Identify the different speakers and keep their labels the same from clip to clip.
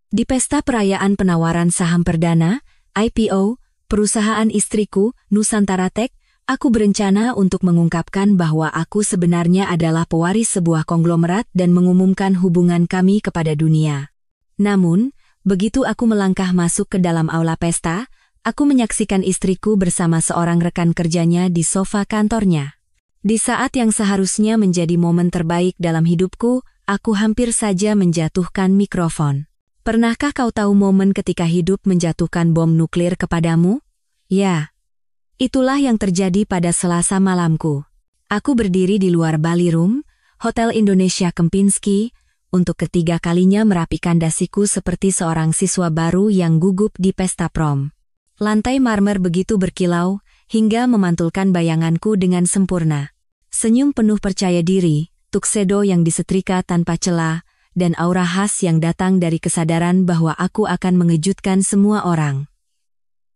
Speaker 1: Di pesta perayaan penawaran saham perdana, IPO, perusahaan istriku, Nusantara Tech, aku berencana untuk mengungkapkan bahwa aku sebenarnya adalah pewaris sebuah konglomerat dan mengumumkan hubungan kami kepada dunia. Namun, begitu aku melangkah masuk ke dalam aula pesta, aku menyaksikan istriku bersama seorang rekan kerjanya di sofa kantornya. Di saat yang seharusnya menjadi momen terbaik dalam hidupku, aku hampir saja menjatuhkan mikrofon. Pernahkah kau tahu momen ketika hidup menjatuhkan bom nuklir kepadamu? Ya, itulah yang terjadi pada Selasa malamku. Aku berdiri di luar ballroom, Hotel Indonesia Kempinski, untuk ketiga kalinya merapikan dasiku seperti seorang siswa baru yang gugup di pesta prom. Lantai marmer begitu berkilau, hingga memantulkan bayanganku dengan sempurna. Senyum penuh percaya diri, tuxedo yang disetrika tanpa celah, dan aura khas yang datang dari kesadaran bahwa aku akan mengejutkan semua orang.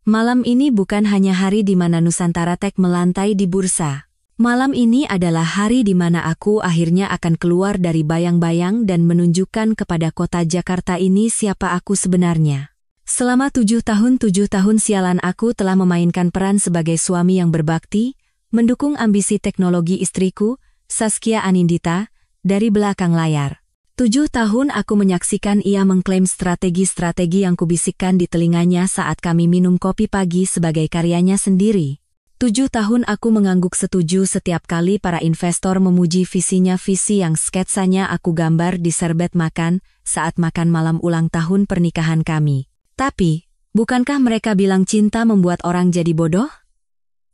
Speaker 1: Malam ini bukan hanya hari di mana Nusantara Tech melantai di bursa. Malam ini adalah hari di mana aku akhirnya akan keluar dari bayang-bayang dan menunjukkan kepada kota Jakarta ini siapa aku sebenarnya. Selama 7 tahun sialan aku telah memainkan peran sebagai suami yang berbakti, mendukung ambisi teknologi istriku, Saskia Anindita, dari belakang layar. 7 tahun aku menyaksikan ia mengklaim strategi-strategi yang kubisikkan di telinganya saat kami minum kopi pagi sebagai karyanya sendiri. 7 tahun aku mengangguk setuju setiap kali para investor memuji visinya, visi yang sketsanya aku gambar di serbet makan saat makan malam ulang tahun pernikahan kami. Tapi, bukankah mereka bilang cinta membuat orang jadi bodoh?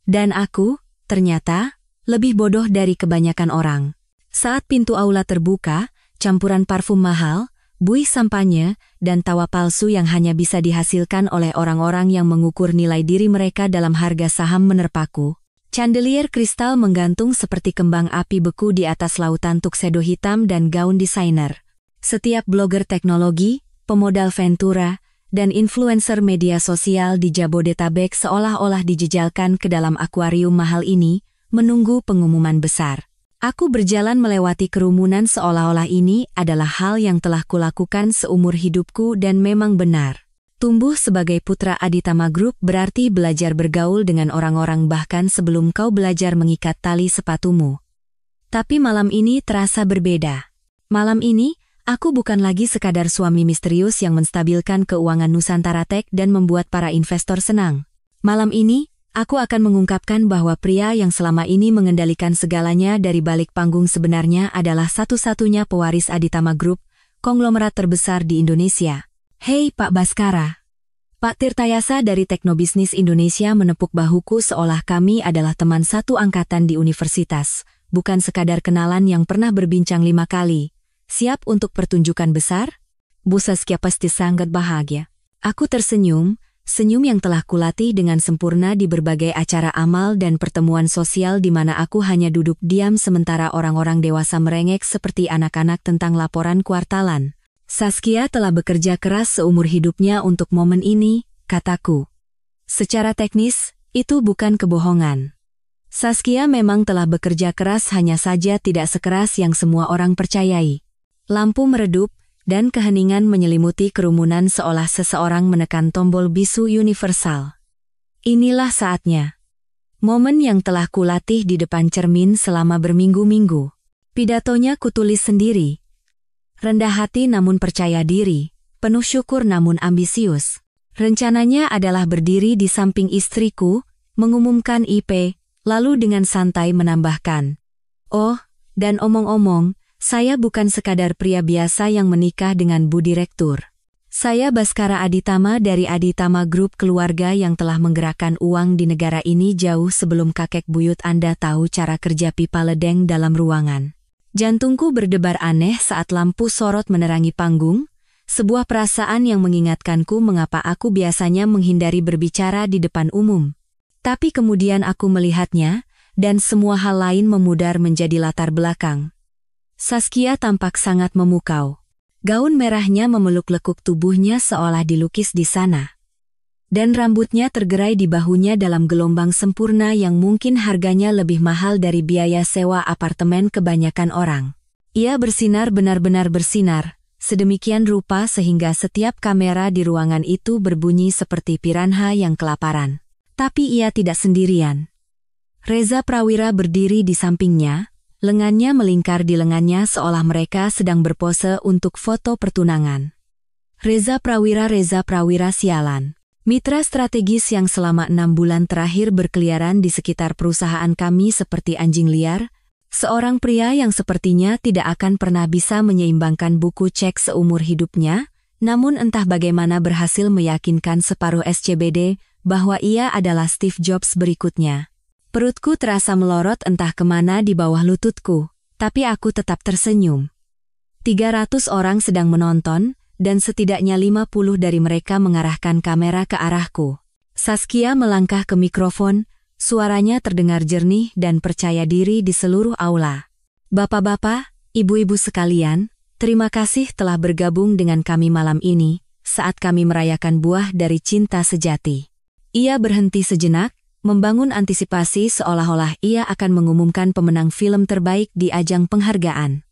Speaker 1: Dan aku, ternyata, lebih bodoh dari kebanyakan orang. Saat pintu aula terbuka, campuran parfum mahal, buih sampanye, dan tawa palsu yang hanya bisa dihasilkan oleh orang-orang yang mengukur nilai diri mereka dalam harga saham menerpaku. Chandelier kristal menggantung seperti kembang api beku di atas lautan tuxedo hitam dan gaun desainer. Setiap blogger teknologi, pemodal Ventura, dan influencer media sosial di Jabodetabek seolah-olah dijejalkan ke dalam akuarium mahal ini, menunggu pengumuman besar. Aku berjalan melewati kerumunan seolah-olah ini adalah hal yang telah kulakukan seumur hidupku dan memang benar. Tumbuh sebagai putra Aditama Group berarti belajar bergaul dengan orang-orang bahkan sebelum kau belajar mengikat tali sepatumu. Tapi malam ini terasa berbeda. Malam ini, aku bukan lagi sekadar suami misterius yang menstabilkan keuangan Nusantara Tech dan membuat para investor senang. Malam ini, aku akan mengungkapkan bahwa pria yang selama ini mengendalikan segalanya dari balik panggung sebenarnya adalah satu-satunya pewaris Aditama Group, konglomerat terbesar di Indonesia. Hei Pak Baskara. Pak Tirtayasa dari Teknobisnis Indonesia menepuk bahuku seolah kami adalah teman satu angkatan di universitas, bukan sekadar kenalan yang pernah berbincang 5 kali. Siap untuk pertunjukan besar? Bu Saskia pasti sangat bahagia. Aku tersenyum. Senyum yang telah kulatih dengan sempurna di berbagai acara amal dan pertemuan sosial di mana aku hanya duduk diam sementara orang-orang dewasa merengek seperti anak-anak tentang laporan kuartalan. Saskia telah bekerja keras seumur hidupnya untuk momen ini, kataku. Secara teknis, itu bukan kebohongan. Saskia memang telah bekerja keras, hanya saja tidak sekeras yang semua orang percayai. Lampu meredup, dan keheningan menyelimuti kerumunan seolah seseorang menekan tombol bisu universal. Inilah saatnya. Momen yang telah kulatih di depan cermin selama berminggu-minggu. Pidatonya kutulis sendiri. Rendah hati namun percaya diri, penuh syukur namun ambisius. Rencananya adalah berdiri di samping istriku, mengumumkan IP, lalu dengan santai menambahkan. Oh, dan omong-omong, saya bukan sekadar pria biasa yang menikah dengan Bu Direktur. Saya Baskara Aditama dari Aditama Group, keluarga yang telah menggerakkan uang di negara ini jauh sebelum kakek buyut Anda tahu cara kerja pipa ledeng dalam ruangan. Jantungku berdebar aneh saat lampu sorot menerangi panggung, sebuah perasaan yang mengingatkanku mengapa aku biasanya menghindari berbicara di depan umum. Tapi kemudian aku melihatnya, dan semua hal lain memudar menjadi latar belakang. Saskia tampak sangat memukau. Gaun merahnya memeluk lekuk tubuhnya seolah dilukis di sana. Dan rambutnya tergerai di bahunya dalam gelombang sempurna yang mungkin harganya lebih mahal dari biaya sewa apartemen kebanyakan orang. Ia bersinar, benar-benar bersinar, sedemikian rupa sehingga setiap kamera di ruangan itu berbunyi seperti piranha yang kelaparan. Tapi ia tidak sendirian. Reza Prawira berdiri di sampingnya, lengannya melingkar di lengannya seolah mereka sedang berpose untuk foto pertunangan. Reza Prawira sialan. Mitra strategis yang selama 6 bulan terakhir berkeliaran di sekitar perusahaan kami seperti anjing liar, seorang pria yang sepertinya tidak akan pernah bisa menyeimbangkan buku cek seumur hidupnya, namun entah bagaimana berhasil meyakinkan separuh SCBD bahwa ia adalah Steve Jobs berikutnya. Perutku terasa melorot entah kemana di bawah lututku, tapi aku tetap tersenyum. 300 orang sedang menonton, dan setidaknya 50 dari mereka mengarahkan kamera ke arahku. Saskia melangkah ke mikrofon, suaranya terdengar jernih dan percaya diri di seluruh aula. Bapak-bapak, ibu-ibu sekalian, terima kasih telah bergabung dengan kami malam ini, saat kami merayakan buah dari cinta sejati. Ia berhenti sejenak, membangun antisipasi seolah-olah ia akan mengumumkan pemenang film terbaik di ajang penghargaan.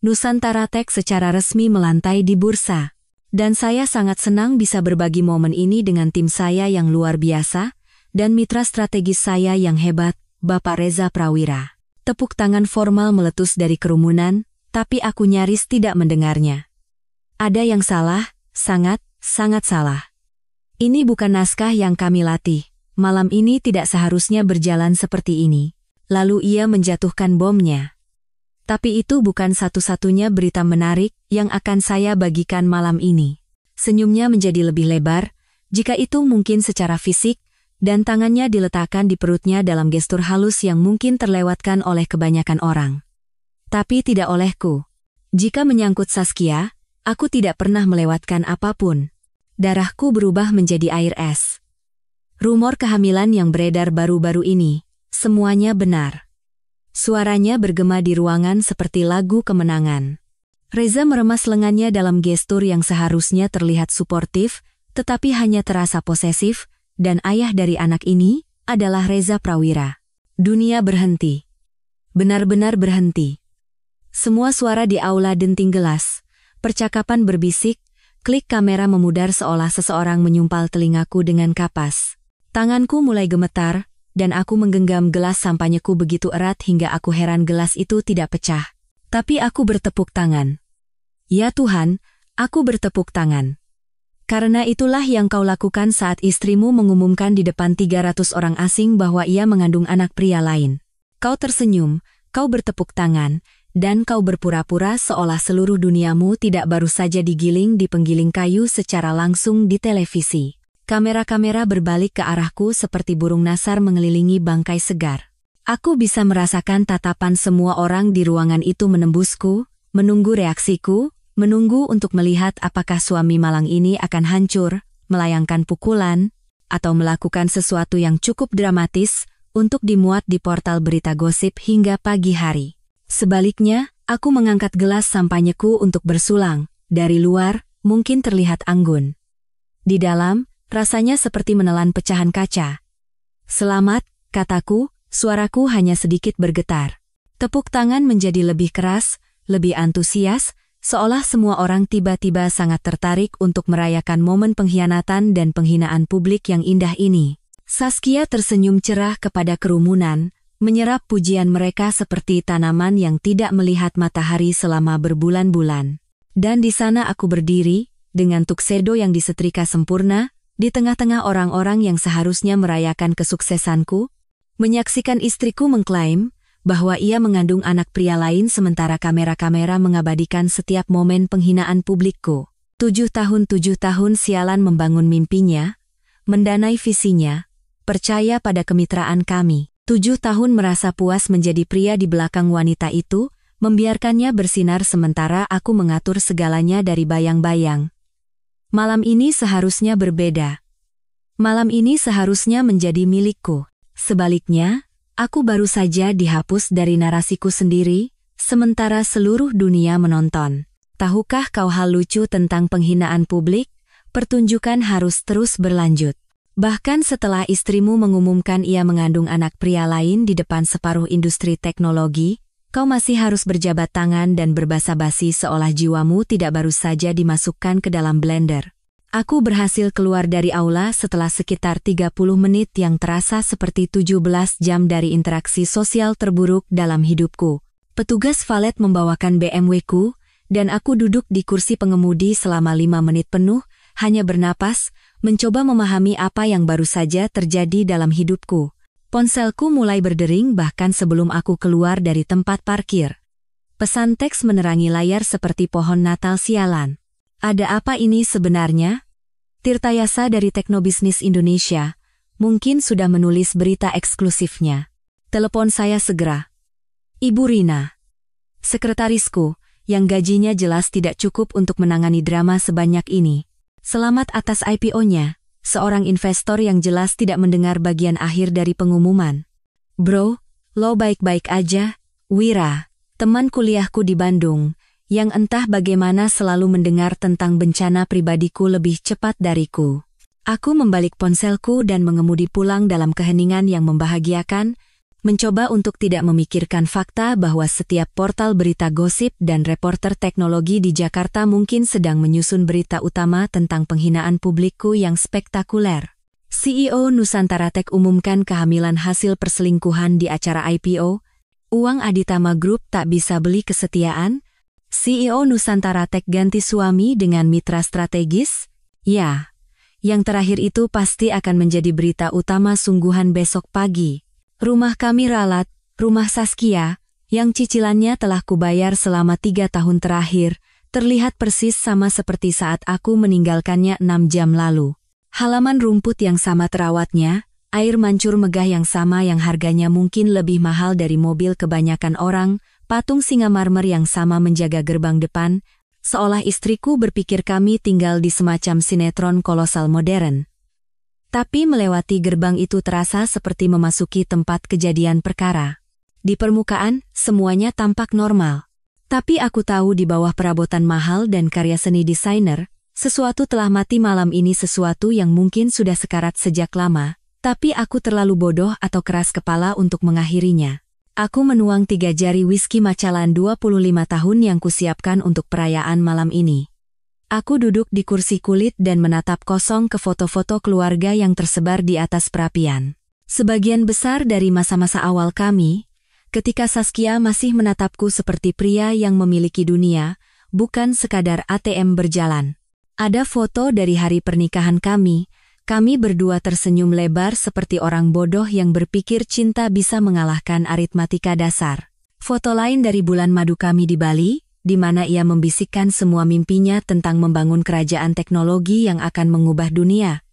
Speaker 1: Nusantara Tech secara resmi melantai di bursa. Dan saya sangat senang bisa berbagi momen ini dengan tim saya yang luar biasa, dan mitra strategis saya yang hebat, Bapak Reza Prawira. Tepuk tangan formal meletus dari kerumunan, tapi aku nyaris tidak mendengarnya. Ada yang salah, sangat salah. Ini bukan naskah yang kami latih. Malam ini tidak seharusnya berjalan seperti ini. Lalu ia menjatuhkan bomnya. Tapi itu bukan satu-satunya berita menarik yang akan saya bagikan malam ini. Senyumnya menjadi lebih lebar, jika itu mungkin secara fisik, dan tangannya diletakkan di perutnya dalam gestur halus yang mungkin terlewatkan oleh kebanyakan orang. Tapi tidak olehku. Jika menyangkut Saskia, aku tidak pernah melewatkan apapun. Darahku berubah menjadi air es. Rumor kehamilan yang beredar baru-baru ini, semuanya benar. Suaranya bergema di ruangan seperti lagu kemenangan. Reza meremas lengannya dalam gestur yang seharusnya terlihat suportif, tetapi hanya terasa posesif, dan ayah dari anak ini adalah Reza Prawira. Dunia berhenti. Benar-benar berhenti. Semua suara di aula denting gelas. Percakapan berbisik, klik kamera memudar seolah seseorang menyumpal telingaku dengan kapas. Tanganku mulai gemetar, dan aku menggenggam gelas sampanyeku begitu erat hingga aku heran gelas itu tidak pecah. Tapi aku bertepuk tangan. Ya Tuhan, aku bertepuk tangan. Karena itulah yang kau lakukan saat istrimu mengumumkan di depan 300 orang asing bahwa ia mengandung anak pria lain. Kau tersenyum, kau bertepuk tangan, dan kau berpura-pura seolah seluruh duniamu tidak baru saja digiling di penggiling kayu secara langsung di televisi. Kamera-kamera berbalik ke arahku seperti burung nasar mengelilingi bangkai segar. Aku bisa merasakan tatapan semua orang di ruangan itu menembusku, menunggu reaksiku, menunggu untuk melihat apakah suami malang ini akan hancur, melayangkan pukulan, atau melakukan sesuatu yang cukup dramatis untuk dimuat di portal berita gosip hingga pagi hari. Sebaliknya, aku mengangkat gelas sampanyeku untuk bersulang. Dari luar, mungkin terlihat anggun. Di dalam, rasanya seperti menelan pecahan kaca. Selamat, kataku, suaraku hanya sedikit bergetar. Tepuk tangan menjadi lebih keras, lebih antusias, seolah semua orang tiba-tiba sangat tertarik untuk merayakan momen pengkhianatan dan penghinaan publik yang indah ini. Saskia tersenyum cerah kepada kerumunan, menyerap pujian mereka seperti tanaman yang tidak melihat matahari selama berbulan-bulan. Dan di sana aku berdiri, dengan tuxedo yang disetrika sempurna, di tengah-tengah orang-orang yang seharusnya merayakan kesuksesanku, menyaksikan istriku mengklaim bahwa ia mengandung anak pria lain sementara kamera-kamera mengabadikan setiap momen penghinaan publikku. 7 tahun sialan membangun mimpinya, mendanai visinya, percaya pada kemitraan kami. 7 tahun merasa puas menjadi pria di belakang wanita itu, membiarkannya bersinar sementara aku mengatur segalanya dari bayang-bayang. Malam ini seharusnya berbeda. Malam ini seharusnya menjadi milikku. Sebaliknya, aku baru saja dihapus dari narasiku sendiri, sementara seluruh dunia menonton. Tahukah kau hal lucu tentang penghinaan publik? Pertunjukan harus terus berlanjut. Bahkan setelah istrimu mengumumkan ia mengandung anak pria lain di depan separuh industri teknologi, Kau masih harus berjabat tangan dan berbasa-basi seolah jiwamu tidak baru saja dimasukkan ke dalam blender. Aku berhasil keluar dari aula setelah sekitar 30 menit yang terasa seperti 17 jam dari interaksi sosial terburuk dalam hidupku. Petugas valet membawakan BMW-ku, dan aku duduk di kursi pengemudi selama 5 menit penuh, hanya bernapas, mencoba memahami apa yang baru saja terjadi dalam hidupku. Ponselku mulai berdering bahkan sebelum aku keluar dari tempat parkir. Pesan teks menerangi layar seperti pohon Natal sialan. Ada apa ini sebenarnya? Tirtayasa dari Teknobisnis Indonesia mungkin sudah menulis berita eksklusifnya. Telepon saya segera. Ibu Rina. Sekretarisku, yang gajinya jelas tidak cukup untuk menangani drama sebanyak ini. Selamat atas IPO-nya. Seorang investor yang jelas tidak mendengar bagian akhir dari pengumuman. Bro, lo baik-baik aja? Wira, teman kuliahku di Bandung, yang entah bagaimana selalu mendengar tentang bencana pribadiku lebih cepat dariku. Aku membalik ponselku dan mengemudi pulang dalam keheningan yang membahagiakan, mencoba untuk tidak memikirkan fakta bahwa setiap portal berita gosip dan reporter teknologi di Jakarta mungkin sedang menyusun berita utama tentang penghinaan publikku yang spektakuler. CEO Nusantara Tech umumkan kehamilan hasil perselingkuhan di acara IPO. Uang Aditama Group tak bisa beli kesetiaan. CEO Nusantara Tech ganti suami dengan mitra strategis. Ya, yang terakhir itu pasti akan menjadi berita utama sungguhan besok pagi. Rumah kami ralat, rumah Saskia, yang cicilannya telah kubayar selama 3 tahun terakhir, terlihat persis sama seperti saat aku meninggalkannya 6 jam lalu. Halaman rumput yang sama terawatnya, air mancur megah yang sama yang harganya mungkin lebih mahal dari mobil kebanyakan orang, patung singa marmer yang sama menjaga gerbang depan, seolah istriku berpikir kami tinggal di semacam sinetron kolosal modern. Tapi melewati gerbang itu terasa seperti memasuki tempat kejadian perkara. Di permukaan, semuanya tampak normal. Tapi aku tahu di bawah perabotan mahal dan karya seni desainer, sesuatu telah mati malam ini, sesuatu yang mungkin sudah sekarat sejak lama, tapi aku terlalu bodoh atau keras kepala untuk mengakhirinya. Aku menuang 3 jari whisky Macallan 25 tahun yang kusiapkan untuk perayaan malam ini. Aku duduk di kursi kulit dan menatap kosong ke foto-foto keluarga yang tersebar di atas perapian. Sebagian besar dari masa-masa awal kami, ketika Saskia masih menatapku seperti pria yang memiliki dunia, bukan sekadar ATM berjalan. Ada foto dari hari pernikahan kami berdua tersenyum lebar seperti orang bodoh yang berpikir cinta bisa mengalahkan aritmatika dasar. Foto lain dari bulan madu kami di Bali, di mana ia membisikkan semua mimpinya tentang membangun kerajaan teknologi yang akan mengubah dunia.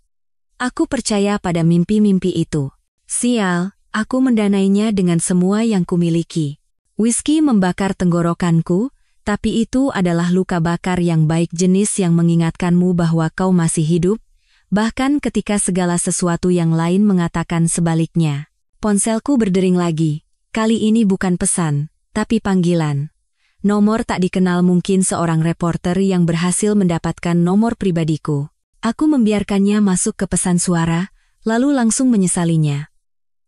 Speaker 1: Aku percaya pada mimpi-mimpi itu. Sial, aku mendanainya dengan semua yang kumiliki. Whisky membakar tenggorokanku, tapi itu adalah luka bakar yang baik, jenis yang mengingatkanmu bahwa kau masih hidup, bahkan ketika segala sesuatu yang lain mengatakan sebaliknya. Ponselku berdering lagi. Kali ini bukan pesan, tapi panggilan. Nomor tak dikenal, mungkin seorang reporter yang berhasil mendapatkan nomor pribadiku. Aku membiarkannya masuk ke pesan suara, lalu langsung menyesalinya.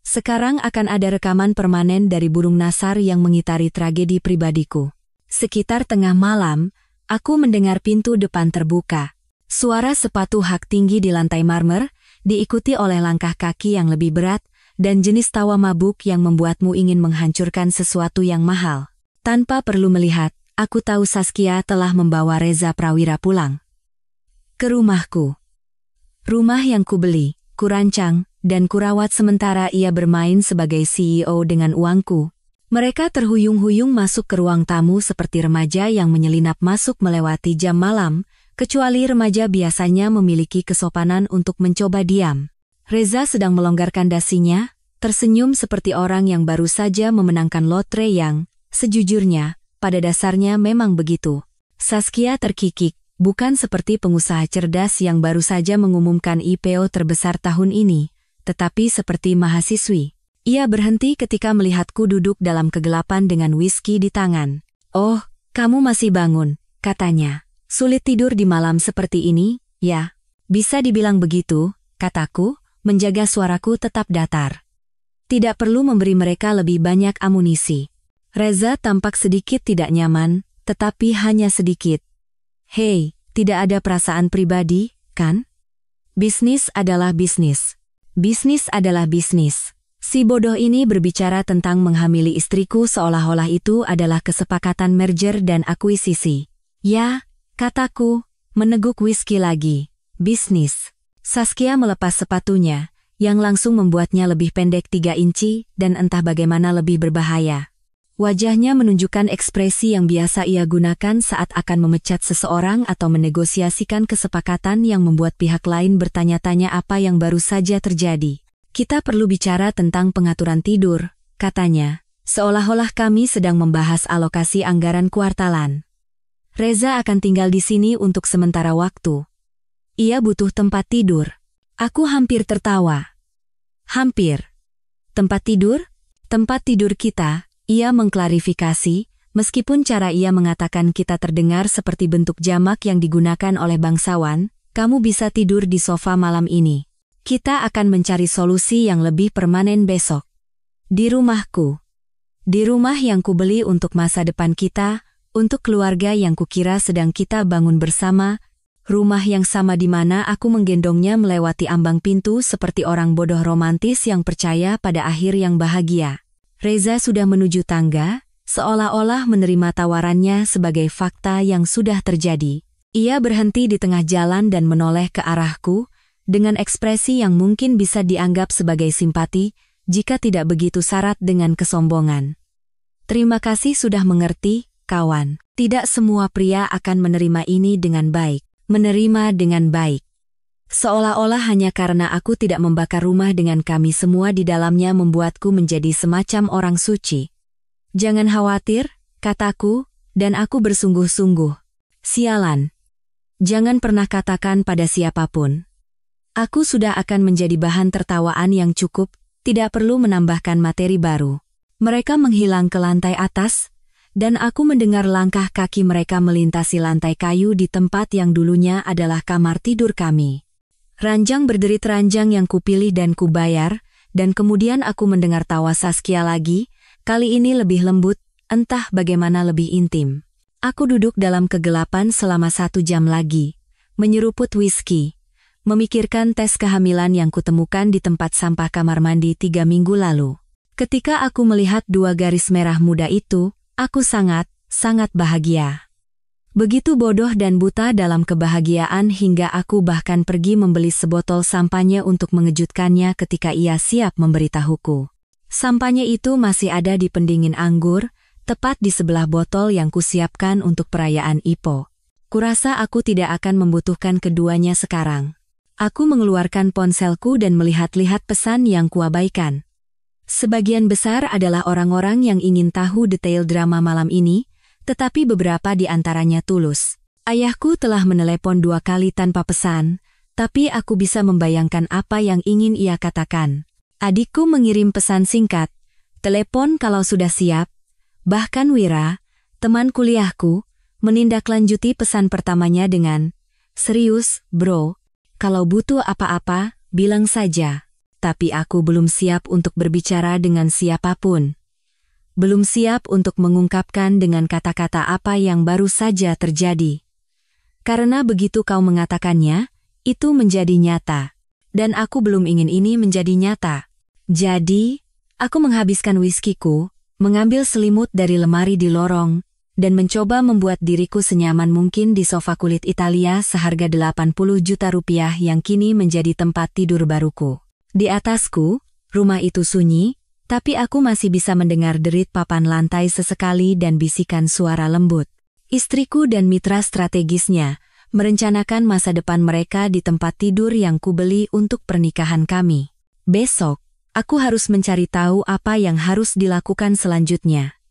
Speaker 1: Sekarang akan ada rekaman permanen dari burung nasar yang mengitari tragedi pribadiku. Sekitar tengah malam, aku mendengar pintu depan terbuka. Suara sepatu hak tinggi di lantai marmer, diikuti oleh langkah kaki yang lebih berat, dan jenis tawa mabuk yang membuatmu ingin menghancurkan sesuatu yang mahal. Tanpa perlu melihat, aku tahu Saskia telah membawa Reza Prawira pulang ke rumahku. Rumah yang kubeli, kurancang, dan kurawat sementara ia bermain sebagai CEO dengan uangku. Mereka terhuyung-huyung masuk ke ruang tamu seperti remaja yang menyelinap masuk melewati jam malam, kecuali remaja biasanya memiliki kesopanan untuk mencoba diam. Reza sedang melonggarkan dasinya, tersenyum seperti orang yang baru saja memenangkan lotre yang, sejujurnya, pada dasarnya memang begitu. Saskia terkikik, bukan seperti pengusaha cerdas yang baru saja mengumumkan IPO terbesar tahun ini, tetapi seperti mahasiswi. Ia berhenti ketika melihatku duduk dalam kegelapan dengan whisky di tangan. "Oh, kamu masih bangun," katanya. "Sulit tidur di malam seperti ini, ya?" "Bisa dibilang begitu," kataku, menjaga suaraku tetap datar. Tidak perlu memberi mereka lebih banyak amunisi. Reza tampak sedikit tidak nyaman, tetapi hanya sedikit. Hei, tidak ada perasaan pribadi, kan? Bisnis adalah bisnis. Bisnis adalah bisnis. Si bodoh ini berbicara tentang menghamili istriku seolah-olah itu adalah kesepakatan merger dan akuisisi. Ya, kataku, meneguk whisky lagi. Bisnis. Saskia melepas sepatunya, yang langsung membuatnya lebih pendek 3 inci dan entah bagaimana lebih berbahaya. Wajahnya menunjukkan ekspresi yang biasa ia gunakan saat akan memecat seseorang atau menegosiasikan kesepakatan yang membuat pihak lain bertanya-tanya apa yang baru saja terjadi. Kita perlu bicara tentang pengaturan tidur, katanya, seolah-olah kami sedang membahas alokasi anggaran kuartalan. Reza akan tinggal di sini untuk sementara waktu. Ia butuh tempat tidur. Aku hampir tertawa. Hampir. Tempat tidur? Tempat tidur kita. Ia mengklarifikasi, meskipun cara ia mengatakan kita terdengar seperti bentuk jamak yang digunakan oleh bangsawan, kamu bisa tidur di sofa malam ini. Kita akan mencari solusi yang lebih permanen besok. Di rumahku. Di rumah yang kubeli untuk masa depan kita, untuk keluarga yang kukira sedang kita bangun bersama, rumah yang sama di mana aku menggendongnya melewati ambang pintu seperti orang bodoh romantis yang percaya pada akhir yang bahagia. Reza sudah menuju tangga, seolah-olah menerima tawarannya sebagai fakta yang sudah terjadi. Ia berhenti di tengah jalan dan menoleh ke arahku, dengan ekspresi yang mungkin bisa dianggap sebagai simpati, jika tidak begitu syarat dengan kesombongan. Terima kasih sudah mengerti, kawan. Tidak semua pria akan menerima ini dengan baik. Menerima dengan baik. Seolah-olah hanya karena aku tidak membakar rumah dengan kami semua di dalamnya membuatku menjadi semacam orang suci. Jangan khawatir, kataku, dan aku bersungguh-sungguh. Sialan. Jangan pernah katakan pada siapapun. Aku sudah akan menjadi bahan tertawaan yang cukup, tidak perlu menambahkan materi baru. Mereka menghilang ke lantai atas, dan aku mendengar langkah kaki mereka melintasi lantai kayu di tempat yang dulunya adalah kamar tidur kami. Ranjang berderit ranjang yang kupilih dan kubayar, dan kemudian aku mendengar tawa Saskia lagi, kali ini lebih lembut, entah bagaimana lebih intim. Aku duduk dalam kegelapan selama 1 jam lagi, menyeruput whisky, memikirkan tes kehamilan yang kutemukan di tempat sampah kamar mandi 3 minggu lalu. Ketika aku melihat 2 garis merah muda itu, aku sangat bahagia. Begitu bodoh dan buta dalam kebahagiaan hingga aku bahkan pergi membeli sebotol sampanye untuk mengejutkannya ketika ia siap memberitahuku. Sampanye itu masih ada di pendingin anggur, tepat di sebelah botol yang kusiapkan untuk perayaan Ipo. Kurasa aku tidak akan membutuhkan keduanya sekarang. Aku mengeluarkan ponselku dan melihat-lihat pesan yang kuabaikan. Sebagian besar adalah orang-orang yang ingin tahu detail drama malam ini, tetapi beberapa di antaranya tulus. Ayahku telah menelepon 2 kali tanpa pesan, tapi aku bisa membayangkan apa yang ingin ia katakan. Adikku mengirim pesan singkat, telepon kalau sudah siap. Bahkan Wira, teman kuliahku, menindaklanjuti pesan pertamanya dengan, serius, bro, kalau butuh apa-apa, bilang saja. Tapi aku belum siap untuk berbicara dengan siapapun. Belum siap untuk mengungkapkan dengan kata-kata apa yang baru saja terjadi. Karena begitu kau mengatakannya, itu menjadi nyata. Dan aku belum ingin ini menjadi nyata. Jadi, aku menghabiskan whiskyku, mengambil selimut dari lemari di lorong, dan mencoba membuat diriku senyaman mungkin di sofa kulit Italia seharga 80 juta rupiah yang kini menjadi tempat tidur baruku. Di atasku, rumah itu sunyi, tapi aku masih bisa mendengar derit papan lantai sesekali dan bisikan suara lembut. Istriku dan mitra strategisnya merencanakan masa depan mereka di tempat tidur yang kubeli untuk pernikahan kami. Besok, aku harus mencari tahu apa yang harus dilakukan selanjutnya.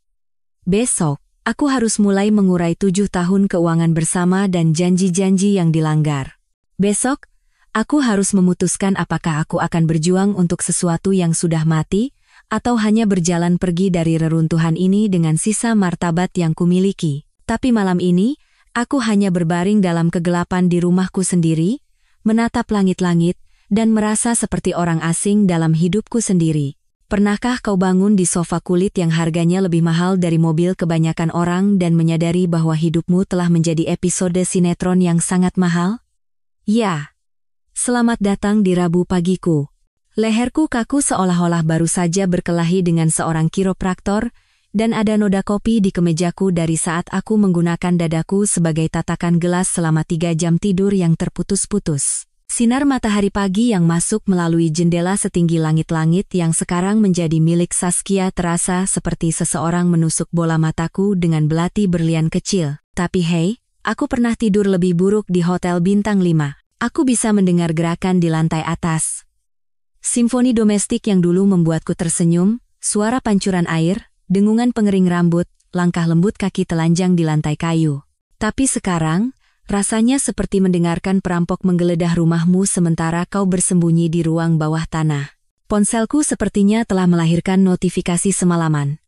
Speaker 1: Besok, aku harus mulai mengurai 7 tahun keuangan bersama dan janji-janji yang dilanggar. Besok, aku harus memutuskan apakah aku akan berjuang untuk sesuatu yang sudah mati, atau hanya berjalan pergi dari reruntuhan ini dengan sisa martabat yang kumiliki. Tapi malam ini, aku hanya berbaring dalam kegelapan di rumahku sendiri, menatap langit-langit, dan merasa seperti orang asing dalam hidupku sendiri. Pernahkah kau bangun di sofa kulit yang harganya lebih mahal dari mobil kebanyakan orang dan menyadari bahwa hidupmu telah menjadi episode sinetron yang sangat mahal? Ya. Selamat datang di Rabu pagiku. Leherku kaku seolah-olah baru saja berkelahi dengan seorang kiropraktor, dan ada noda kopi di kemejaku dari saat aku menggunakan dadaku sebagai tatakan gelas selama 3 jam tidur yang terputus-putus. Sinar matahari pagi yang masuk melalui jendela setinggi langit-langit yang sekarang menjadi milik Saskia terasa seperti seseorang menusuk bola mataku dengan belati berlian kecil. Tapi hey, aku pernah tidur lebih buruk di hotel bintang 5. Aku bisa mendengar gerakan di lantai atas. Simfoni domestik yang dulu membuatku tersenyum, suara pancuran air, dengungan pengering rambut, langkah lembut kaki telanjang di lantai kayu. Tapi sekarang, rasanya seperti mendengarkan perampok menggeledah rumahmu sementara kau bersembunyi di ruang bawah tanah. Ponselku sepertinya telah melahirkan notifikasi semalaman.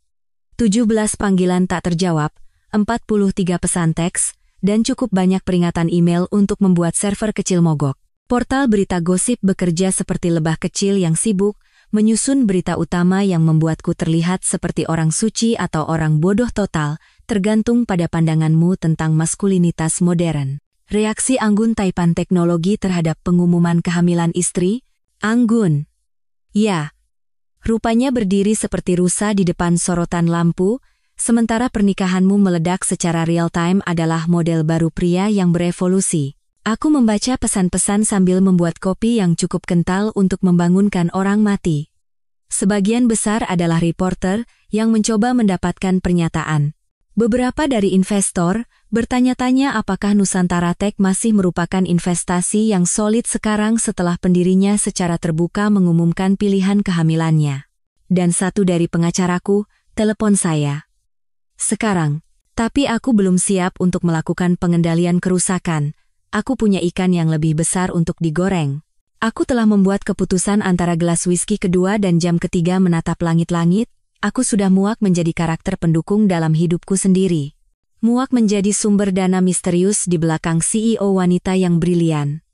Speaker 1: 17 panggilan tak terjawab, 43 pesan teks, dan cukup banyak peringatan email untuk membuat server kecil mogok. Portal berita gosip bekerja seperti lebah kecil yang sibuk, menyusun berita utama yang membuatku terlihat seperti orang suci atau orang bodoh total, tergantung pada pandanganmu tentang maskulinitas modern. Reaksi Anggun Taipan Teknologi terhadap pengumuman kehamilan istri? Anggun. Ya. Rupanya berdiri seperti rusa di depan sorotan lampu, sementara pernikahanmu meledak secara real-time adalah model baru pria yang berevolusi. Aku membaca pesan-pesan sambil membuat kopi yang cukup kental untuk membangunkan orang mati. Sebagian besar adalah reporter yang mencoba mendapatkan pernyataan. Beberapa dari investor bertanya-tanya apakah Nusantara Tech masih merupakan investasi yang solid sekarang setelah pendirinya secara terbuka mengumumkan pilihan kehamilannya. Dan satu dari pengacaraku telepon saya. Sekarang, tapi aku belum siap untuk melakukan pengendalian kerusakan. Aku punya ikan yang lebih besar untuk digoreng. Aku telah membuat keputusan antara gelas whisky kedua dan jam ketiga menatap langit-langit. Aku sudah muak menjadi karakter pendukung dalam hidupku sendiri. Muak menjadi sumber dana misterius di belakang CEO wanita yang brilian.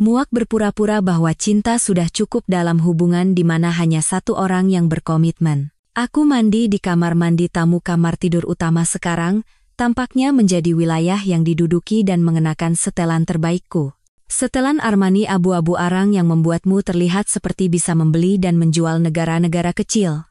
Speaker 1: Muak berpura-pura bahwa cinta sudah cukup dalam hubungan di mana hanya satu orang yang berkomitmen. Aku mandi di kamar mandi tamu kamar tidur utama sekarang, tampaknya menjadi wilayah yang diduduki dan mengenakan setelan terbaikku. Setelan Armani abu-abu arang yang membuatmu terlihat seperti bisa membeli dan menjual negara-negara kecil.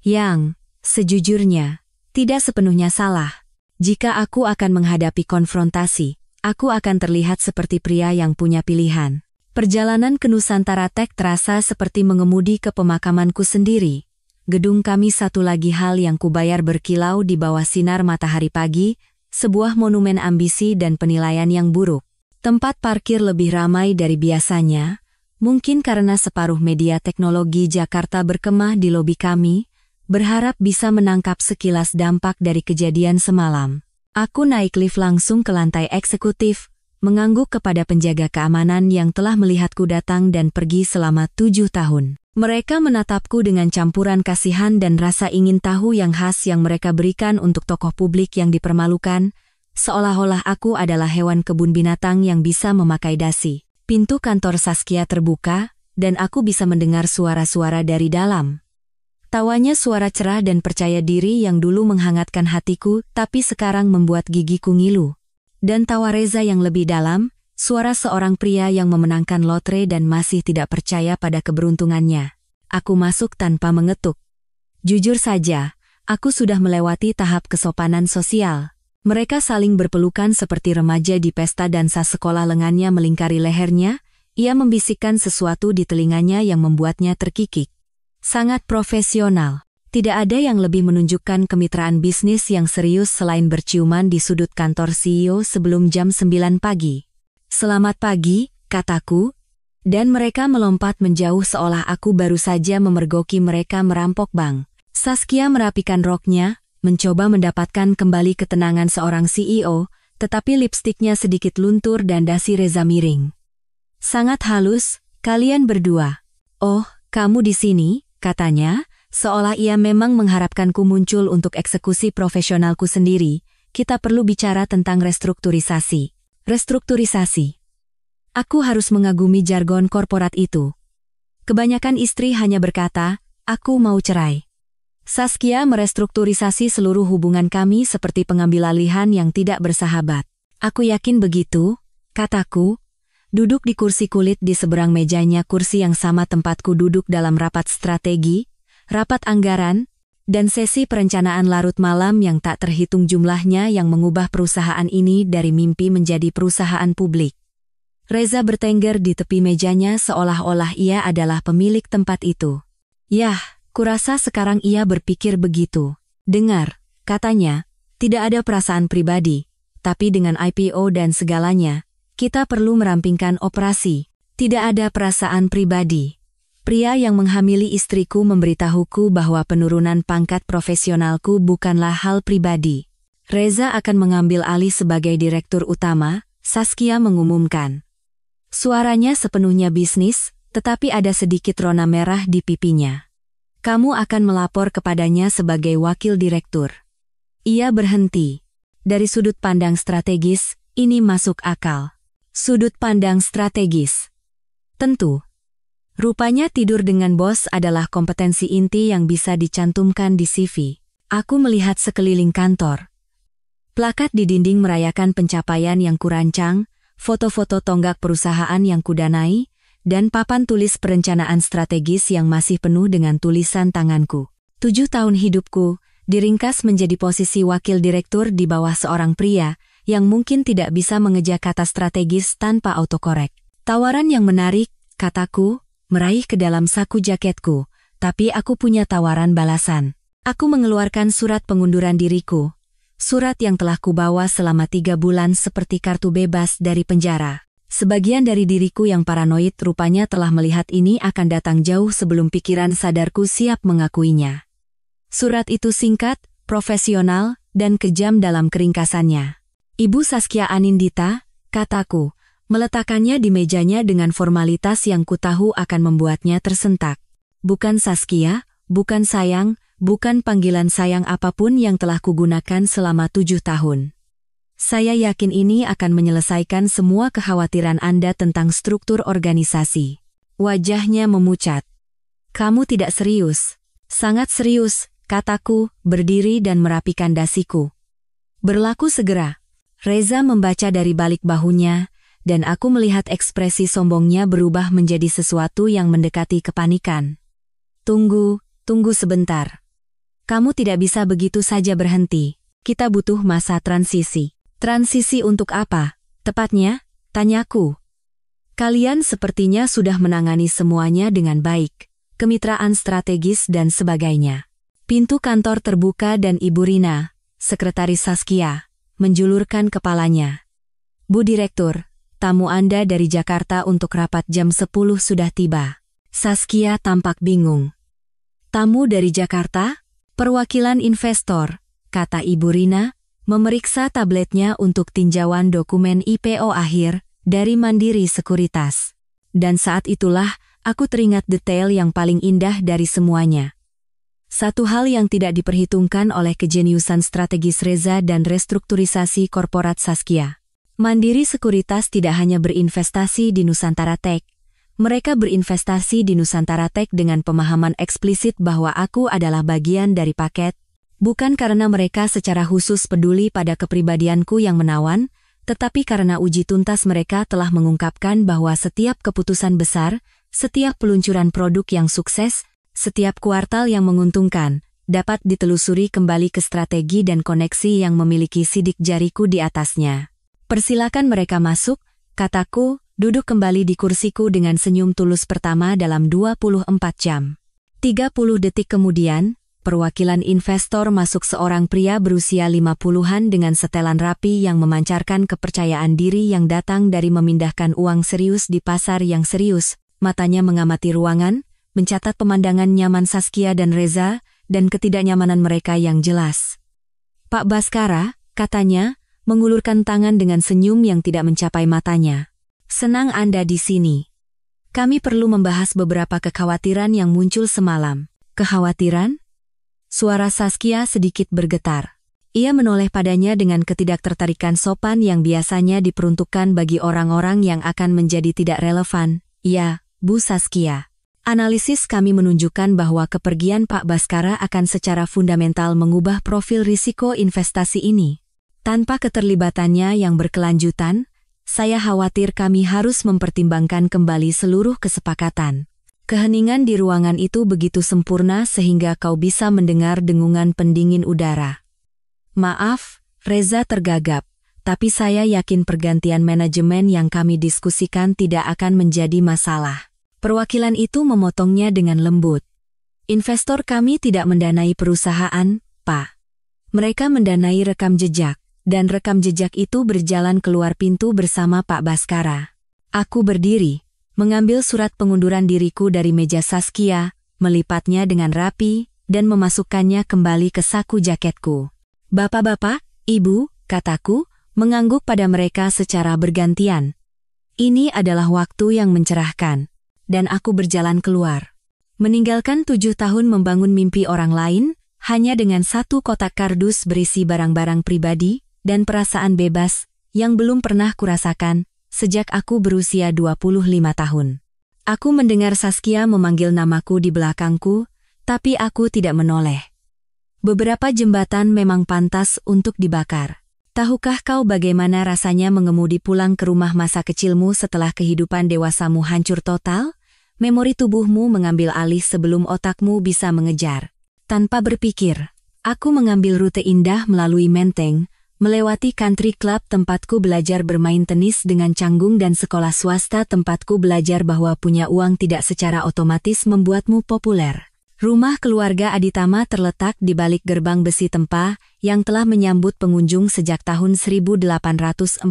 Speaker 1: Yang, sejujurnya, tidak sepenuhnya salah. Jika aku akan menghadapi konfrontasi, aku akan terlihat seperti pria yang punya pilihan. Perjalanan ke Nusantara Tech terasa seperti mengemudi ke pemakamanku sendiri. Gedung kami satu lagi hal yang kubayar berkilau di bawah sinar matahari pagi, sebuah monumen ambisi dan penilaian yang buruk. Tempat parkir lebih ramai dari biasanya, mungkin karena separuh media teknologi Jakarta berkemah di lobi kami, berharap bisa menangkap sekilas dampak dari kejadian semalam. Aku naik lift langsung ke lantai eksekutif, mengangguk kepada penjaga keamanan yang telah melihatku datang dan pergi selama 7 tahun. Mereka menatapku dengan campuran kasihan dan rasa ingin tahu yang khas yang mereka berikan untuk tokoh publik yang dipermalukan, seolah-olah aku adalah hewan kebun binatang yang bisa memakai dasi. Pintu kantor Saskia terbuka, dan aku bisa mendengar suara-suara dari dalam. Tawanya suara cerah dan percaya diri yang dulu menghangatkan hatiku, tapi sekarang membuat gigiku ngilu. Dan tawa Reza yang lebih dalam, suara seorang pria yang memenangkan lotre dan masih tidak percaya pada keberuntungannya. Aku masuk tanpa mengetuk. Jujur saja, aku sudah melewati tahap kesopanan sosial. Mereka saling berpelukan seperti remaja di pesta dansa sekolah, lengannya melingkari lehernya. Ia membisikkan sesuatu di telinganya yang membuatnya terkikik. Sangat profesional. Tidak ada yang lebih menunjukkan kemitraan bisnis yang serius selain berciuman di sudut kantor CEO sebelum jam 9 pagi. Selamat pagi, kataku, dan mereka melompat menjauh seolah aku baru saja memergoki mereka merampok bank. Saskia merapikan roknya, mencoba mendapatkan kembali ketenangan seorang CEO, tetapi lipstiknya sedikit luntur dan dasi Reza miring. Sangat halus, kalian berdua. Oh, kamu di sini, katanya, seolah ia memang mengharapkanku muncul untuk eksekusi profesionalku sendiri. Kita perlu bicara tentang restrukturisasi. Restrukturisasi. Aku harus mengagumi jargon korporat itu. Kebanyakan istri hanya berkata, Aku mau cerai. Saskia merestrukturisasi seluruh hubungan kami seperti pengambilalihan yang tidak bersahabat. Aku yakin begitu, kataku, duduk di kursi kulit di seberang mejanya, kursi yang sama tempatku duduk dalam rapat strategi, rapat anggaran, dan sesi perencanaan larut malam yang tak terhitung jumlahnya yang mengubah perusahaan ini dari mimpi menjadi perusahaan publik. Reza bertengger di tepi mejanya seolah-olah ia adalah pemilik tempat itu. Yah, kurasa sekarang ia berpikir begitu. Dengar, katanya, tidak ada perasaan pribadi, tapi dengan IPO dan segalanya, kita perlu merampingkan operasi. Tidak ada perasaan pribadi. Pria yang menghamili istriku memberitahuku bahwa penurunan pangkat profesionalku bukanlah hal pribadi. Reza akan mengambil alih sebagai direktur utama, Saskia mengumumkan. Suaranya sepenuhnya bisnis, tetapi ada sedikit rona merah di pipinya. Kamu akan melapor kepadanya sebagai wakil direktur. Ia berhenti. Dari sudut pandang strategis, ini masuk akal. Sudut pandang strategis. Tentu. Rupanya tidur dengan bos adalah kompetensi inti yang bisa dicantumkan di CV. Aku melihat sekeliling kantor. Plakat di dinding merayakan pencapaian yang kurancang, foto-foto tonggak perusahaan yang kudanai, dan papan tulis perencanaan strategis yang masih penuh dengan tulisan tanganku. 7 tahun hidupku, diringkas menjadi posisi wakil direktur di bawah seorang pria, yang mungkin tidak bisa mengeja kata strategis tanpa autokorek. Tawaran yang menarik, kataku, meraih ke dalam saku jaketku, tapi aku punya tawaran balasan. Aku mengeluarkan surat pengunduran diriku, surat yang telah kubawa selama 3 bulan seperti kartu bebas dari penjara. Sebagian dari diriku yang paranoid rupanya telah melihat ini akan datang jauh sebelum pikiran sadarku siap mengakuinya. Surat itu singkat, profesional, dan kejam dalam keringkasannya. Ibu Saskia Anindita, kataku, meletakkannya di mejanya dengan formalitas yang kutahu akan membuatnya tersentak. Bukan Saskia, bukan sayang, bukan panggilan sayang apapun yang telah kugunakan selama 7 tahun. Saya yakin ini akan menyelesaikan semua kekhawatiran Anda tentang struktur organisasi. Wajahnya memucat. Kamu tidak serius. Sangat serius, kataku, berdiri dan merapikan dasiku. Berlaku segera. Reza membaca dari balik bahunya, dan aku melihat ekspresi sombongnya berubah menjadi sesuatu yang mendekati kepanikan. Tunggu sebentar. Kamu tidak bisa begitu saja berhenti. Kita butuh masa transisi. Transisi untuk apa? Tepatnya, tanyaku. Kalian sepertinya sudah menangani semuanya dengan baik. Kemitraan strategis dan sebagainya. Pintu kantor terbuka dan Ibu Rina, Sekretaris Saskia, menjulurkan kepalanya. Bu Direktur, tamu Anda dari Jakarta untuk rapat jam 10 sudah tiba. Saskia tampak bingung. Tamu dari Jakarta? Perwakilan investor, kata Ibu Rina, memeriksa tabletnya untuk tinjauan dokumen IPO akhir dari Mandiri Sekuritas. Dan saat itulah, aku teringat detail yang paling indah dari semuanya. Satu hal yang tidak diperhitungkan oleh kejeniusan strategis Reza dan restrukturisasi korporat Saskia. Mandiri Sekuritas tidak hanya berinvestasi di Nusantara Tech. Mereka berinvestasi di Nusantara Tech dengan pemahaman eksplisit bahwa aku adalah bagian dari paket, bukan karena mereka secara khusus peduli pada kepribadianku yang menawan, tetapi karena uji tuntas mereka telah mengungkapkan bahwa setiap keputusan besar, setiap peluncuran produk yang sukses, setiap kuartal yang menguntungkan, dapat ditelusuri kembali ke strategi dan koneksi yang memiliki sidik jariku di atasnya. Persilakan mereka masuk, kataku, duduk kembali di kursiku dengan senyum tulus pertama dalam 24 jam. 30 detik kemudian, perwakilan investor masuk seorang pria berusia 50-an dengan setelan rapi yang memancarkan kepercayaan diri yang datang dari memindahkan uang serius di pasar yang serius. Matanya mengamati ruangan, mencatat pemandangan nyaman Saskia dan Reza, dan ketidaknyamanan mereka yang jelas. Pak Baskara, katanya, mengulurkan tangan dengan senyum yang tidak mencapai matanya. Senang Anda di sini. Kami perlu membahas beberapa kekhawatiran yang muncul semalam. Kekhawatiran? Suara Saskia sedikit bergetar. Ia menoleh padanya dengan ketidaktertarikan sopan yang biasanya diperuntukkan bagi orang-orang yang akan menjadi tidak relevan. Ya, Bu Saskia. Analisis kami menunjukkan bahwa kepergian Pak Baskara akan secara fundamental mengubah profil risiko investasi ini. Tanpa keterlibatannya yang berkelanjutan, saya khawatir kami harus mempertimbangkan kembali seluruh kesepakatan. Keheningan di ruangan itu begitu sempurna sehingga kau bisa mendengar dengungan pendingin udara. Maaf, Reza tergagap, tapi saya yakin pergantian manajemen yang kami diskusikan tidak akan menjadi masalah. Perwakilan itu memotongnya dengan lembut. Investor kami tidak mendanai perusahaan, Pak. Mereka mendanai rekam jejak, dan rekam jejak itu berjalan keluar pintu bersama Pak Baskara. Aku berdiri, mengambil surat pengunduran diriku dari meja Saskia, melipatnya dengan rapi, dan memasukkannya kembali ke saku jaketku. Bapak-bapak, Ibu, kataku, mengangguk pada mereka secara bergantian. Ini adalah waktu yang mencerahkan. Dan aku berjalan keluar. Meninggalkan 7 tahun membangun mimpi orang lain, hanya dengan satu kotak kardus berisi barang-barang pribadi, dan perasaan bebas, yang belum pernah kurasakan, sejak aku berusia 25 tahun. Aku mendengar Saskia memanggil namaku di belakangku, tapi aku tidak menoleh. Beberapa jembatan memang pantas untuk dibakar. Tahukah kau bagaimana rasanya mengemudi pulang ke rumah masa kecilmu setelah kehidupan dewasamu hancur total? Memori tubuhmu mengambil alih sebelum otakmu bisa mengejar. Tanpa berpikir, aku mengambil rute indah melalui Menteng, melewati country club tempatku belajar bermain tenis dengan canggung dan sekolah swasta tempatku belajar bahwa punya uang tidak secara otomatis membuatmu populer. Rumah keluarga Aditama terletak di balik gerbang besi tempa yang telah menyambut pengunjung sejak tahun 1847,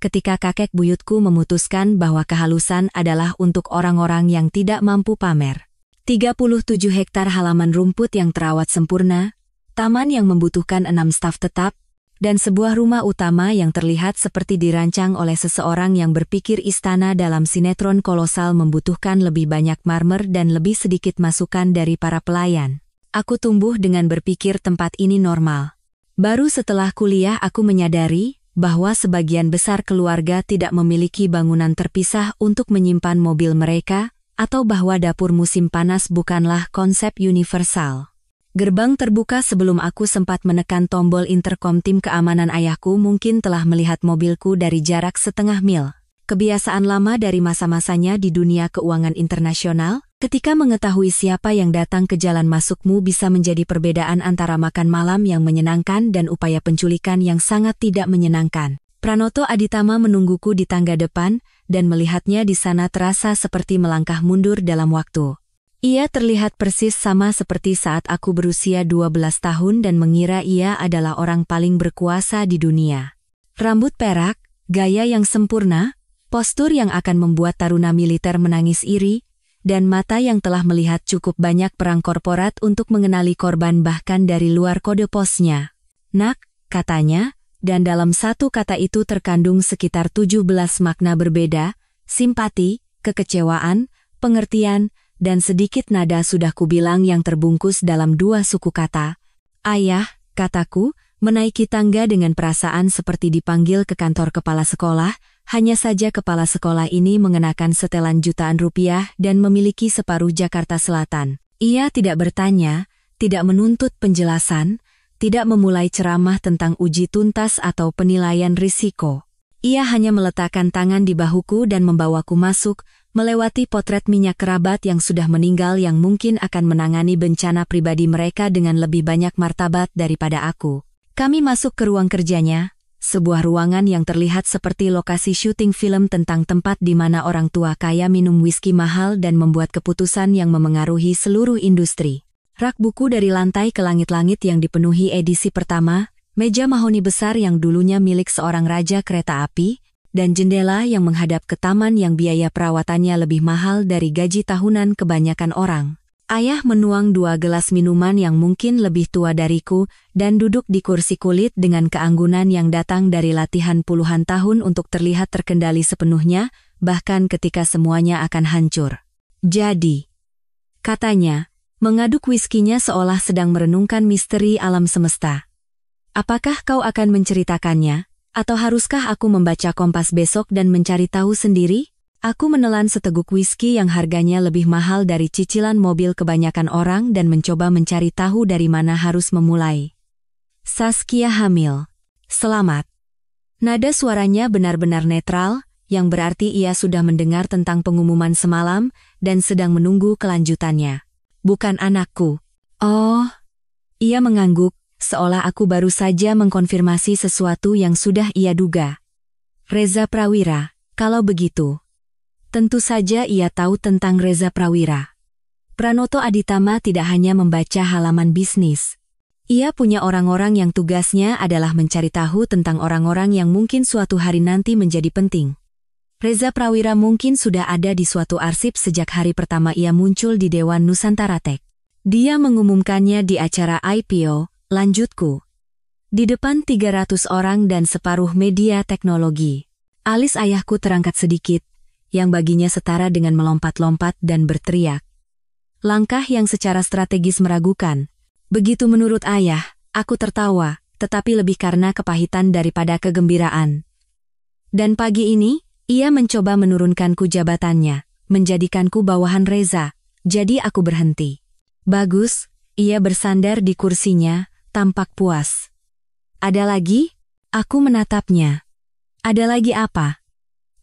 Speaker 1: ketika kakek buyutku memutuskan bahwa kehalusan adalah untuk orang-orang yang tidak mampu pamer. 37 hektar halaman rumput yang terawat sempurna, taman yang membutuhkan 6 staf tetap, dan sebuah rumah utama yang terlihat seperti dirancang oleh seseorang yang berpikir istana dalam sinetron kolosal membutuhkan lebih banyak marmer dan lebih sedikit masukan dari para pelayan. Aku tumbuh dengan berpikir tempat ini normal. Baru setelah kuliah aku menyadari bahwa sebagian besar keluarga tidak memiliki bangunan terpisah untuk menyimpan mobil mereka, atau bahwa dapur musim panas bukanlah konsep universal. Gerbang terbuka sebelum aku sempat menekan tombol interkom. Tim keamanan ayahku mungkin telah melihat mobilku dari jarak setengah mil. Kebiasaan lama dari masa-masanya di dunia keuangan internasional, ketika mengetahui siapa yang datang ke jalan masukmu bisa menjadi perbedaan antara makan malam yang menyenangkan dan upaya penculikan yang sangat tidak menyenangkan. Pranoto Aditama menungguku di tangga depan, dan melihatnya di sana terasa seperti melangkah mundur dalam waktu. Ia terlihat persis sama seperti saat aku berusia 12 tahun dan mengira ia adalah orang paling berkuasa di dunia. Rambut perak, gaya yang sempurna, postur yang akan membuat taruna militer menangis iri, dan mata yang telah melihat cukup banyak perang korporat untuk mengenali korban bahkan dari luar kode posnya. Nak, katanya, dan dalam satu kata itu terkandung sekitar 17 makna berbeda, simpati, kekecewaan, pengertian, dan sedikit nada sudah kubilang yang terbungkus dalam 2 suku kata. Ayah, kataku, menaiki tangga dengan perasaan seperti dipanggil ke kantor kepala sekolah, hanya saja kepala sekolah ini mengenakan setelan jutaan rupiah dan memiliki separuh Jakarta Selatan. Ia tidak bertanya, tidak menuntut penjelasan, tidak memulai ceramah tentang uji tuntas atau penilaian risiko. Ia hanya meletakkan tangan di bahuku dan membawaku masuk, melewati potret minyak kerabat yang sudah meninggal yang mungkin akan menangani bencana pribadi mereka dengan lebih banyak martabat daripada aku. Kami masuk ke ruang kerjanya, sebuah ruangan yang terlihat seperti lokasi syuting film tentang tempat di mana orang tua kaya minum whisky mahal dan membuat keputusan yang memengaruhi seluruh industri. Rak buku dari lantai ke langit-langit yang dipenuhi edisi pertama, meja mahoni besar yang dulunya milik seorang raja kereta api, dan jendela yang menghadap ke taman yang biaya perawatannya lebih mahal dari gaji tahunan kebanyakan orang. Ayah menuang 2 gelas minuman yang mungkin lebih tua dariku, dan duduk di kursi kulit dengan keanggunan yang datang dari latihan puluhan tahun untuk terlihat terkendali sepenuhnya, bahkan ketika semuanya akan hancur. Jadi, katanya, mengaduk whiskinya seolah sedang merenungkan misteri alam semesta. Apakah kau akan menceritakannya? Atau haruskah aku membaca Kompas besok dan mencari tahu sendiri? Aku menelan seteguk whisky yang harganya lebih mahal dari cicilan mobil kebanyakan orang dan mencoba mencari tahu dari mana harus memulai. Saskia hamil. Selamat. Nada suaranya benar-benar netral, yang berarti ia sudah mendengar tentang pengumuman semalam dan sedang menunggu kelanjutannya. Bukan anakku. Oh. Ia mengangguk, seolah aku baru saja mengkonfirmasi sesuatu yang sudah ia duga. Reza Prawira, kalau begitu. Tentu saja ia tahu tentang Reza Prawira. Pranoto Aditama tidak hanya membaca halaman bisnis. Ia punya orang-orang yang tugasnya adalah mencari tahu tentang orang-orang yang mungkin suatu hari nanti menjadi penting. Reza Prawira mungkin sudah ada di suatu arsip sejak hari pertama ia muncul di Dewan Nusantara Tech. Dia mengumumkannya di acara IPO, lanjutku. Di depan 300 orang dan separuh media teknologi. Alis ayahku terangkat sedikit, yang baginya setara dengan melompat-lompat dan berteriak. Langkah yang secara strategis meragukan. Begitu menurut ayah, aku tertawa, tetapi lebih karena kepahitan daripada kegembiraan. Dan pagi ini, ia mencoba menurunkanku jabatannya, menjadikanku bawahan Reza, jadi aku berhenti. Bagus, ia bersandar di kursinya, tampak puas. Ada lagi? Aku menatapnya. Ada lagi apa?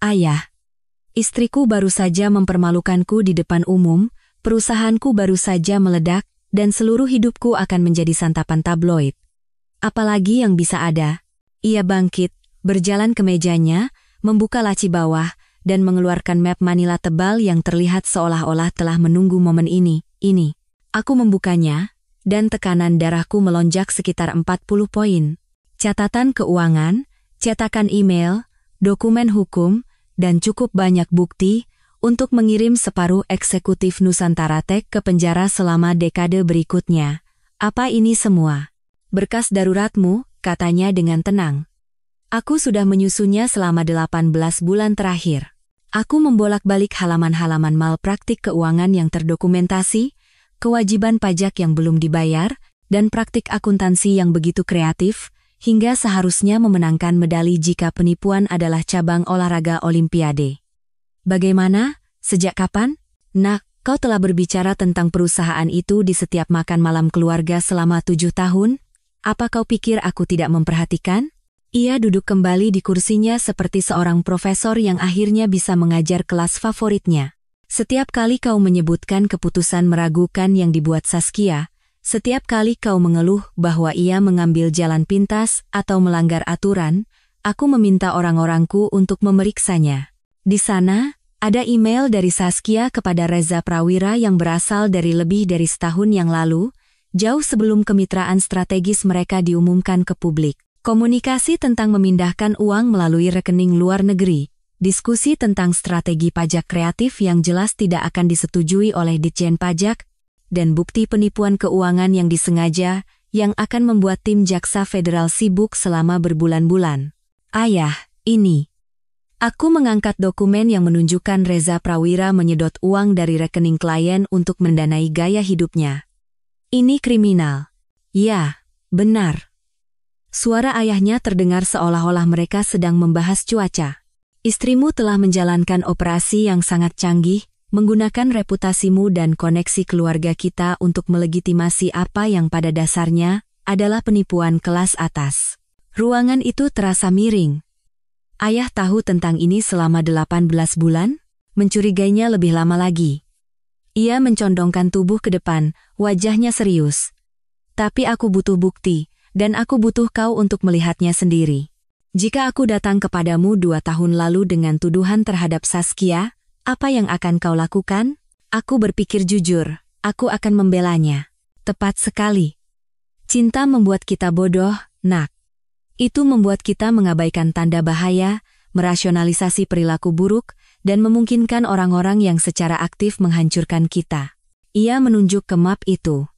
Speaker 1: Ayah. Istriku baru saja mempermalukanku di depan umum, perusahaanku baru saja meledak, dan seluruh hidupku akan menjadi santapan tabloid. Apalagi yang bisa ada? Ia bangkit, berjalan ke mejanya, membuka laci bawah, dan mengeluarkan map Manila tebal yang terlihat seolah-olah telah menunggu momen ini. Aku membukanya, dan tekanan darahku melonjak sekitar 40 poin. Catatan keuangan, cetakan email, dokumen hukum, dan cukup banyak bukti untuk mengirim separuh eksekutif Nusantara Tech ke penjara selama dekade berikutnya. Apa ini semua? Berkas daruratmu, katanya dengan tenang. Aku sudah menyusunnya selama 18 bulan terakhir. Aku membolak-balik halaman-halaman malpraktik keuangan yang terdokumentasi, kewajiban pajak yang belum dibayar, dan praktik akuntansi yang begitu kreatif, hingga seharusnya memenangkan medali jika penipuan adalah cabang olahraga Olimpiade. Bagaimana? Sejak kapan? Nak, kau telah berbicara tentang perusahaan itu di setiap makan malam keluarga selama 7 tahun? Apa kau pikir aku tidak memperhatikan? Ia duduk kembali di kursinya seperti seorang profesor yang akhirnya bisa mengajar kelas favoritnya. Setiap kali kau menyebutkan keputusan meragukan yang dibuat Saskia, setiap kali kau mengeluh bahwa ia mengambil jalan pintas atau melanggar aturan, aku meminta orang-orangku untuk memeriksanya. Di sana, ada email dari Saskia kepada Reza Prawira yang berasal dari lebih dari setahun yang lalu, jauh sebelum kemitraan strategis mereka diumumkan ke publik. Komunikasi tentang memindahkan uang melalui rekening luar negeri, diskusi tentang strategi pajak kreatif yang jelas tidak akan disetujui oleh Ditjen Pajak, dan bukti penipuan keuangan yang disengaja yang akan membuat tim Jaksa Federal sibuk selama berbulan-bulan. Ayah, ini. Aku mengangkat dokumen yang menunjukkan Reza Prawira menyedot uang dari rekening klien untuk mendanai gaya hidupnya. Ini kriminal. Ya, benar. Suara ayahnya terdengar seolah-olah mereka sedang membahas cuaca. Istrimu telah menjalankan operasi yang sangat canggih, menggunakan reputasimu dan koneksi keluarga kita untuk melegitimasi apa yang pada dasarnya adalah penipuan kelas atas. Ruangan itu terasa miring. Ayah tahu tentang ini selama 18 bulan? Mencurigainya lebih lama lagi. Ia mencondongkan tubuh ke depan, wajahnya serius. Tapi aku butuh bukti, dan aku butuh kau untuk melihatnya sendiri. Jika aku datang kepadamu 2 tahun lalu dengan tuduhan terhadap Saskia, apa yang akan kau lakukan? Aku berpikir jujur, aku akan membelanya. Tepat sekali. Cinta membuat kita bodoh, nak. Itu membuat kita mengabaikan tanda bahaya, merasionalisasi perilaku buruk, dan memungkinkan orang-orang yang secara aktif menghancurkan kita. Ia menunjuk ke map itu.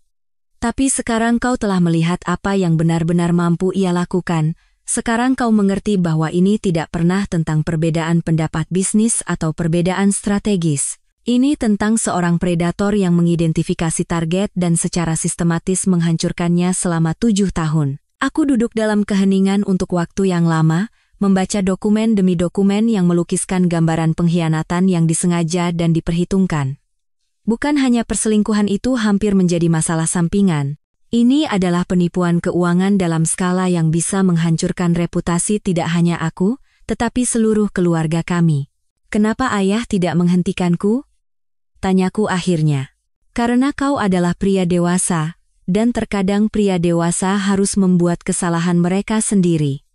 Speaker 1: Tapi sekarang kau telah melihat apa yang benar-benar mampu ia lakukan. Sekarang kau mengerti bahwa ini tidak pernah tentang perbedaan pendapat bisnis atau perbedaan strategis. Ini tentang seorang predator yang mengidentifikasi target dan secara sistematis menghancurkannya selama 7 tahun. Aku duduk dalam keheningan untuk waktu yang lama, membaca dokumen demi dokumen yang melukiskan gambaran pengkhianatan yang disengaja dan diperhitungkan. Bukan hanya perselingkuhan itu hampir menjadi masalah sampingan. Ini adalah penipuan keuangan dalam skala yang bisa menghancurkan reputasi tidak hanya aku, tetapi seluruh keluarga kami. Kenapa ayah tidak menghentikanku? Tanyaku akhirnya. Karena kau adalah pria dewasa, dan terkadang pria dewasa harus membuat kesalahan mereka sendiri.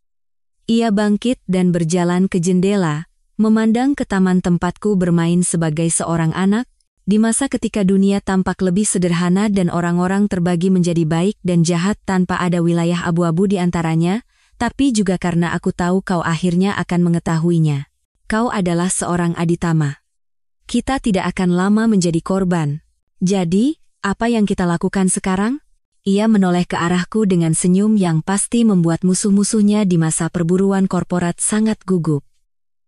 Speaker 1: Ia bangkit dan berjalan ke jendela, memandang ke taman tempatku bermain sebagai seorang anak, di masa ketika dunia tampak lebih sederhana dan orang-orang terbagi menjadi baik dan jahat tanpa ada wilayah abu-abu di antaranya, tapi juga karena aku tahu kau akhirnya akan mengetahuinya. Kau adalah seorang aditama. Kita tidak akan lama menjadi korban. Jadi, apa yang kita lakukan sekarang? Ia menoleh ke arahku dengan senyum yang pasti membuat musuh-musuhnya di masa perburuan korporat sangat gugup.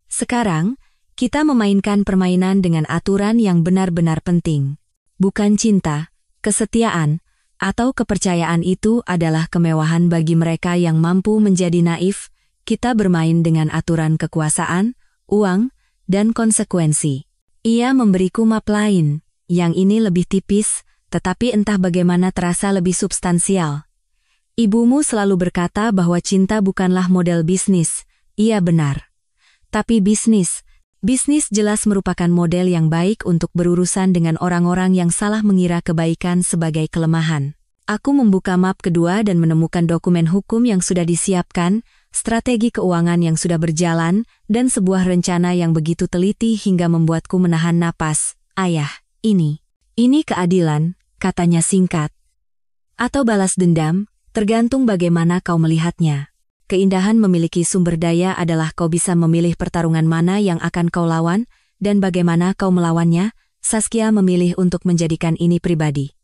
Speaker 1: Sekarang, kita memainkan permainan dengan aturan yang benar-benar penting. Bukan cinta, kesetiaan, atau kepercayaan itu adalah kemewahan bagi mereka yang mampu menjadi naif. Kita bermain dengan aturan kekuasaan, uang, dan konsekuensi. Ia memberiku map lain, yang ini lebih tipis, tetapi entah bagaimana terasa lebih substansial. Ibumu selalu berkata bahwa cinta bukanlah model bisnis. Ia benar. Tapi bisnis jelas merupakan model yang baik untuk berurusan dengan orang-orang yang salah mengira kebaikan sebagai kelemahan. Aku membuka map kedua dan menemukan dokumen hukum yang sudah disiapkan, strategi keuangan yang sudah berjalan, dan sebuah rencana yang begitu teliti hingga membuatku menahan napas. Ayah, ini keadilan, katanya singkat. Atau balas dendam, tergantung bagaimana kau melihatnya. Keindahan memiliki sumber daya adalah kau bisa memilih pertarungan mana yang akan kau lawan, dan bagaimana kau melawannya. Saskia memilih untuk menjadikan ini pribadi.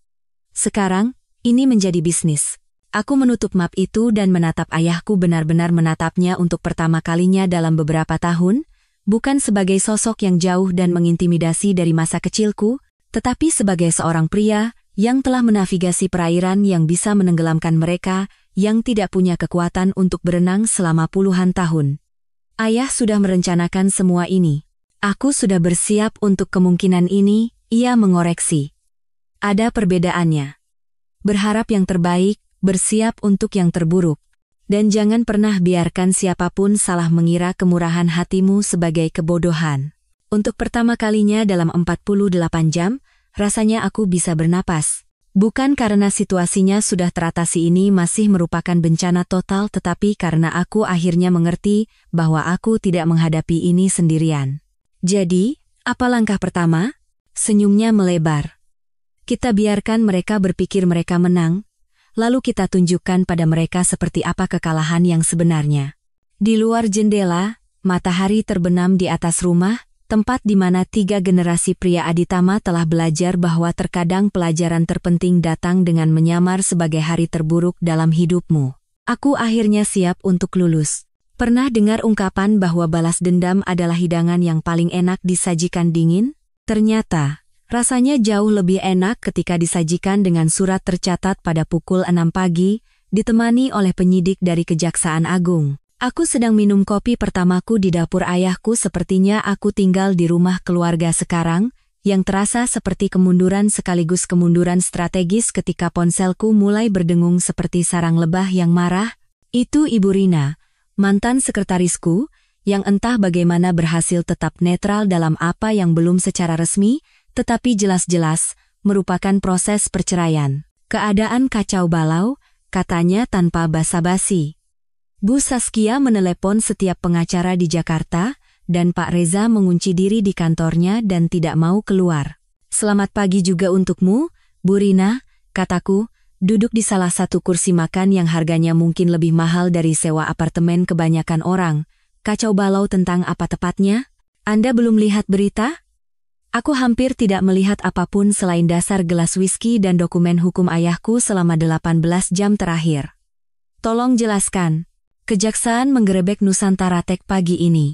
Speaker 1: Sekarang, ini menjadi bisnis. Aku menutup map itu dan menatap ayahku, benar-benar menatapnya untuk pertama kalinya dalam beberapa tahun, bukan sebagai sosok yang jauh dan mengintimidasi dari masa kecilku, tetapi sebagai seorang pria yang telah menavigasi perairan yang bisa menenggelamkan mereka, yang tidak punya kekuatan untuk berenang selama puluhan tahun. Ayah sudah merencanakan semua ini. Aku sudah bersiap untuk kemungkinan ini, ia mengoreksi. Ada perbedaannya. Berharap yang terbaik, bersiap untuk yang terburuk. Dan jangan pernah biarkan siapapun salah mengira kemurahan hatimu sebagai kebodohan. Untuk pertama kalinya dalam 48 jam, rasanya aku bisa bernapas. Bukan karena situasinya sudah teratasi, ini masih merupakan bencana total, tetapi karena aku akhirnya mengerti bahwa aku tidak menghadapi ini sendirian. Jadi, apa langkah pertama? Senyumnya melebar. Kita biarkan mereka berpikir mereka menang, lalu kita tunjukkan pada mereka seperti apa kekalahan yang sebenarnya. Di luar jendela, matahari terbenam di atas rumah, tempat di mana 3 generasi pria aditama telah belajar bahwa terkadang pelajaran terpenting datang dengan menyamar sebagai hari terburuk dalam hidupmu. Aku akhirnya siap untuk lulus. Pernah dengar ungkapan bahwa balas dendam adalah hidangan yang paling enak disajikan dingin? Ternyata, rasanya jauh lebih enak ketika disajikan dengan surat tercatat pada pukul 6 pagi, ditemani oleh penyidik dari Kejaksaan Agung. Aku sedang minum kopi pertamaku di dapur ayahku. Sepertinya aku tinggal di rumah keluarga sekarang, yang terasa seperti kemunduran sekaligus kemunduran strategis ketika ponselku mulai berdengung seperti sarang lebah yang marah. Itu Ibu Rina, mantan sekretarisku, yang entah bagaimana berhasil tetap netral dalam apa yang belum secara resmi, tetapi jelas-jelas merupakan proses perceraian. Keadaan kacau balau, katanya tanpa basa-basi. Bu Saskia menelepon setiap pengacara di Jakarta, dan Pak Reza mengunci diri di kantornya dan tidak mau keluar. Selamat pagi juga untukmu, Bu Rina, kataku, duduk di salah satu kursi makan yang harganya mungkin lebih mahal dari sewa apartemen kebanyakan orang. Kacau balau tentang apa tepatnya? Anda belum lihat berita? Aku hampir tidak melihat apapun selain dasar gelas whisky dan dokumen hukum ayahku selama 18 jam terakhir. Tolong jelaskan. Kejaksaan menggerebek Nusantara Tech pagi ini.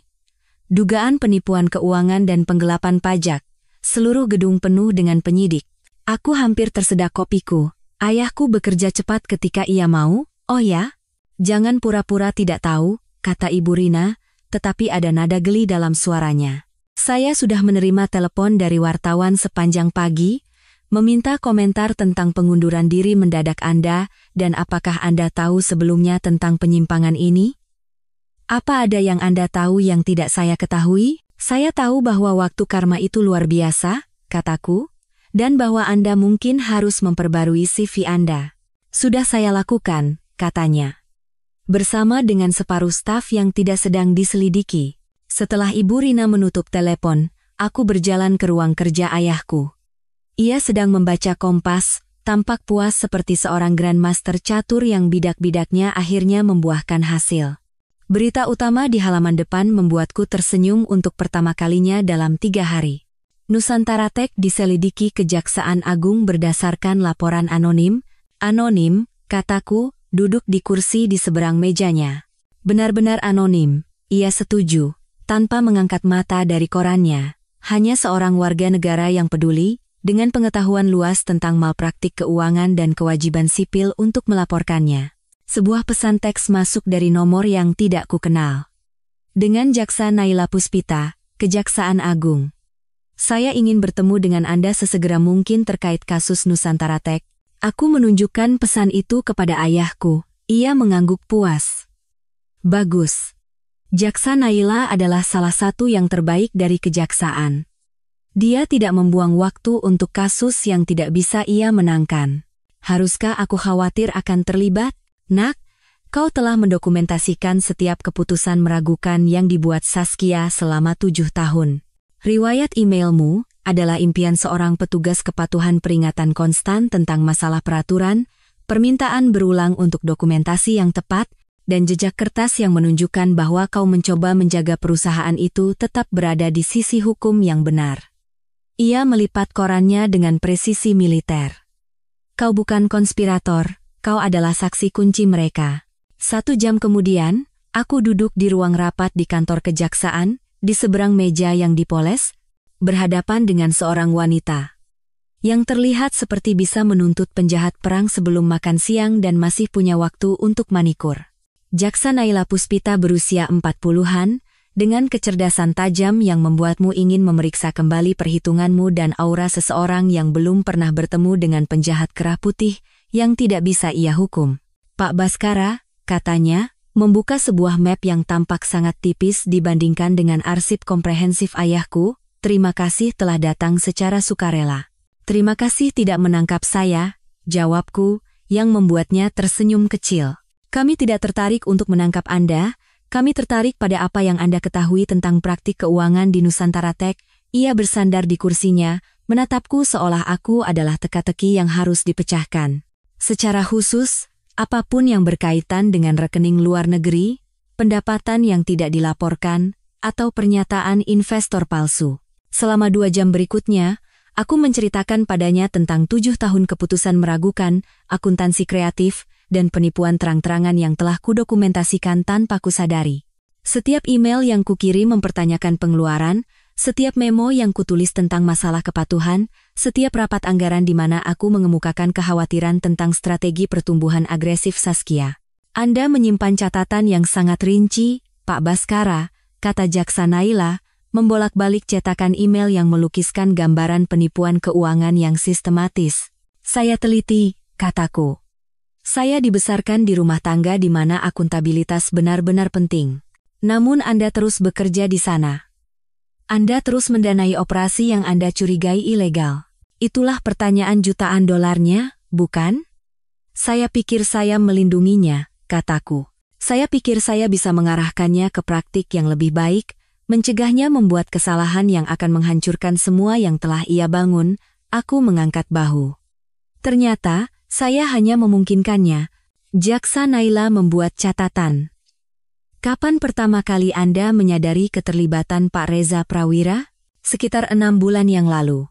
Speaker 1: Dugaan penipuan keuangan dan penggelapan pajak. Seluruh gedung penuh dengan penyidik. Aku hampir tersedak kopiku. Ayahku bekerja cepat ketika ia mau. Oh ya? Jangan pura-pura tidak tahu, kata Ibu Rina, tetapi ada nada geli dalam suaranya. Saya sudah menerima telepon dari wartawan sepanjang pagi, meminta komentar tentang pengunduran diri mendadak Anda, dan apakah Anda tahu sebelumnya tentang penyimpangan ini? Apa ada yang Anda tahu yang tidak saya ketahui? Saya tahu bahwa waktu karma itu luar biasa, kataku, dan bahwa Anda mungkin harus memperbarui CV Anda. Sudah saya lakukan, katanya. Bersama dengan separuh staf yang tidak sedang diselidiki. Setelah Ibu Rina menutup telepon, aku berjalan ke ruang kerja ayahku. Ia sedang membaca Kompas, tampak puas seperti seorang grandmaster catur yang bidak-bidaknya akhirnya membuahkan hasil. Berita utama di halaman depan membuatku tersenyum untuk pertama kalinya dalam 3 hari. Nusantara Tech diselidiki Kejaksaan Agung berdasarkan laporan anonim. Anonim, kataku, duduk di kursi di seberang mejanya. Benar-benar anonim, ia setuju, tanpa mengangkat mata dari korannya. Hanya seorang warga negara yang peduli, dengan pengetahuan luas tentang malpraktik keuangan dan kewajiban sipil untuk melaporkannya. Sebuah pesan teks masuk dari nomor yang tidak kukenal. Dengan Jaksa Naila Puspita, Kejaksaan Agung. Saya ingin bertemu dengan Anda sesegera mungkin terkait kasus Nusantara Tech. Aku menunjukkan pesan itu kepada ayahku. Ia mengangguk puas. Bagus. Jaksa Naila adalah salah satu yang terbaik dari kejaksaan. Dia tidak membuang waktu untuk kasus yang tidak bisa ia menangkan. Haruskah aku khawatir akan terlibat? Nak, kau telah mendokumentasikan setiap keputusan meragukan yang dibuat Saskia selama 7 tahun. Riwayat emailmu adalah impian seorang petugas kepatuhan peringatan konstan tentang masalah peraturan, permintaan berulang untuk dokumentasi yang tepat, dan jejak kertas yang menunjukkan bahwa kau mencoba menjaga perusahaan itu tetap berada di sisi hukum yang benar. Ia melipat korannya dengan presisi militer. Kau bukan konspirator. Kau adalah saksi kunci mereka. 1 jam kemudian, aku duduk di ruang rapat di kantor kejaksaan, di seberang meja yang dipoles, berhadapan dengan seorang wanita. Yang terlihat seperti bisa menuntut penjahat perang sebelum makan siang dan masih punya waktu untuk manikur. Jaksa Naila Puspita berusia 40-an, dengan kecerdasan tajam yang membuatmu ingin memeriksa kembali perhitunganmu dan aura seseorang yang belum pernah bertemu dengan penjahat kerah putih, yang tidak bisa ia hukum. Pak Baskara, katanya, membuka sebuah map yang tampak sangat tipis dibandingkan dengan arsip komprehensif ayahku. Terima kasih telah datang secara sukarela. Terima kasih tidak menangkap saya, jawabku, yang membuatnya tersenyum kecil. Kami tidak tertarik untuk menangkap Anda, kami tertarik pada apa yang Anda ketahui tentang praktik keuangan di Nusantara Tech. Ia bersandar di kursinya, menatapku seolah aku adalah teka-teki yang harus dipecahkan. Secara khusus, apapun yang berkaitan dengan rekening luar negeri, pendapatan yang tidak dilaporkan, atau pernyataan investor palsu. Selama 2 jam berikutnya, aku menceritakan padanya tentang 7 tahun keputusan meragukan, akuntansi kreatif, dan penipuan terang-terangan yang telah kudokumentasikan tanpa kusadari. Setiap email yang kukirim mempertanyakan pengeluaran, setiap memo yang kutulis tentang masalah kepatuhan, setiap rapat anggaran di mana aku mengemukakan kekhawatiran tentang strategi pertumbuhan agresif Saskia. Anda menyimpan catatan yang sangat rinci, Pak Baskara, kata Jaksa Naila, membolak-balik cetakan email yang melukiskan gambaran penipuan keuangan yang sistematis. Saya teliti, kataku. Saya dibesarkan di rumah tangga di mana akuntabilitas benar-benar penting. Namun Anda terus bekerja di sana. Anda terus mendanai operasi yang Anda curigai ilegal. Itulah pertanyaan jutaan dolarnya, bukan? Saya pikir saya melindunginya, kataku. Saya pikir saya bisa mengarahkannya ke praktik yang lebih baik, mencegahnya membuat kesalahan yang akan menghancurkan semua yang telah ia bangun. Aku mengangkat bahu. Ternyata, saya hanya memungkinkannya. Jaksa Naila membuat catatan. Kapan pertama kali Anda menyadari keterlibatan Pak Reza Prawira? Sekitar 6 bulan yang lalu.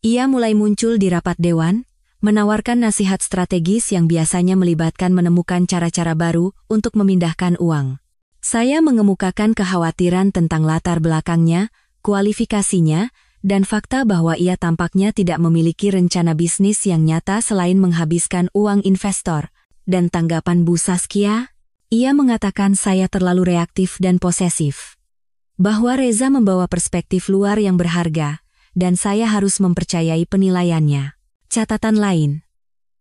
Speaker 1: Ia mulai muncul di rapat dewan, menawarkan nasihat strategis yang biasanya melibatkan menemukan cara-cara baru untuk memindahkan uang. Saya mengemukakan kekhawatiran tentang latar belakangnya, kualifikasinya, dan fakta bahwa ia tampaknya tidak memiliki rencana bisnis yang nyata selain menghabiskan uang investor. Dan tanggapan Bu Saskia? Ia mengatakan saya terlalu reaktif dan posesif. Bahwa Reza membawa perspektif luar yang berharga, dan saya harus mempercayai penilaiannya. Catatan lain.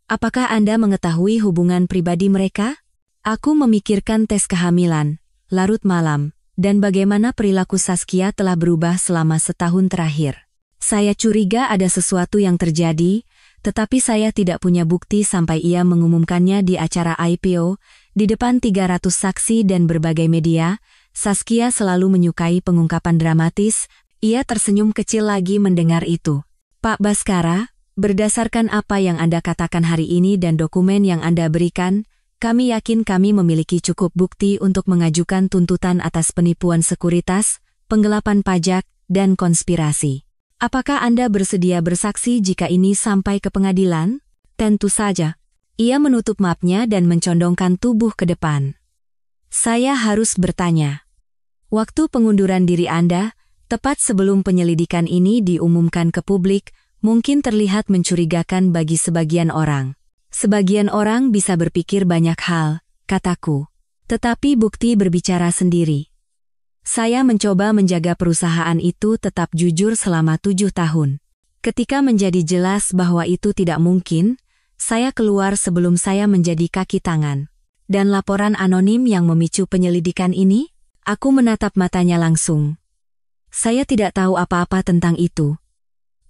Speaker 1: Apakah Anda mengetahui hubungan pribadi mereka? Aku memikirkan tes kehamilan, larut malam, dan bagaimana perilaku Saskia telah berubah selama setahun terakhir. Saya curiga ada sesuatu yang terjadi, tetapi saya tidak punya bukti sampai ia mengumumkannya di acara IPO, di depan 300 saksi dan berbagai media. Saskia selalu menyukai pengungkapan dramatis. Ia tersenyum kecil lagi mendengar itu. Pak Baskara, berdasarkan apa yang Anda katakan hari ini dan dokumen yang Anda berikan, kami yakin kami memiliki cukup bukti untuk mengajukan tuntutan atas penipuan sekuritas, penggelapan pajak, dan konspirasi. Apakah Anda bersedia bersaksi jika ini sampai ke pengadilan? Tentu saja. Ia menutup mapnya dan mencondongkan tubuh ke depan. Saya harus bertanya. Waktu pengunduran diri Anda, tepat sebelum penyelidikan ini diumumkan ke publik, mungkin terlihat mencurigakan bagi sebagian orang. Sebagian orang bisa berpikir banyak hal, kataku. Tetapi bukti berbicara sendiri. Saya mencoba menjaga perusahaan itu tetap jujur selama 7 tahun. Ketika menjadi jelas bahwa itu tidak mungkin, saya keluar sebelum saya menjadi kaki tangan. Dan laporan anonim yang memicu penyelidikan ini, aku menatap matanya langsung. Saya tidak tahu apa-apa tentang itu.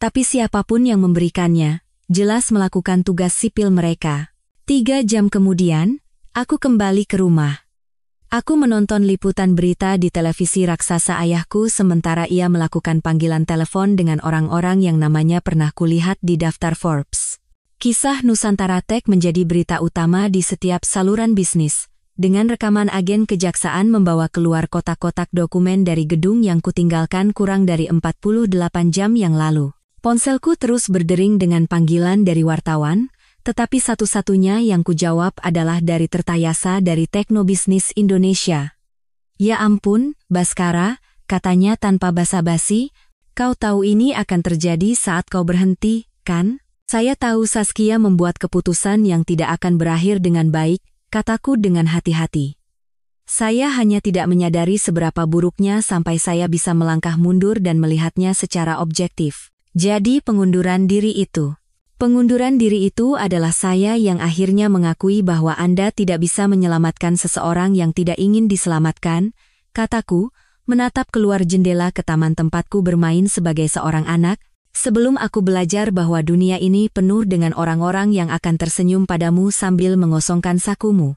Speaker 1: Tapi siapapun yang memberikannya, jelas melakukan tugas sipil mereka. 3 jam kemudian, aku kembali ke rumah. Aku menonton liputan berita di televisi raksasa ayahku sementara ia melakukan panggilan telepon dengan orang-orang yang namanya pernah kulihat di daftar Forbes. Kisah Nusantara Tech menjadi berita utama di setiap saluran bisnis, dengan rekaman agen kejaksaan membawa keluar kotak-kotak dokumen dari gedung yang kutinggalkan kurang dari 48 jam yang lalu. Ponselku terus berdering dengan panggilan dari wartawan, tetapi satu-satunya yang kujawab adalah dari Tertayasa dari Teknobisnis Indonesia. Ya ampun, Baskara, katanya tanpa basa-basi, kau tahu ini akan terjadi saat kau berhenti, kan? Saya tahu Saskia membuat keputusan yang tidak akan berakhir dengan baik, kataku dengan hati-hati. Saya hanya tidak menyadari seberapa buruknya sampai saya bisa melangkah mundur dan melihatnya secara objektif. Jadi pengunduran diri itu. Pengunduran diri itu adalah saya yang akhirnya mengakui bahwa Anda tidak bisa menyelamatkan seseorang yang tidak ingin diselamatkan, kataku, menatap keluar jendela ke taman tempatku bermain sebagai seorang anak, sebelum aku belajar bahwa dunia ini penuh dengan orang-orang yang akan tersenyum padamu sambil mengosongkan sakumu.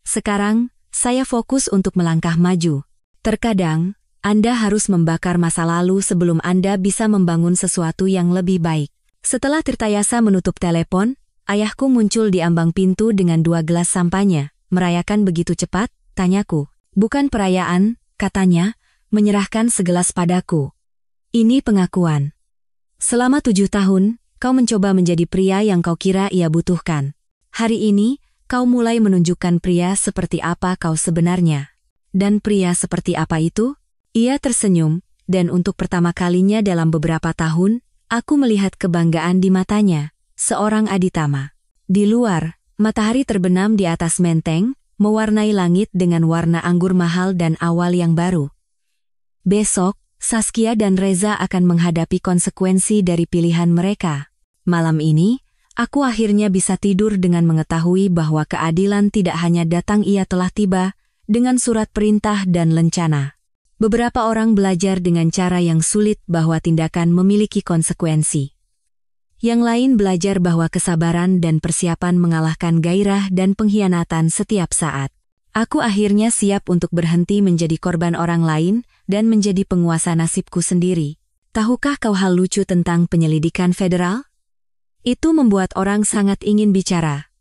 Speaker 1: Sekarang, saya fokus untuk melangkah maju. Terkadang, Anda harus membakar masa lalu sebelum Anda bisa membangun sesuatu yang lebih baik. Setelah Tirtayasa menutup telepon, ayahku muncul di ambang pintu dengan 2 gelas sampanya. Merayakan begitu cepat? Tanyaku. Bukan perayaan, katanya, menyerahkan segelas padaku. Ini pengakuan. Selama 7 tahun, kau mencoba menjadi pria yang kau kira ia butuhkan. Hari ini, kau mulai menunjukkan pria seperti apa kau sebenarnya. Dan pria seperti apa itu? Ia tersenyum, dan untuk pertama kalinya dalam beberapa tahun, aku melihat kebanggaan di matanya, seorang aditama. Di luar, matahari terbenam di atas menteng, mewarnai langit dengan warna anggur mahal dan awal yang baru. Besok, Saskia dan Reza akan menghadapi konsekuensi dari pilihan mereka. Malam ini, aku akhirnya bisa tidur dengan mengetahui bahwa keadilan tidak hanya datang ia telah tiba, dengan surat perintah dan lencana. Beberapa orang belajar dengan cara yang sulit bahwa tindakan memiliki konsekuensi. Yang lain belajar bahwa kesabaran dan persiapan mengalahkan gairah dan pengkhianatan setiap saat. Aku akhirnya siap untuk berhenti menjadi korban orang lain dan menjadi penguasa nasibku sendiri. Tahukah kau hal lucu tentang penyelidikan federal? Itu membuat orang sangat ingin bicara.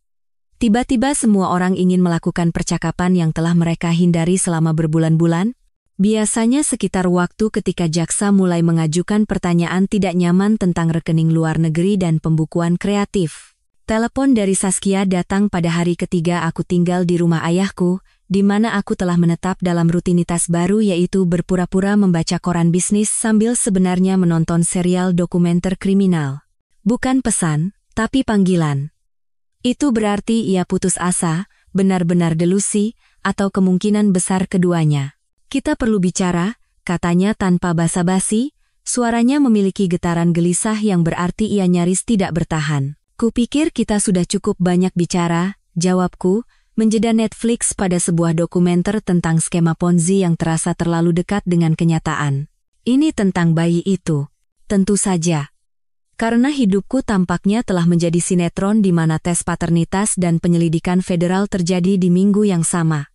Speaker 1: Tiba-tiba semua orang ingin melakukan percakapan yang telah mereka hindari selama berbulan-bulan. Biasanya sekitar waktu ketika jaksa mulai mengajukan pertanyaan tidak nyaman tentang rekening luar negeri dan pembukuan kreatif. Telepon dari Saskia datang pada hari ketiga aku tinggal di rumah ayahku, di mana aku telah menetap dalam rutinitas baru yaitu berpura-pura membaca koran bisnis sambil sebenarnya menonton serial dokumenter kriminal. Bukan pesan, tapi panggilan. Itu berarti ia putus asa, benar-benar delusi, atau kemungkinan besar keduanya. Kita perlu bicara, katanya tanpa basa-basi, suaranya memiliki getaran gelisah yang berarti ia nyaris tidak bertahan. Kupikir kita sudah cukup banyak bicara, jawabku, menjeda Netflix pada sebuah dokumenter tentang skema Ponzi yang terasa terlalu dekat dengan kenyataan. Ini tentang bayi itu. Tentu saja. Karena hidupku tampaknya telah menjadi sinetron di mana tes paternitas dan penyelidikan federal terjadi di minggu yang sama.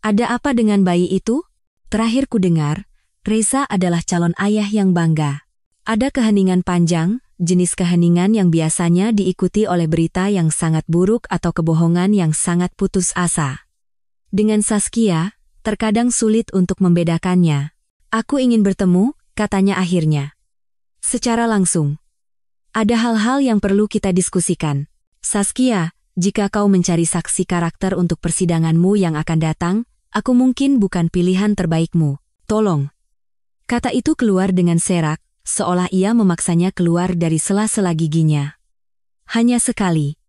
Speaker 1: Ada apa dengan bayi itu? Terakhir ku dengar, Reza adalah calon ayah yang bangga. Ada keheningan panjang, jenis keheningan yang biasanya diikuti oleh berita yang sangat buruk atau kebohongan yang sangat putus asa. Dengan Saskia, terkadang sulit untuk membedakannya. Aku ingin bertemu, katanya akhirnya. Secara langsung. Ada hal-hal yang perlu kita diskusikan. Saskia, jika kau mencari saksi karakter untuk persidanganmu yang akan datang, aku mungkin bukan pilihan terbaikmu. Tolong. Kata itu keluar dengan serak, seolah ia memaksanya keluar dari sela-sela giginya. Hanya sekali.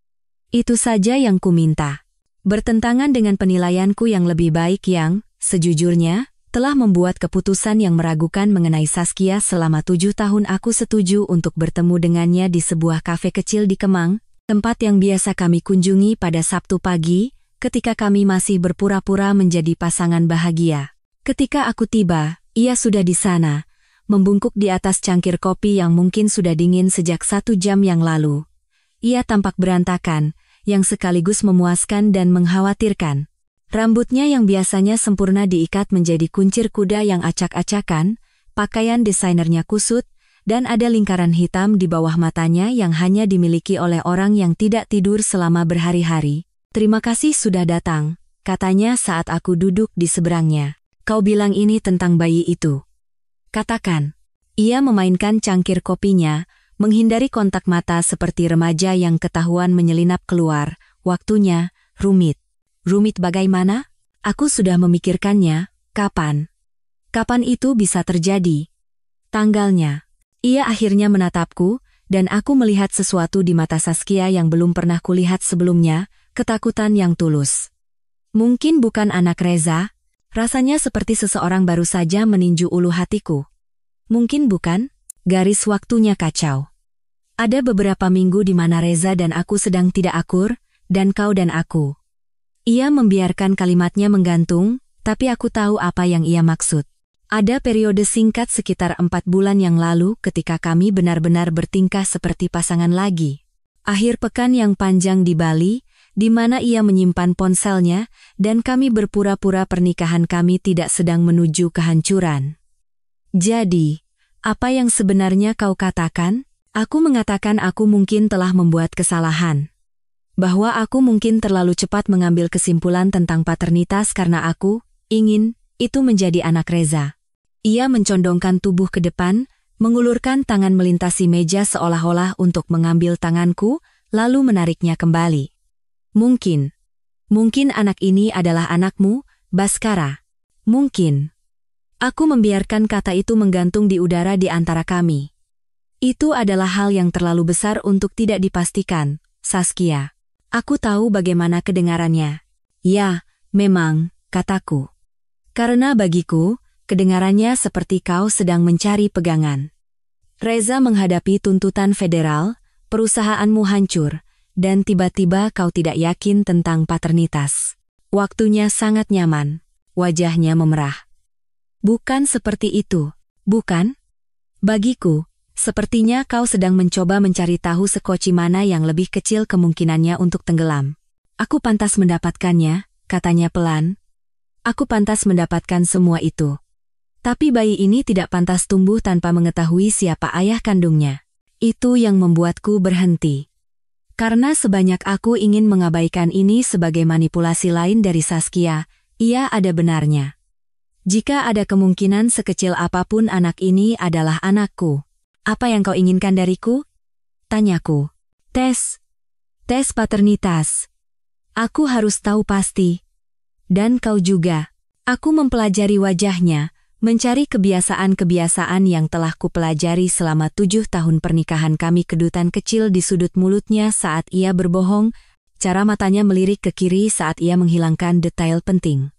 Speaker 1: Itu saja yang ku minta. Bertentangan dengan penilaianku yang lebih baik yang, sejujurnya, telah membuat keputusan yang meragukan mengenai Saskia selama 7 tahun. Aku setuju untuk bertemu dengannya di sebuah kafe kecil di Kemang, tempat yang biasa kami kunjungi pada Sabtu pagi, ketika kami masih berpura-pura menjadi pasangan bahagia. Ketika aku tiba, ia sudah di sana, membungkuk di atas cangkir kopi yang mungkin sudah dingin sejak 1 jam yang lalu. Ia tampak berantakan, yang sekaligus memuaskan dan mengkhawatirkan. Rambutnya yang biasanya sempurna diikat menjadi kuncir kuda yang acak-acakan, pakaian desainernya kusut, dan ada lingkaran hitam di bawah matanya yang hanya dimiliki oleh orang yang tidak tidur selama berhari-hari. Terima kasih sudah datang, katanya saat aku duduk di seberangnya. Kau bilang ini tentang bayi itu. Katakan. Ia memainkan cangkir kopinya, menghindari kontak mata seperti remaja yang ketahuan menyelinap keluar. Waktunya, rumit. Rumit bagaimana? Aku sudah memikirkannya. Kapan? Kapan itu bisa terjadi? Tanggalnya. Ia akhirnya menatapku, dan aku melihat sesuatu di mata Saskia yang belum pernah kulihat sebelumnya, ketakutan yang tulus. Mungkin bukan anak Reza, rasanya seperti seseorang baru saja meninju ulu hatiku. Mungkin bukan, garis waktunya kacau. Ada beberapa minggu di mana Reza dan aku sedang tidak akur, dan kau dan aku. Ia membiarkan kalimatnya menggantung, tapi aku tahu apa yang ia maksud. Ada periode singkat sekitar 4 bulan yang lalu ketika kami benar-benar bertingkah seperti pasangan lagi. Akhir pekan yang panjang di Bali, di mana ia menyimpan ponselnya, dan kami berpura-pura pernikahan kami tidak sedang menuju kehancuran. Jadi, apa yang sebenarnya kau katakan? Aku mengatakan aku mungkin telah membuat kesalahan. Bahwa aku mungkin terlalu cepat mengambil kesimpulan tentang paternitas karena aku ingin itu menjadi anak Reza. Ia mencondongkan tubuh ke depan, mengulurkan tangan melintasi meja seolah-olah untuk mengambil tanganku, lalu menariknya kembali. Mungkin anak ini adalah anakmu, Baskara. Mungkin. Aku membiarkan kata itu menggantung di udara di antara kami. Itu adalah hal yang terlalu besar untuk tidak dipastikan, Saskia. Aku tahu bagaimana kedengarannya. Ya, memang, kataku. Karena bagiku, kedengarannya seperti kau sedang mencari pegangan. Reza menghadapi tuntutan federal, perusahaanmu hancur, dan tiba-tiba kau tidak yakin tentang paternitas. Waktunya sangat nyaman, wajahnya memerah. Bukan seperti itu, bukan? Bagiku, sepertinya kau sedang mencoba mencari tahu sekoci mana yang lebih kecil kemungkinannya untuk tenggelam. Aku pantas mendapatkannya, katanya pelan. Aku pantas mendapatkan semua itu. Tapi bayi ini tidak pantas tumbuh tanpa mengetahui siapa ayah kandungnya. Itu yang membuatku berhenti. Karena sebanyak aku ingin mengabaikan ini sebagai manipulasi lain dari Saskia, ia ada benarnya. Jika ada kemungkinan sekecil apapun anak ini adalah anakku. Apa yang kau inginkan dariku? Tanyaku. Tes paternitas. Aku harus tahu pasti. Dan kau juga. Aku mempelajari wajahnya, mencari kebiasaan-kebiasaan yang telah kupelajari selama 7 tahun pernikahan kami. Kedutan kecil di sudut mulutnya saat ia berbohong, Cara matanya melirik ke kiri saat ia menghilangkan detail penting.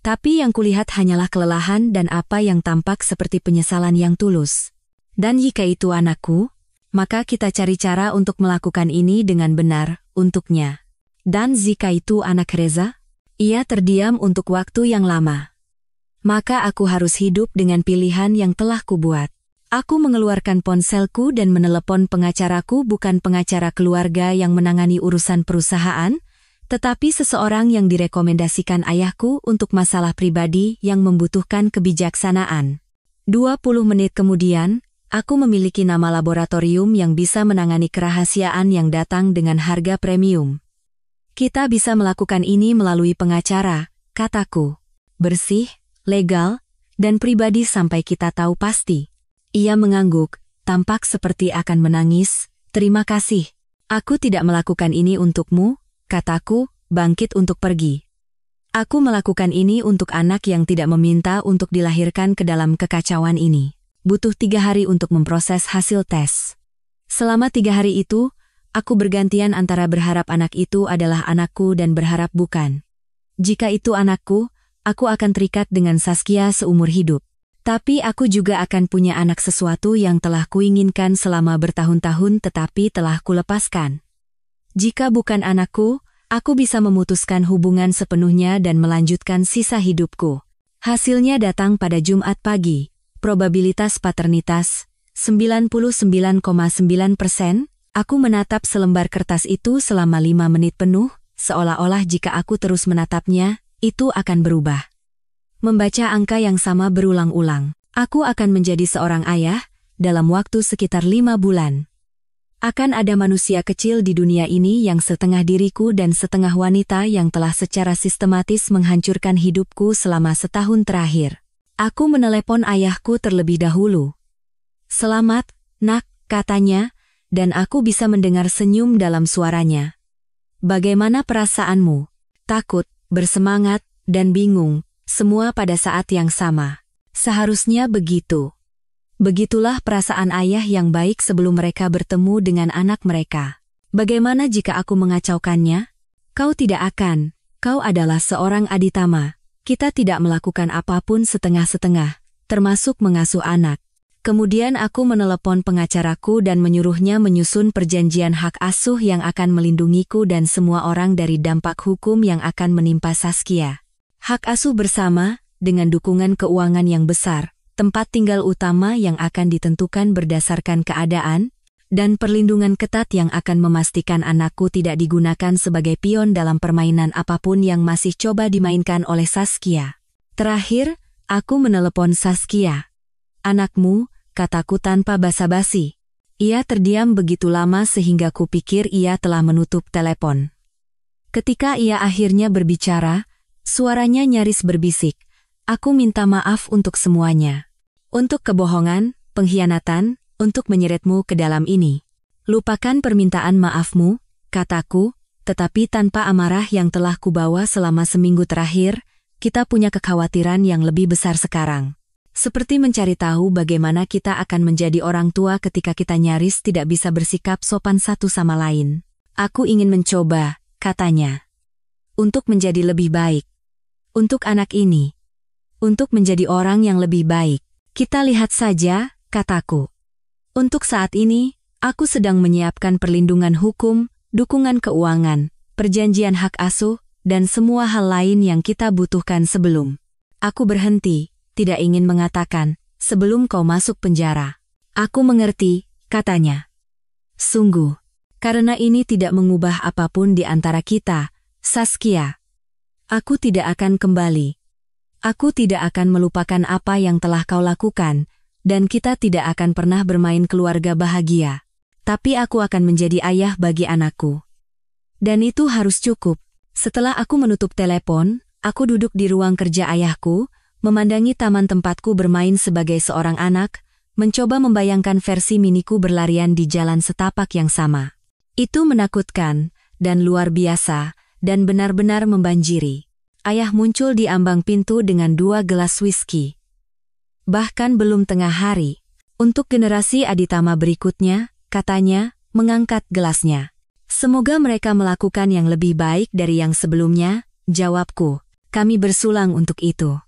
Speaker 1: Tapi yang kulihat hanyalah kelelahan dan apa yang tampak seperti penyesalan yang tulus. Dan jika itu anakku, maka kita cari cara untuk melakukan ini dengan benar, untuknya. Dan jika itu anak Reza? Ia terdiam untuk waktu yang lama. Maka aku harus hidup dengan pilihan yang telah kubuat. Aku mengeluarkan ponselku dan menelepon pengacaraku, bukan pengacara keluarga yang menangani urusan perusahaan, tetapi seseorang yang direkomendasikan ayahku untuk masalah pribadi yang membutuhkan kebijaksanaan. 20 menit kemudian, aku memiliki nama laboratorium yang bisa menangani kerahasiaan yang datang dengan harga premium. Kita bisa melakukan ini melalui pengacara, kataku. Bersih, legal, dan pribadi sampai kita tahu pasti. Ia mengangguk, tampak seperti akan menangis. Terima kasih. Aku tidak melakukan ini untukmu, kataku, bangkit untuk pergi. Aku melakukan ini untuk anak yang tidak meminta untuk dilahirkan ke dalam kekacauan ini. Butuh 3 hari untuk memproses hasil tes. Selama 3 hari itu, aku bergantian antara berharap anak itu adalah anakku dan berharap bukan. Jika itu anakku, aku akan terikat dengan Saskia seumur hidup. Tapi aku juga akan punya anak, sesuatu yang telah kuinginkan selama bertahun-tahun tetapi telah kulepaskan. Jika bukan anakku, aku bisa memutuskan hubungan sepenuhnya dan melanjutkan sisa hidupku. Hasilnya datang pada Jumat pagi. Probabilitas paternitas, 99,9%. Aku menatap selembar kertas itu selama 5 menit penuh, seolah-olah jika aku terus menatapnya, itu akan berubah. Membaca angka yang sama berulang-ulang. Aku akan menjadi seorang ayah, dalam waktu sekitar 5 bulan. Akan ada manusia kecil di dunia ini yang setengah diriku dan setengah wanita yang telah secara sistematis menghancurkan hidupku selama setahun terakhir. Aku menelepon ayahku terlebih dahulu. Selamat, nak, katanya, dan aku bisa mendengar senyum dalam suaranya. Bagaimana perasaanmu? Takut, bersemangat, dan bingung, semua pada saat yang sama. Seharusnya begitu. Begitulah perasaan ayah yang baik sebelum mereka bertemu dengan anak mereka. Bagaimana jika aku mengacaukannya? Kau tidak akan. Kau adalah seorang aditama. Kita tidak melakukan apapun setengah-setengah, termasuk mengasuh anak. Kemudian aku menelepon pengacaraku dan menyuruhnya menyusun perjanjian hak asuh yang akan melindungiku dan semua orang dari dampak hukum yang akan menimpa Saskia. Hak asuh bersama, dengan dukungan keuangan yang besar, tempat tinggal utama yang akan ditentukan berdasarkan keadaan, dan perlindungan ketat yang akan memastikan anakku tidak digunakan sebagai pion dalam permainan apapun yang masih coba dimainkan oleh Saskia. Terakhir, aku menelepon Saskia. Anakmu, kataku tanpa basa-basi. Ia terdiam begitu lama sehingga kupikir ia telah menutup telepon. Ketika ia akhirnya berbicara, suaranya nyaris berbisik. Aku minta maaf untuk semuanya. Untuk kebohongan, pengkhianatan, untuk menyeretmu ke dalam ini. Lupakan permintaan maafmu, kataku, tetapi tanpa amarah yang telah kubawa selama seminggu terakhir, kita punya kekhawatiran yang lebih besar sekarang. Seperti mencari tahu bagaimana kita akan menjadi orang tua ketika kita nyaris tidak bisa bersikap sopan satu sama lain. Aku ingin mencoba, katanya. Untuk menjadi lebih baik. Untuk anak ini. Untuk menjadi orang yang lebih baik. Kita lihat saja, kataku. Untuk saat ini, aku sedang menyiapkan perlindungan hukum, dukungan keuangan, perjanjian hak asuh, dan semua hal lain yang kita butuhkan sebelum. Aku berhenti, tidak ingin mengatakan, sebelum kau masuk penjara. Aku mengerti, katanya. Sungguh, karena ini tidak mengubah apapun di antara kita, Saskia. Aku tidak akan kembali. Aku tidak akan melupakan apa yang telah kau lakukan, dan kita tidak akan pernah bermain keluarga bahagia. Tapi aku akan menjadi ayah bagi anakku. Dan itu harus cukup. Setelah aku menutup telepon, aku duduk di ruang kerja ayahku, memandangi taman tempatku bermain sebagai seorang anak, mencoba membayangkan versi miniku berlarian di jalan setapak yang sama. Itu menakutkan, dan luar biasa, dan benar-benar membanjiri. Ayah muncul di ambang pintu dengan 2 gelas whisky. Bahkan belum tengah hari. Untuk generasi aditama berikutnya, katanya, mengangkat gelasnya. Semoga mereka melakukan yang lebih baik dari yang sebelumnya, jawabku. Kami bersulang untuk itu.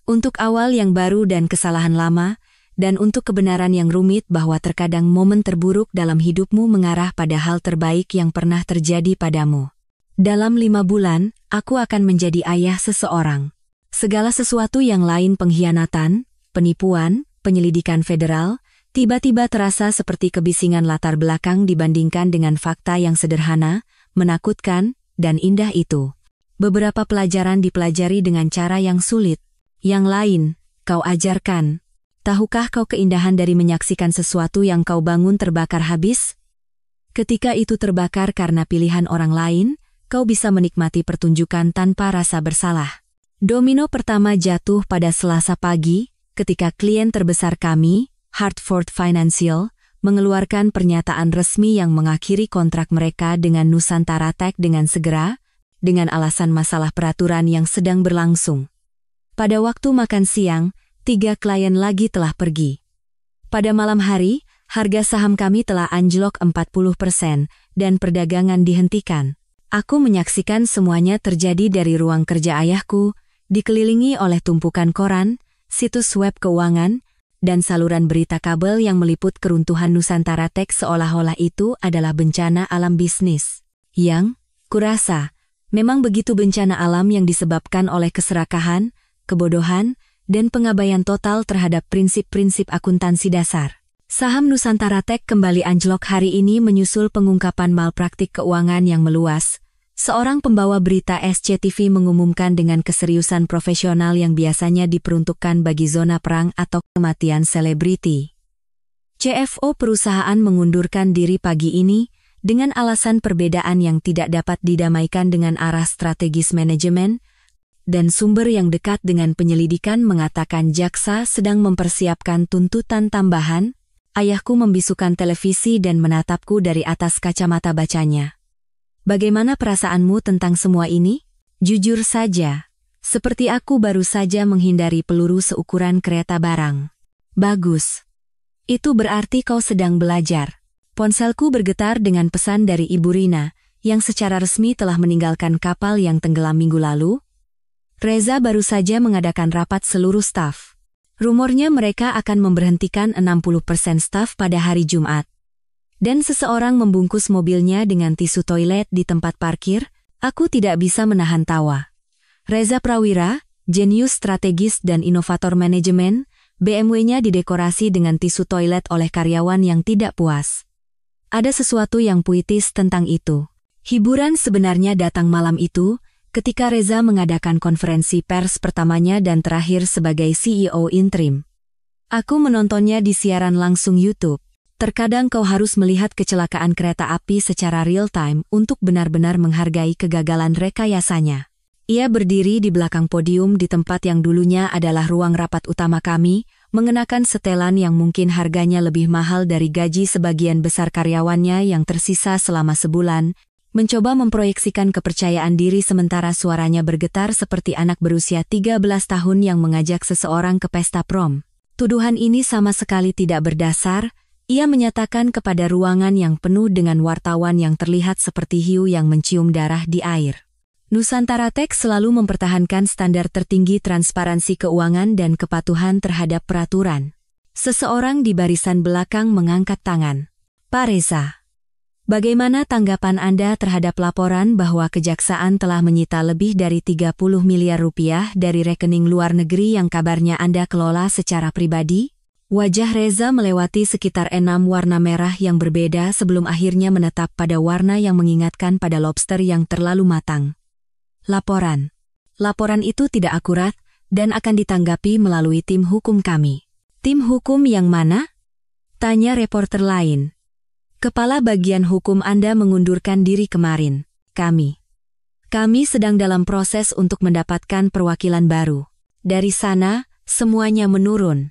Speaker 1: Untuk awal yang baru dan kesalahan lama, dan untuk kebenaran yang rumit bahwa terkadang momen terburuk dalam hidupmu mengarah pada hal terbaik yang pernah terjadi padamu. Dalam 5 bulan, aku akan menjadi ayah seseorang. Segala sesuatu yang lain pengkhianatan, penipuan, penyelidikan federal, tiba-tiba terasa seperti kebisingan latar belakang dibandingkan dengan fakta yang sederhana, menakutkan, dan indah itu. Beberapa pelajaran dipelajari dengan cara yang sulit. Yang lain, kau ajarkan. Tahukah kau keindahan dari menyaksikan sesuatu yang kau bangun terbakar habis? Ketika itu terbakar karena pilihan orang lain, kau bisa menikmati pertunjukan tanpa rasa bersalah. Domino pertama jatuh pada Selasa pagi, ketika klien terbesar kami, Hartford Financial, mengeluarkan pernyataan resmi yang mengakhiri kontrak mereka dengan Nusantara Tech dengan segera, dengan alasan masalah peraturan yang sedang berlangsung. Pada waktu makan siang, 3 klien lagi telah pergi. Pada malam hari, harga saham kami telah anjlok 40% dan perdagangan dihentikan. Aku menyaksikan semuanya terjadi dari ruang kerja ayahku, dikelilingi oleh tumpukan koran, situs web keuangan, dan saluran berita kabel yang meliput keruntuhan Nusantara Tech seolah-olah itu adalah bencana alam bisnis. Yang, kurasa, memang begitu bencana alam yang disebabkan oleh keserakahan, kebodohan, dan pengabaian total terhadap prinsip-prinsip akuntansi dasar. Saham Nusantara Tech kembali anjlok hari ini menyusul pengungkapan malpraktik keuangan yang meluas. Seorang pembawa berita SCTV mengumumkan dengan keseriusan profesional yang biasanya diperuntukkan bagi zona perang atau kematian selebriti. CFO perusahaan mengundurkan diri pagi ini dengan alasan perbedaan yang tidak dapat didamaikan dengan arah strategis manajemen, dan sumber yang dekat dengan penyelidikan mengatakan jaksa sedang mempersiapkan tuntutan tambahan. Ayahku membisukan televisi dan menatapku dari atas kacamata bacanya. Bagaimana perasaanmu tentang semua ini? Jujur saja, seperti aku baru saja menghindari peluru seukuran kereta barang. Bagus. Itu berarti kau sedang belajar. Ponselku bergetar dengan pesan dari Ibu Rina, yang secara resmi telah meninggalkan kapal yang tenggelam minggu lalu. Reza baru saja mengadakan rapat seluruh staf. Rumornya mereka akan memberhentikan 60% staf pada hari Jumat. Dan seseorang membungkus mobilnya dengan tisu toilet di tempat parkir. Aku tidak bisa menahan tawa. Reza Prawira, jenius strategis dan inovator manajemen, BMW-nya didekorasi dengan tisu toilet oleh karyawan yang tidak puas. Ada sesuatu yang puitis tentang itu. Hiburan sebenarnya datang malam itu, ketika Reza mengadakan konferensi pers pertamanya dan terakhir sebagai CEO interim. Aku menontonnya di siaran langsung YouTube. Terkadang kau harus melihat kecelakaan kereta api secara real-time untuk benar-benar menghargai kegagalan rekayasanya. Ia berdiri di belakang podium di tempat yang dulunya adalah ruang rapat utama kami, mengenakan setelan yang mungkin harganya lebih mahal dari gaji sebagian besar karyawannya yang tersisa selama sebulan, mencoba memproyeksikan kepercayaan diri sementara suaranya bergetar seperti anak berusia 13 tahun yang mengajak seseorang ke pesta prom. Tuduhan ini sama sekali tidak berdasar. Ia menyatakan kepada ruangan yang penuh dengan wartawan yang terlihat seperti hiu yang mencium darah di air. Nusantara Tech selalu mempertahankan standar tertinggi transparansi keuangan dan kepatuhan terhadap peraturan. Seseorang di barisan belakang mengangkat tangan. Pak Reza, bagaimana tanggapan Anda terhadap laporan bahwa kejaksaan telah menyita lebih dari 30 miliar rupiah dari rekening luar negeri yang kabarnya Anda kelola secara pribadi? Wajah Reza melewati sekitar 6 warna merah yang berbeda sebelum akhirnya menetap pada warna yang mengingatkan pada lobster yang terlalu matang. Laporan. Laporan itu tidak akurat dan akan ditanggapi melalui tim hukum kami. Tim hukum yang mana? Tanya reporter lain. Kepala bagian hukum Anda mengundurkan diri kemarin. Kami sedang dalam proses untuk mendapatkan perwakilan baru. Dari sana, semuanya menurun.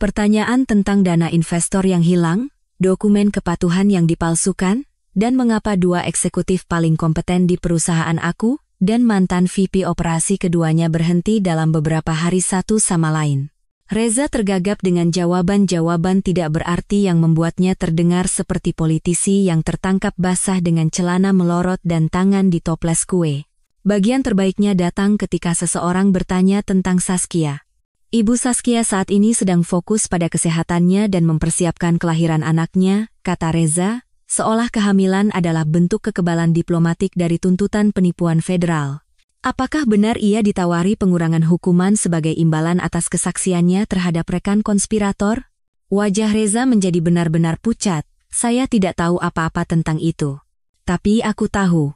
Speaker 1: Pertanyaan tentang dana investor yang hilang, dokumen kepatuhan yang dipalsukan, dan mengapa 2 eksekutif paling kompeten di perusahaan aku dan mantan VP operasi keduanya berhenti dalam beberapa hari satu sama lain. Reza tergagap dengan jawaban-jawaban tidak berarti yang membuatnya terdengar seperti politisi yang tertangkap basah dengan celana melorot dan tangan di toples kue. Bagian terbaiknya datang ketika seseorang bertanya tentang Saskia. Ibu Saskia saat ini sedang fokus pada kesehatannya dan mempersiapkan kelahiran anaknya, kata Reza, seolah kehamilan adalah bentuk kekebalan diplomatik dari tuntutan penipuan federal. Apakah benar ia ditawari pengurangan hukuman sebagai imbalan atas kesaksiannya terhadap rekan konspirator? Wajah Reza menjadi benar-benar pucat. Saya tidak tahu apa-apa tentang itu. Tapi aku tahu.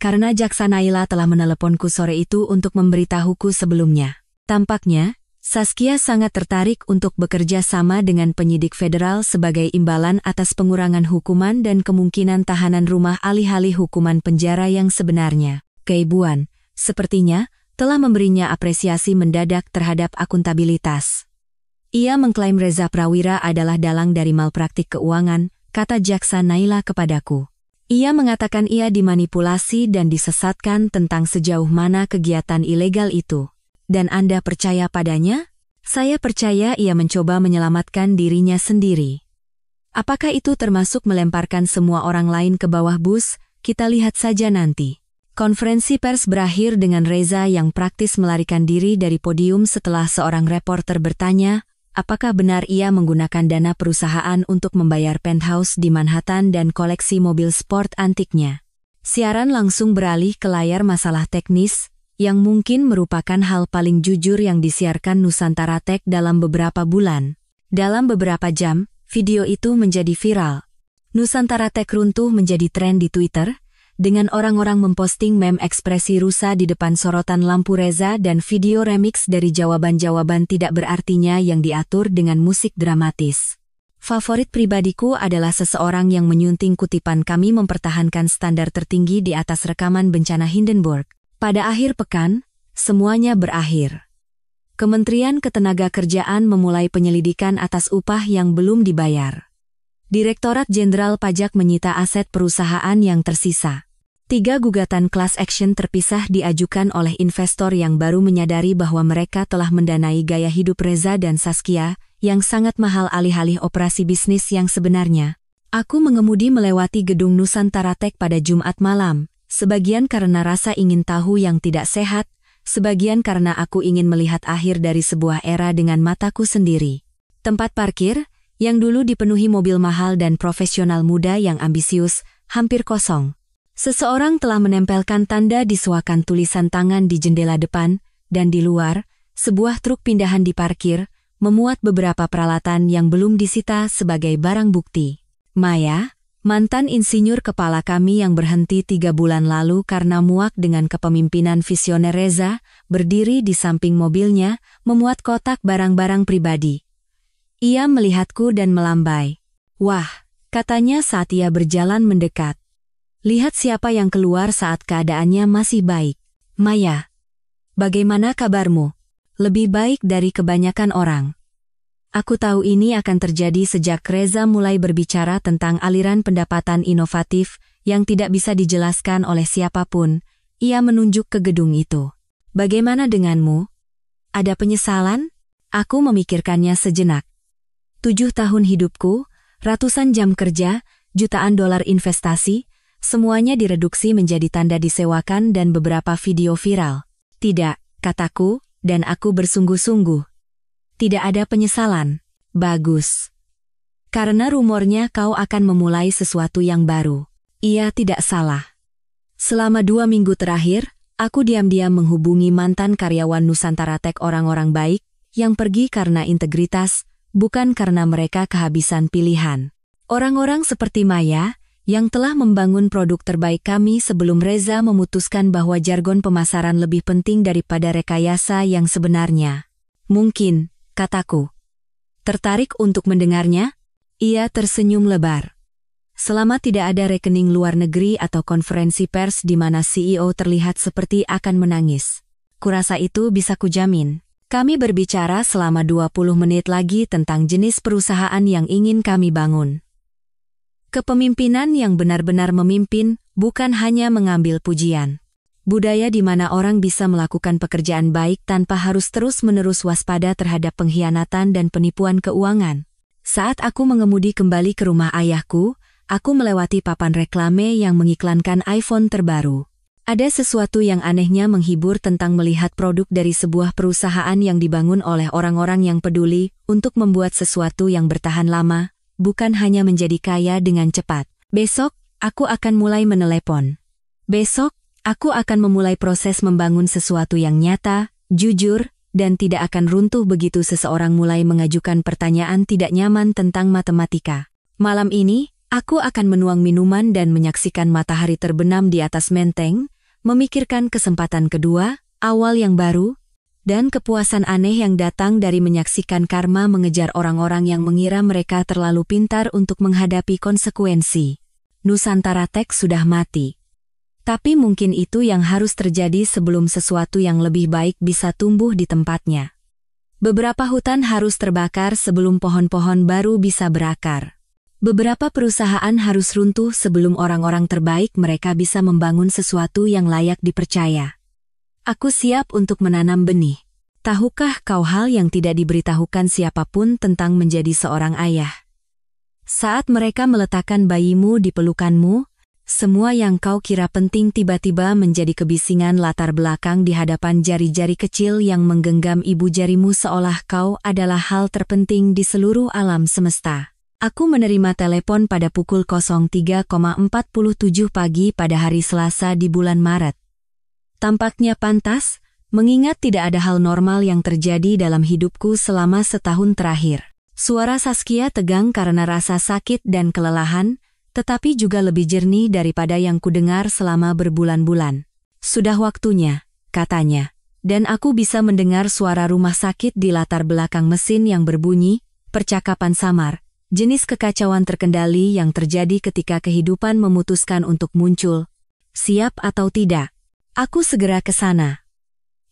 Speaker 1: Karena Jaksa Naila telah meneleponku sore itu untuk memberitahuku sebelumnya. Tampaknya, Saskia sangat tertarik untuk bekerja sama dengan penyidik federal sebagai imbalan atas pengurangan hukuman dan kemungkinan tahanan rumah alih-alih hukuman penjara yang sebenarnya. Keibuan, sepertinya, telah memberinya apresiasi mendadak terhadap akuntabilitas. Ia mengklaim Reza Prawira adalah dalang dari malpraktik keuangan, kata Jaksa Naila kepadaku. Ia mengatakan ia dimanipulasi dan disesatkan tentang sejauh mana kegiatan ilegal itu. Dan Anda percaya padanya? Saya percaya ia mencoba menyelamatkan dirinya sendiri. Apakah itu termasuk melemparkan semua orang lain ke bawah bus? Kita lihat saja nanti. Konferensi pers berakhir dengan Reza yang praktis melarikan diri dari podium setelah seorang reporter bertanya, apakah benar ia menggunakan dana perusahaan untuk membayar penthouse di Manhattan dan koleksi mobil sport antiknya. Siaran langsung beralih ke layar masalah teknis, yang mungkin merupakan hal paling jujur yang disiarkan Nusantara Tech dalam beberapa bulan. Dalam beberapa jam, video itu menjadi viral. Nusantara Tech runtuh menjadi tren di Twitter, dengan orang-orang memposting meme ekspresi rusa di depan sorotan lampu Reza dan video remix dari jawaban-jawaban tidak berartinya yang diatur dengan musik dramatis. Favorit pribadiku adalah seseorang yang menyunting kutipan kami mempertahankan standar tertinggi di atas rekaman bencana Hindenburg. Pada akhir pekan, semuanya berakhir. Kementerian Ketenagakerjaan memulai penyelidikan atas upah yang belum dibayar. Direktorat Jenderal Pajak menyita aset perusahaan yang tersisa. 3 gugatan class action terpisah diajukan oleh investor yang baru menyadari bahwa mereka telah mendanai gaya hidup Reza dan Saskia, yang sangat mahal alih-alih operasi bisnis yang sebenarnya. Aku mengemudi melewati gedung Nusantara Tech pada Jumat malam, sebagian karena rasa ingin tahu yang tidak sehat, sebagian karena aku ingin melihat akhir dari sebuah era dengan mataku sendiri. Tempat parkir, yang dulu dipenuhi mobil mahal dan profesional muda yang ambisius, hampir kosong. Seseorang telah menempelkan tanda di suakan tulisan tangan di jendela depan, dan di luar, sebuah truk pindahan diparkir, memuat beberapa peralatan yang belum disita sebagai barang bukti. Maya, mantan insinyur kepala kami yang berhenti 3 bulan lalu karena muak dengan kepemimpinan visioner Reza, berdiri di samping mobilnya, memuat kotak barang-barang pribadi. Ia melihatku dan melambai. Wah, katanya saat ia berjalan mendekat. Lihat siapa yang keluar saat keadaannya masih baik. Maya, bagaimana kabarmu? Lebih baik dari kebanyakan orang. Aku tahu ini akan terjadi sejak Reza mulai berbicara tentang aliran pendapatan inovatif yang tidak bisa dijelaskan oleh siapapun. Ia menunjuk ke gedung itu. Bagaimana denganmu? Ada penyesalan? Aku memikirkannya sejenak. 7 tahun hidupku, ratusan jam kerja, jutaan dolar investasi, semuanya direduksi menjadi tanda disewakan dan beberapa video viral. Tidak, kataku, dan aku bersungguh-sungguh. Tidak ada penyesalan. Bagus. Karena rumornya kau akan memulai sesuatu yang baru. Ia tidak salah. Selama 2 minggu terakhir, aku diam-diam menghubungi mantan karyawan Nusantara Tech orang-orang baik, yang pergi karena integritas, bukan karena mereka kehabisan pilihan. Orang-orang seperti Maya, yang telah membangun produk terbaik kami sebelum Reza memutuskan bahwa jargon pemasaran lebih penting daripada rekayasa yang sebenarnya. Mungkin, kataku. Tertarik untuk mendengarnya? Ia tersenyum lebar. Selama tidak ada rekening luar negeri atau konferensi pers di mana CEO terlihat seperti akan menangis. Kurasa itu bisa kujamin. Kami berbicara selama 20 menit lagi tentang jenis perusahaan yang ingin kami bangun. Kepemimpinan yang benar-benar memimpin, bukan hanya mengambil pujian. Budaya di mana orang bisa melakukan pekerjaan baik tanpa harus terus-menerus waspada terhadap pengkhianatan dan penipuan keuangan. Saat aku mengemudi kembali ke rumah ayahku, aku melewati papan reklame yang mengiklankan iPhone terbaru. Ada sesuatu yang anehnya menghibur tentang melihat produk dari sebuah perusahaan yang dibangun oleh orang-orang yang peduli untuk membuat sesuatu yang bertahan lama, bukan hanya menjadi kaya dengan cepat. Besok, aku akan mulai menelepon. Besok, aku akan memulai proses membangun sesuatu yang nyata, jujur, dan tidak akan runtuh begitu seseorang mulai mengajukan pertanyaan tidak nyaman tentang matematika. Malam ini, aku akan menuang minuman dan menyaksikan matahari terbenam di atas menteng, memikirkan kesempatan kedua, awal yang baru, dan kepuasan aneh yang datang dari menyaksikan karma mengejar orang-orang yang mengira mereka terlalu pintar untuk menghadapi konsekuensi. Nusantara Tech sudah mati. Tapi mungkin itu yang harus terjadi sebelum sesuatu yang lebih baik bisa tumbuh di tempatnya. Beberapa hutan harus terbakar sebelum pohon-pohon baru bisa berakar. Beberapa perusahaan harus runtuh sebelum orang-orang terbaik mereka bisa membangun sesuatu yang layak dipercaya. Aku siap untuk menanam benih. Tahukah kau hal yang tidak diberitahukan siapapun tentang menjadi seorang ayah? Saat mereka meletakkan bayimu di pelukanmu, semua yang kau kira penting tiba-tiba menjadi kebisingan latar belakang di hadapan jari-jari kecil yang menggenggam ibu jarimu seolah kau adalah hal terpenting di seluruh alam semesta. Aku menerima telepon pada pukul 03.47 pagi pada hari Selasa di bulan Maret. Tampaknya pantas, mengingat tidak ada hal normal yang terjadi dalam hidupku selama setahun terakhir. Suara Saskia tegang karena rasa sakit dan kelelahan, tetapi juga lebih jernih daripada yang kudengar selama berbulan-bulan. Sudah waktunya, katanya. Dan aku bisa mendengar suara rumah sakit di latar belakang mesin yang berbunyi, percakapan samar, jenis kekacauan terkendali yang terjadi ketika kehidupan memutuskan untuk muncul. Siap atau tidak? Aku segera ke sana.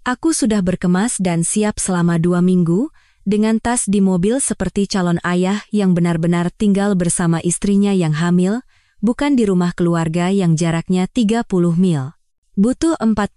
Speaker 1: Aku sudah berkemas dan siap selama 2 minggu, dengan tas di mobil seperti calon ayah yang benar-benar tinggal bersama istrinya yang hamil, bukan di rumah keluarga yang jaraknya 30 mil. Butuh 45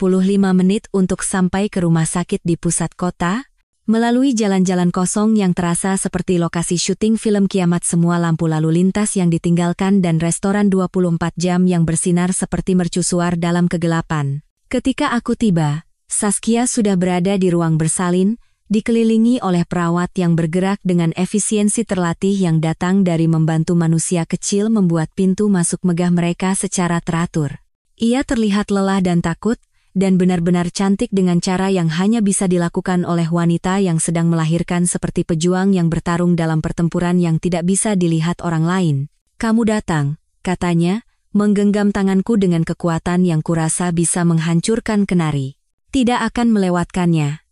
Speaker 1: menit untuk sampai ke rumah sakit di pusat kota, melalui jalan-jalan kosong yang terasa seperti lokasi syuting film kiamat, semua lampu lalu lintas yang ditinggalkan dan restoran 24 jam yang bersinar seperti mercusuar dalam kegelapan. Ketika aku tiba, Saskia sudah berada di ruang bersalin, dikelilingi oleh perawat yang bergerak dengan efisiensi terlatih yang datang dari membantu manusia kecil membuat pintu masuk megah mereka secara teratur. Ia terlihat lelah dan takut, dan benar-benar cantik dengan cara yang hanya bisa dilakukan oleh wanita yang sedang melahirkan, seperti pejuang yang bertarung dalam pertempuran yang tidak bisa dilihat orang lain. "Kamu datang," katanya, menggenggam tanganku dengan kekuatan yang kurasa bisa menghancurkan kenari. "Tidak akan melewatkannya."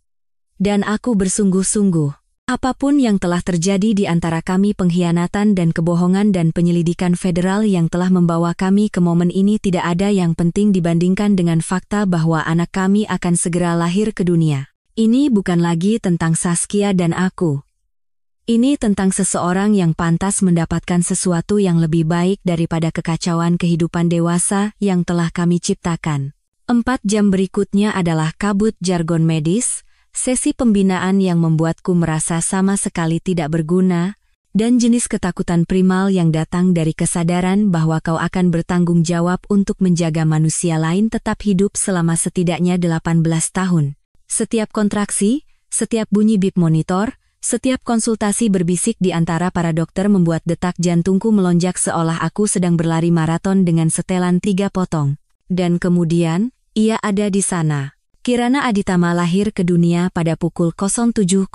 Speaker 1: Dan aku bersungguh-sungguh. Apapun yang telah terjadi di antara kami, pengkhianatan dan kebohongan dan penyelidikan federal yang telah membawa kami ke momen ini, tidak ada yang penting dibandingkan dengan fakta bahwa anak kami akan segera lahir ke dunia. Ini bukan lagi tentang Saskia dan aku. Ini tentang seseorang yang pantas mendapatkan sesuatu yang lebih baik daripada kekacauan kehidupan dewasa yang telah kami ciptakan. 4 jam berikutnya adalah kabut jargon medis, sesi pembinaan yang membuatku merasa sama sekali tidak berguna, dan jenis ketakutan primal yang datang dari kesadaran bahwa kau akan bertanggung jawab untuk menjaga manusia lain tetap hidup selama setidaknya 18 tahun. Setiap kontraksi, setiap bunyi bip monitor, setiap konsultasi berbisik di antara para dokter membuat detak jantungku melonjak seolah aku sedang berlari maraton dengan setelan 3 potong. Dan kemudian, ia ada di sana. Kirana Aditama lahir ke dunia pada pukul 07.23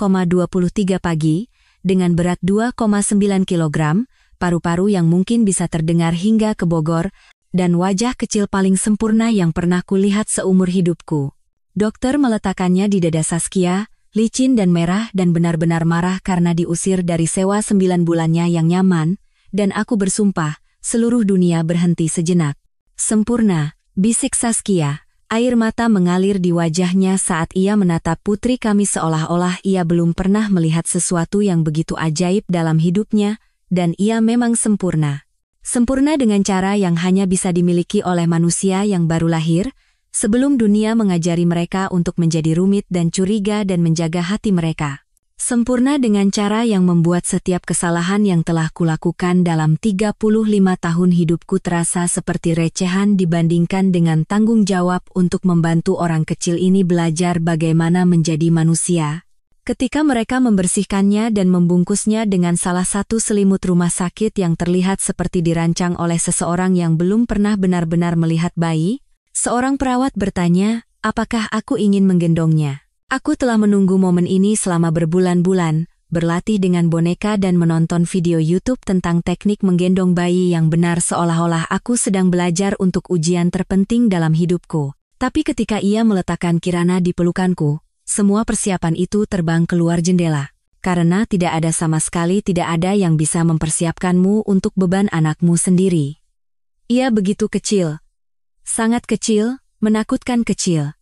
Speaker 1: pagi, dengan berat 2,9 kg, paru-paru yang mungkin bisa terdengar hingga ke Bogor, dan wajah kecil paling sempurna yang pernah kulihat seumur hidupku. Dokter meletakkannya di dada Saskia, licin dan merah dan benar-benar marah karena diusir dari sewa 9 bulannya yang nyaman, dan aku bersumpah, seluruh dunia berhenti sejenak. "Sempurna," bisik Saskia. Air mata mengalir di wajahnya saat ia menatap putri kami seolah-olah ia belum pernah melihat sesuatu yang begitu ajaib dalam hidupnya, dan ia memang sempurna. Sempurna dengan cara yang hanya bisa dimiliki oleh manusia yang baru lahir, Sebelum dunia mengajari mereka untuk menjadi rumit dan curiga dan menjaga hati mereka. Sempurna dengan cara yang membuat setiap kesalahan yang telah kulakukan dalam 35 tahun hidupku terasa seperti recehan dibandingkan dengan tanggung jawab untuk membantu orang kecil ini belajar bagaimana menjadi manusia. Ketika mereka membersihkannya dan membungkusnya dengan salah satu selimut rumah sakit yang terlihat seperti dirancang oleh seseorang yang belum pernah benar-benar melihat bayi, seorang perawat bertanya, apakah aku ingin menggendongnya? Aku telah menunggu momen ini selama berbulan-bulan, berlatih dengan boneka dan menonton video YouTube tentang teknik menggendong bayi yang benar seolah-olah aku sedang belajar untuk ujian terpenting dalam hidupku. Tapi ketika ia meletakkan Kirana di pelukanku, semua persiapan itu terbang keluar jendela. Karena tidak ada sama sekali tidak ada yang bisa mempersiapkanmu untuk beban anakmu sendiri. Ia begitu kecil. Sangat kecil, menakutkan kecil.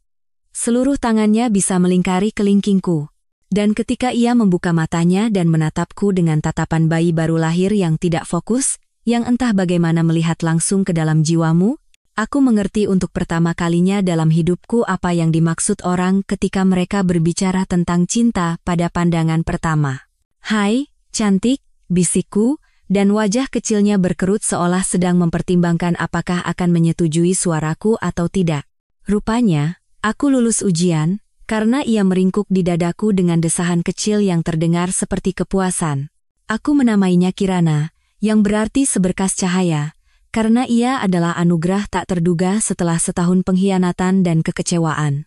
Speaker 1: Seluruh tangannya bisa melingkari kelingkingku. Dan ketika ia membuka matanya dan menatapku dengan tatapan bayi baru lahir yang tidak fokus, yang entah bagaimana melihat langsung ke dalam jiwamu, aku mengerti untuk pertama kalinya dalam hidupku apa yang dimaksud orang ketika mereka berbicara tentang cinta pada pandangan pertama. Hai, cantik, bisikku, dan wajah kecilnya berkerut seolah sedang mempertimbangkan apakah akan menyetujui suaraku atau tidak. Rupanya, aku lulus ujian, karena ia meringkuk di dadaku dengan desahan kecil yang terdengar seperti kepuasan. Aku menamainya Kirana, yang berarti seberkas cahaya, karena ia adalah anugerah tak terduga setelah setahun pengkhianatan dan kekecewaan.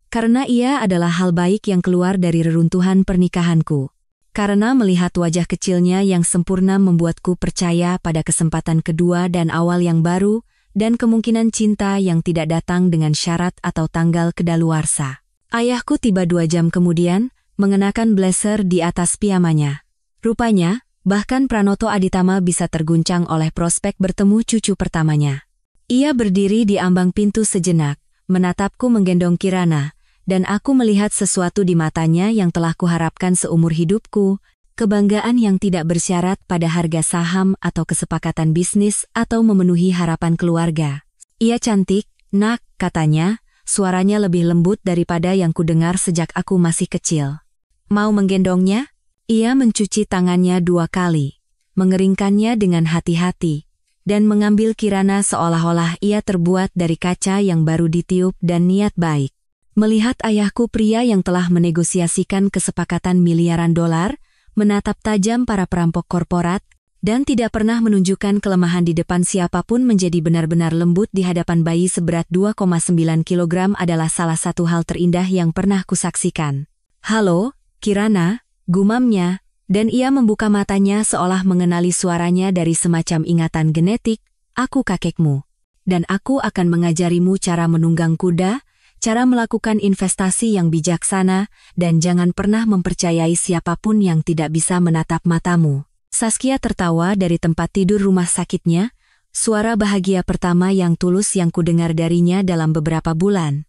Speaker 1: Karena ia adalah hal baik yang keluar dari reruntuhan pernikahanku. Karena melihat wajah kecilnya yang sempurna membuatku percaya pada kesempatan kedua dan awal yang baru, dan kemungkinan cinta yang tidak datang dengan syarat atau tanggal kedaluarsa. Ayahku tiba 2 jam kemudian, mengenakan blazer di atas piyamanya. Rupanya, bahkan Pranoto Aditama bisa terguncang oleh prospek bertemu cucu pertamanya. Ia berdiri di ambang pintu sejenak, menatapku menggendong Kirana, dan aku melihat sesuatu di matanya yang telah kuharapkan seumur hidupku, kebanggaan yang tidak bersyarat pada harga saham atau kesepakatan bisnis atau memenuhi harapan keluarga. Ia cantik, nak, katanya, suaranya lebih lembut daripada yang kudengar sejak aku masih kecil. Mau menggendongnya? Ia mencuci tangannya 2 kali, mengeringkannya dengan hati-hati, dan mengambil Kirana seolah-olah ia terbuat dari kaca yang baru ditiup dan niat baik. Melihat ayahku pria yang telah menegosiasikan kesepakatan miliaran dolar, menatap tajam para perampok korporat, dan tidak pernah menunjukkan kelemahan di depan siapapun menjadi benar-benar lembut di hadapan bayi seberat 2,9 kg adalah salah satu hal terindah yang pernah kusaksikan. Halo, Kirana, gumamnya, dan ia membuka matanya seolah mengenali suaranya dari semacam ingatan genetik, aku kakekmu. Dan aku akan mengajarimu cara menunggang kuda, cara melakukan investasi yang bijaksana, dan jangan pernah mempercayai siapapun yang tidak bisa menatap matamu. Saskia tertawa dari tempat tidur rumah sakitnya, suara bahagia pertama yang tulus yang kudengar darinya dalam beberapa bulan.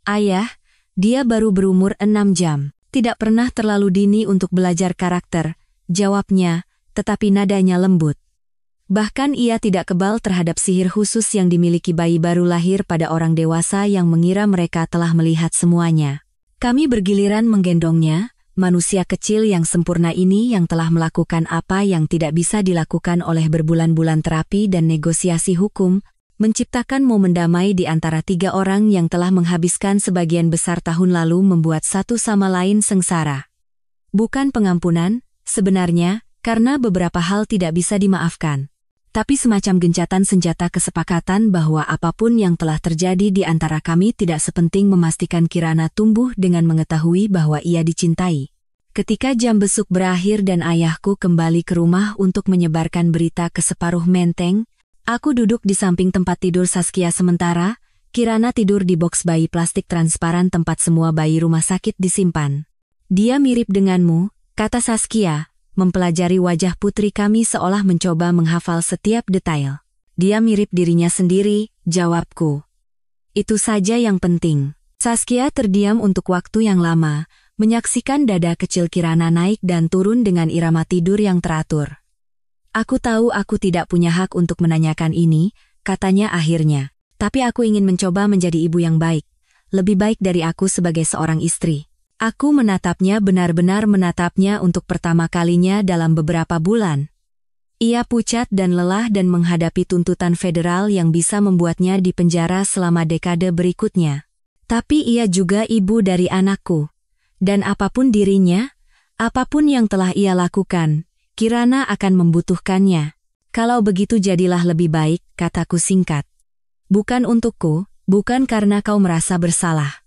Speaker 1: Ayah, dia baru berumur 6 jam. Tidak pernah terlalu dini untuk belajar karakter, jawabnya, tetapi nadanya lembut. Bahkan ia tidak kebal terhadap sihir khusus yang dimiliki bayi baru lahir pada orang dewasa yang mengira mereka telah melihat semuanya. Kami bergiliran menggendongnya, manusia kecil yang sempurna ini yang telah melakukan apa yang tidak bisa dilakukan oleh berbulan-bulan terapi dan negosiasi hukum, menciptakan momen damai di antara 3 orang yang telah menghabiskan sebagian besar tahun lalu membuat satu sama lain sengsara. Bukan pengampunan, sebenarnya, karena beberapa hal tidak bisa dimaafkan. Tapi semacam gencatan senjata kesepakatan bahwa apapun yang telah terjadi di antara kami tidak sepenting memastikan Kirana tumbuh dengan mengetahui bahwa ia dicintai. Ketika jam besuk berakhir dan ayahku kembali ke rumah untuk menyebarkan berita ke separuh menteng, aku duduk di samping tempat tidur Saskia sementara, Kirana tidur di boks bayi plastik transparan tempat semua bayi rumah sakit disimpan. Dia mirip denganmu, kata Saskia, mempelajari wajah putri kami seolah mencoba menghafal setiap detail. Dia mirip dirinya sendiri, jawabku. Itu saja yang penting. Saskia terdiam untuk waktu yang lama, menyaksikan dada kecil Kirana naik dan turun dengan irama tidur yang teratur. Aku tahu aku tidak punya hak untuk menanyakan ini, katanya akhirnya. Tapi aku ingin mencoba menjadi ibu yang baik. Lebih baik dari aku sebagai seorang istri. Aku menatapnya, benar-benar menatapnya untuk pertama kalinya dalam beberapa bulan. Ia pucat dan lelah dan menghadapi tuntutan federal yang bisa membuatnya dipenjara selama dekade berikutnya. Tapi ia juga ibu dari anakku. Dan apapun dirinya, apapun yang telah ia lakukan, Kirana akan membutuhkannya. Kalau begitu jadilah lebih baik, kataku singkat. Bukan untukku, bukan karena kau merasa bersalah.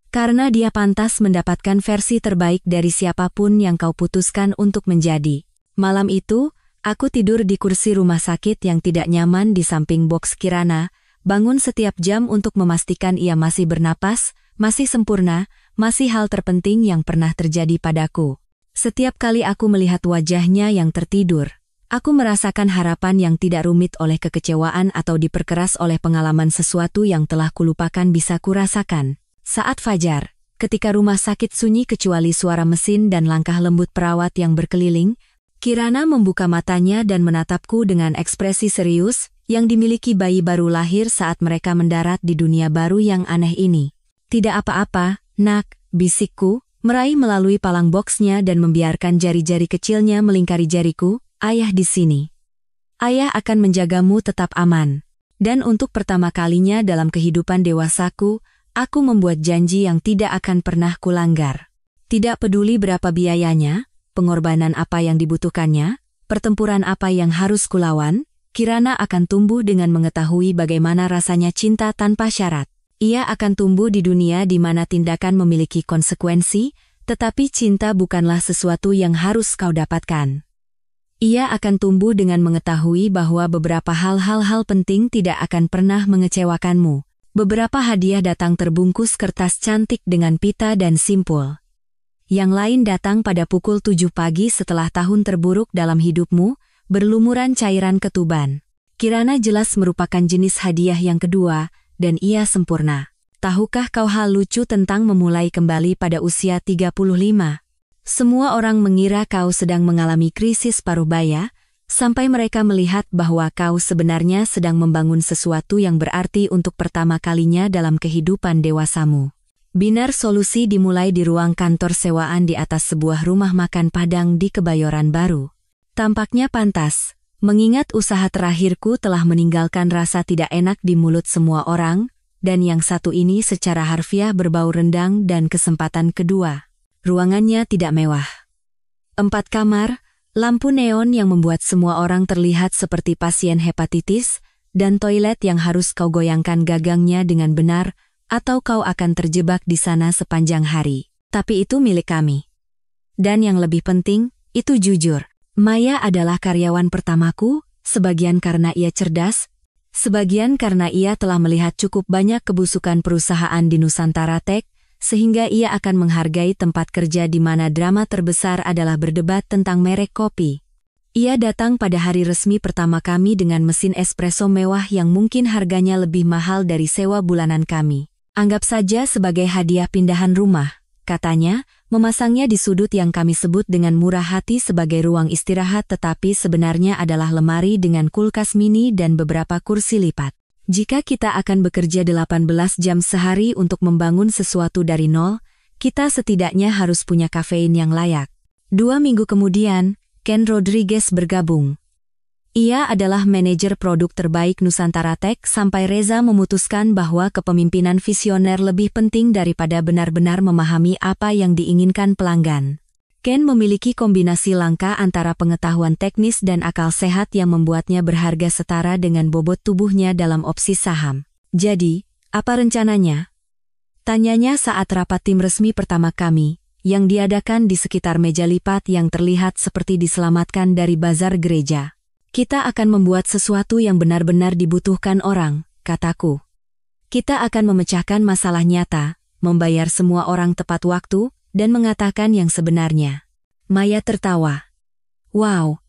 Speaker 1: Karena dia pantas mendapatkan versi terbaik dari siapapun yang kau putuskan untuk menjadi. Malam itu, aku tidur di kursi rumah sakit yang tidak nyaman di samping box Kirana, bangun setiap jam untuk memastikan ia masih bernapas, masih sempurna, masih hal terpenting yang pernah terjadi padaku. Setiap kali aku melihat wajahnya yang tertidur, aku merasakan harapan yang tidak rumit oleh kekecewaan atau diperkeras oleh pengalaman sesuatu yang telah kulupakan bisa kurasakan. Saat fajar, ketika rumah sakit sunyi kecuali suara mesin dan langkah lembut perawat yang berkeliling, Kirana membuka matanya dan menatapku dengan ekspresi serius yang dimiliki bayi baru lahir saat mereka mendarat di dunia baru yang aneh ini. Tidak apa-apa, nak, bisikku, meraih melalui palang boksnya dan membiarkan jari-jari kecilnya melingkari jariku. Ayah di sini. Ayah akan menjagamu tetap aman. Dan untuk pertama kalinya dalam kehidupan dewasaku, aku membuat janji yang tidak akan pernah kulanggar. Tidak peduli berapa biayanya, pengorbanan apa yang dibutuhkannya, pertempuran apa yang harus kulawan, Kirana akan tumbuh dengan mengetahui bagaimana rasanya cinta tanpa syarat. Ia akan tumbuh di dunia di mana tindakan memiliki konsekuensi, tetapi cinta bukanlah sesuatu yang harus kau dapatkan. Ia akan tumbuh dengan mengetahui bahwa beberapa hal-hal penting tidak akan pernah mengecewakanmu. Beberapa hadiah datang terbungkus kertas cantik dengan pita dan simpul. Yang lain datang pada pukul 7 pagi setelah tahun terburuk dalam hidupmu, berlumuran cairan ketuban. Kirana jelas merupakan jenis hadiah yang kedua, dan ia sempurna. Tahukah kau hal lucu tentang memulai kembali pada usia 35? Semua orang mengira kau sedang mengalami krisis paruh baya, sampai mereka melihat bahwa kau sebenarnya sedang membangun sesuatu yang berarti untuk pertama kalinya dalam kehidupan dewasamu. Binar solusi dimulai di ruang kantor sewaan di atas sebuah rumah makan Padang di Kebayoran Baru. Tampaknya pantas, mengingat usaha terakhirku telah meninggalkan rasa tidak enak di mulut semua orang, dan yang satu ini secara harfiah berbau rendang dan kesempatan kedua. Ruangannya tidak mewah. 4 kamar, lampu neon yang membuat semua orang terlihat seperti pasien hepatitis, dan toilet yang harus kau goyangkan gagangnya dengan benar, atau kau akan terjebak di sana sepanjang hari. Tapi itu milik kami. Dan yang lebih penting, itu jujur. Maya adalah karyawan pertamaku, sebagian karena ia cerdas, sebagian karena ia telah melihat cukup banyak kebusukan perusahaan di Nusantara Tech, sehingga ia akan menghargai tempat kerja di mana drama terbesar adalah berdebat tentang merek kopi. Ia datang pada hari resmi pertama kami dengan mesin espresso mewah yang mungkin harganya lebih mahal dari sewa bulanan kami. Anggap saja sebagai hadiah pindahan rumah, katanya, memasangnya di sudut yang kami sebut dengan murah hati sebagai ruang istirahat tetapi sebenarnya adalah lemari dengan kulkas mini dan beberapa kursi lipat. Jika kita akan bekerja 18 jam sehari untuk membangun sesuatu dari nol, kita setidaknya harus punya kafein yang layak. 2 minggu kemudian, Ken Rodriguez bergabung. Ia adalah manajer produk terbaik Nusantara Tech sampai Reza memutuskan bahwa kepemimpinan visioner lebih penting daripada benar-benar memahami apa yang diinginkan pelanggan. Ken memiliki kombinasi langka antara pengetahuan teknis dan akal sehat yang membuatnya berharga setara dengan bobot tubuhnya dalam opsi saham. Jadi, apa rencananya? Tanyanya saat rapat tim resmi pertama kami, yang diadakan di sekitar meja lipat yang terlihat seperti diselamatkan dari bazar gereja. Kita akan membuat sesuatu yang benar-benar dibutuhkan orang, kataku. Kita akan memecahkan masalah nyata, membayar semua orang tepat waktu, dan mengatakan yang sebenarnya. Maya tertawa. Wow,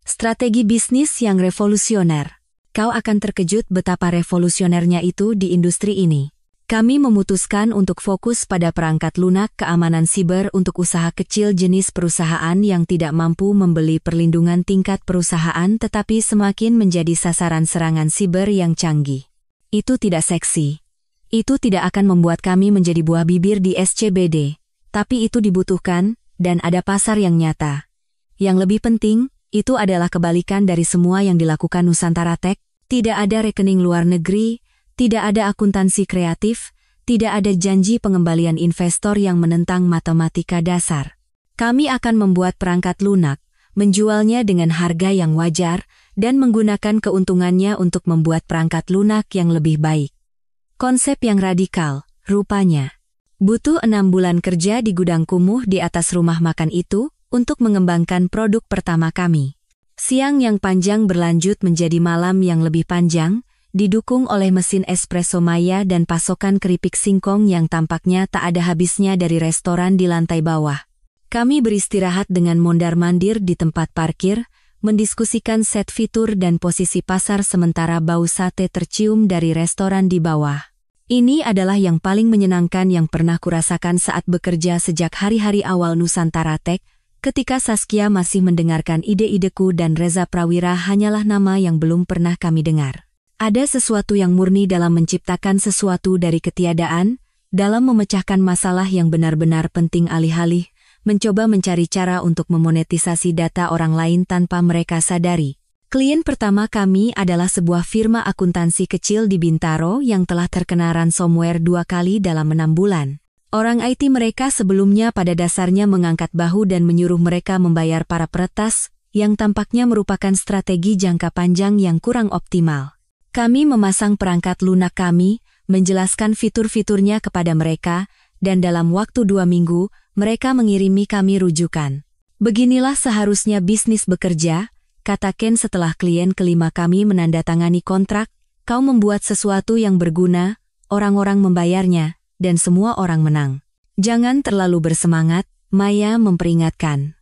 Speaker 1: strategi bisnis yang revolusioner. Kau akan terkejut betapa revolusionernya itu di industri ini. Kami memutuskan untuk fokus pada perangkat lunak keamanan siber untuk usaha kecil jenis perusahaan yang tidak mampu membeli perlindungan tingkat perusahaan tetapi semakin menjadi sasaran serangan siber yang canggih. Itu tidak seksi. Itu tidak akan membuat kami menjadi buah bibir di SCBD. Tapi itu dibutuhkan, dan ada pasar yang nyata. Yang lebih penting, itu adalah kebalikan dari semua yang dilakukan Nusantara Tech. Tidak ada rekening luar negeri, tidak ada akuntansi kreatif, tidak ada janji pengembalian investor yang menentang matematika dasar. Kami akan membuat perangkat lunak, menjualnya dengan harga yang wajar, dan menggunakan keuntungannya untuk membuat perangkat lunak yang lebih baik. Konsep yang radikal, rupanya. Butuh 6 bulan kerja di gudang kumuh di atas rumah makan itu untuk mengembangkan produk pertama kami. Siang yang panjang berlanjut menjadi malam yang lebih panjang, didukung oleh mesin espresso Maya dan pasokan keripik singkong yang tampaknya tak ada habisnya dari restoran di lantai bawah. Kami beristirahat dengan mondar-mandir di tempat parkir, mendiskusikan set fitur dan posisi pasar sementara bau sate tercium dari restoran di bawah. Ini adalah yang paling menyenangkan yang pernah kurasakan saat bekerja sejak hari-hari awal Nusantara Tech, ketika Saskia masih mendengarkan ide-ideku dan Reza Prawira hanyalah nama yang belum pernah kami dengar. Ada sesuatu yang murni dalam menciptakan sesuatu dari ketiadaan, dalam memecahkan masalah yang benar-benar penting alih-alih, mencoba mencari cara untuk memonetisasi data orang lain tanpa mereka sadari. Klien pertama kami adalah sebuah firma akuntansi kecil di Bintaro yang telah terkena ransomware 2 kali dalam 6 bulan. Orang IT mereka sebelumnya pada dasarnya mengangkat bahu dan menyuruh mereka membayar para peretas, yang tampaknya merupakan strategi jangka panjang yang kurang optimal. Kami memasang perangkat lunak kami, menjelaskan fitur-fiturnya kepada mereka, dan dalam waktu 2 minggu, mereka mengirimi kami rujukan. Beginilah seharusnya bisnis bekerja, kata Ken setelah klien kelima kami menandatangani kontrak, kau membuat sesuatu yang berguna, orang-orang membayarnya, dan semua orang menang. Jangan terlalu bersemangat, Maya memperingatkan.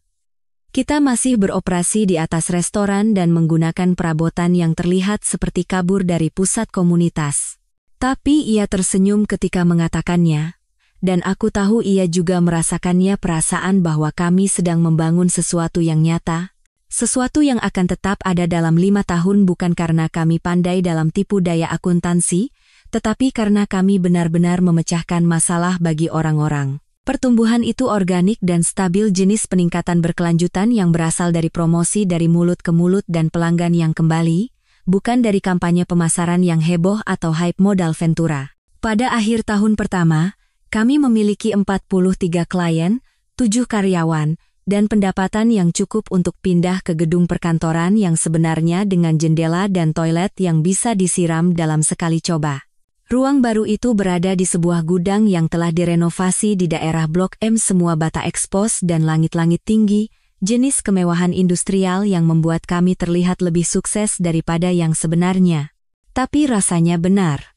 Speaker 1: Kita masih beroperasi di atas restoran dan menggunakan perabotan yang terlihat seperti kabur dari pusat komunitas. Tapi ia tersenyum ketika mengatakannya, dan aku tahu ia juga merasakannya perasaan bahwa kami sedang membangun sesuatu yang nyata, sesuatu yang akan tetap ada dalam 5 tahun bukan karena kami pandai dalam tipu daya akuntansi, tetapi karena kami benar-benar memecahkan masalah bagi orang-orang. Pertumbuhan itu organik dan stabil, jenis peningkatan berkelanjutan yang berasal dari promosi dari mulut ke mulut dan pelanggan yang kembali, bukan dari kampanye pemasaran yang heboh atau hype modal Ventura. Pada akhir tahun pertama, kami memiliki 43 klien, 7 karyawan, dan pendapatan yang cukup untuk pindah ke gedung perkantoran yang sebenarnya dengan jendela dan toilet yang bisa disiram dalam sekali coba. Ruang baru itu berada di sebuah gudang yang telah direnovasi di daerah Blok M, semua bata ekspos dan langit-langit tinggi, jenis kemewahan industrial yang membuat kami terlihat lebih sukses daripada yang sebenarnya. Tapi rasanya benar.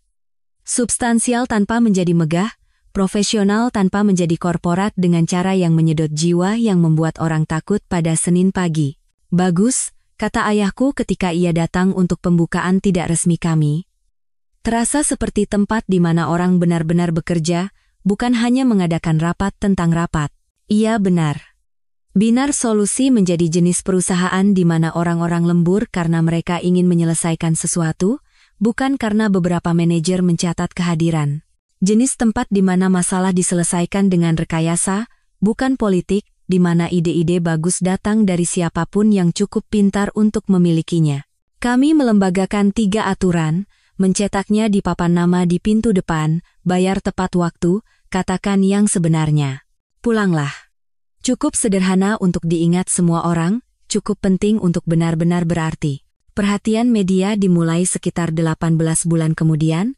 Speaker 1: Substansial tanpa menjadi megah, profesional tanpa menjadi korporat dengan cara yang menyedot jiwa yang membuat orang takut pada Senin pagi. Bagus, kata ayahku ketika ia datang untuk pembukaan tidak resmi kami. Terasa seperti tempat di mana orang benar-benar bekerja, bukan hanya mengadakan rapat tentang rapat. Iya benar. Binar Solusi menjadi jenis perusahaan di mana orang-orang lembur karena mereka ingin menyelesaikan sesuatu, bukan karena beberapa manajer mencatat kehadiran. Jenis tempat di mana masalah diselesaikan dengan rekayasa, bukan politik, di mana ide-ide bagus datang dari siapapun yang cukup pintar untuk memilikinya. Kami melembagakan 3 aturan, mencetaknya di papan nama di pintu depan, bayar tepat waktu, katakan yang sebenarnya. Pulanglah. Cukup sederhana untuk diingat semua orang, cukup penting untuk benar-benar berarti. Perhatian media dimulai sekitar 18 bulan kemudian,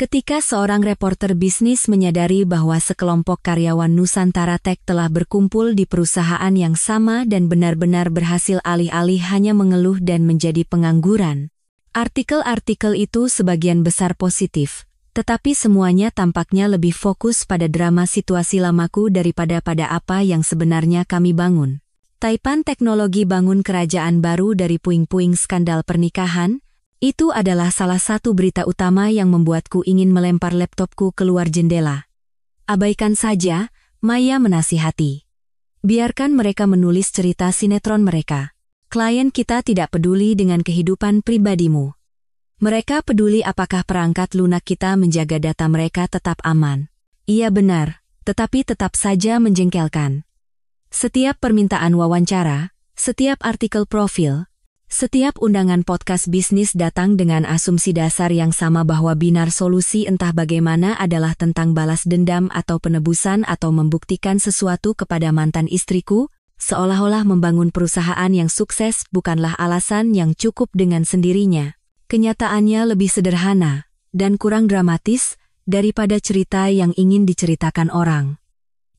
Speaker 1: ketika seorang reporter bisnis menyadari bahwa sekelompok karyawan Nusantara Tech telah berkumpul di perusahaan yang sama dan benar-benar berhasil alih-alih hanya mengeluh dan menjadi pengangguran. Artikel-artikel itu sebagian besar positif, tetapi semuanya tampaknya lebih fokus pada drama situasi lamaku daripada pada apa yang sebenarnya kami bangun. Taipan Teknologi bangun kerajaan baru dari puing-puing skandal pernikahan. Itu adalah salah satu berita utama yang membuatku ingin melempar laptopku keluar jendela. Abaikan saja, Maya menasihati. Biarkan mereka menulis cerita sinetron mereka. Klien kita tidak peduli dengan kehidupan pribadimu. Mereka peduli apakah perangkat lunak kita menjaga data mereka tetap aman. Iya benar, tetapi tetap saja menjengkelkan. Setiap permintaan wawancara, setiap artikel profil, setiap undangan podcast bisnis datang dengan asumsi dasar yang sama bahwa binar solusi entah bagaimana adalah tentang balas dendam atau penebusan atau membuktikan sesuatu kepada mantan istriku, seolah-olah membangun perusahaan yang sukses bukanlah alasan yang cukup dengan sendirinya. Kenyataannya lebih sederhana dan kurang dramatis daripada cerita yang ingin diceritakan orang.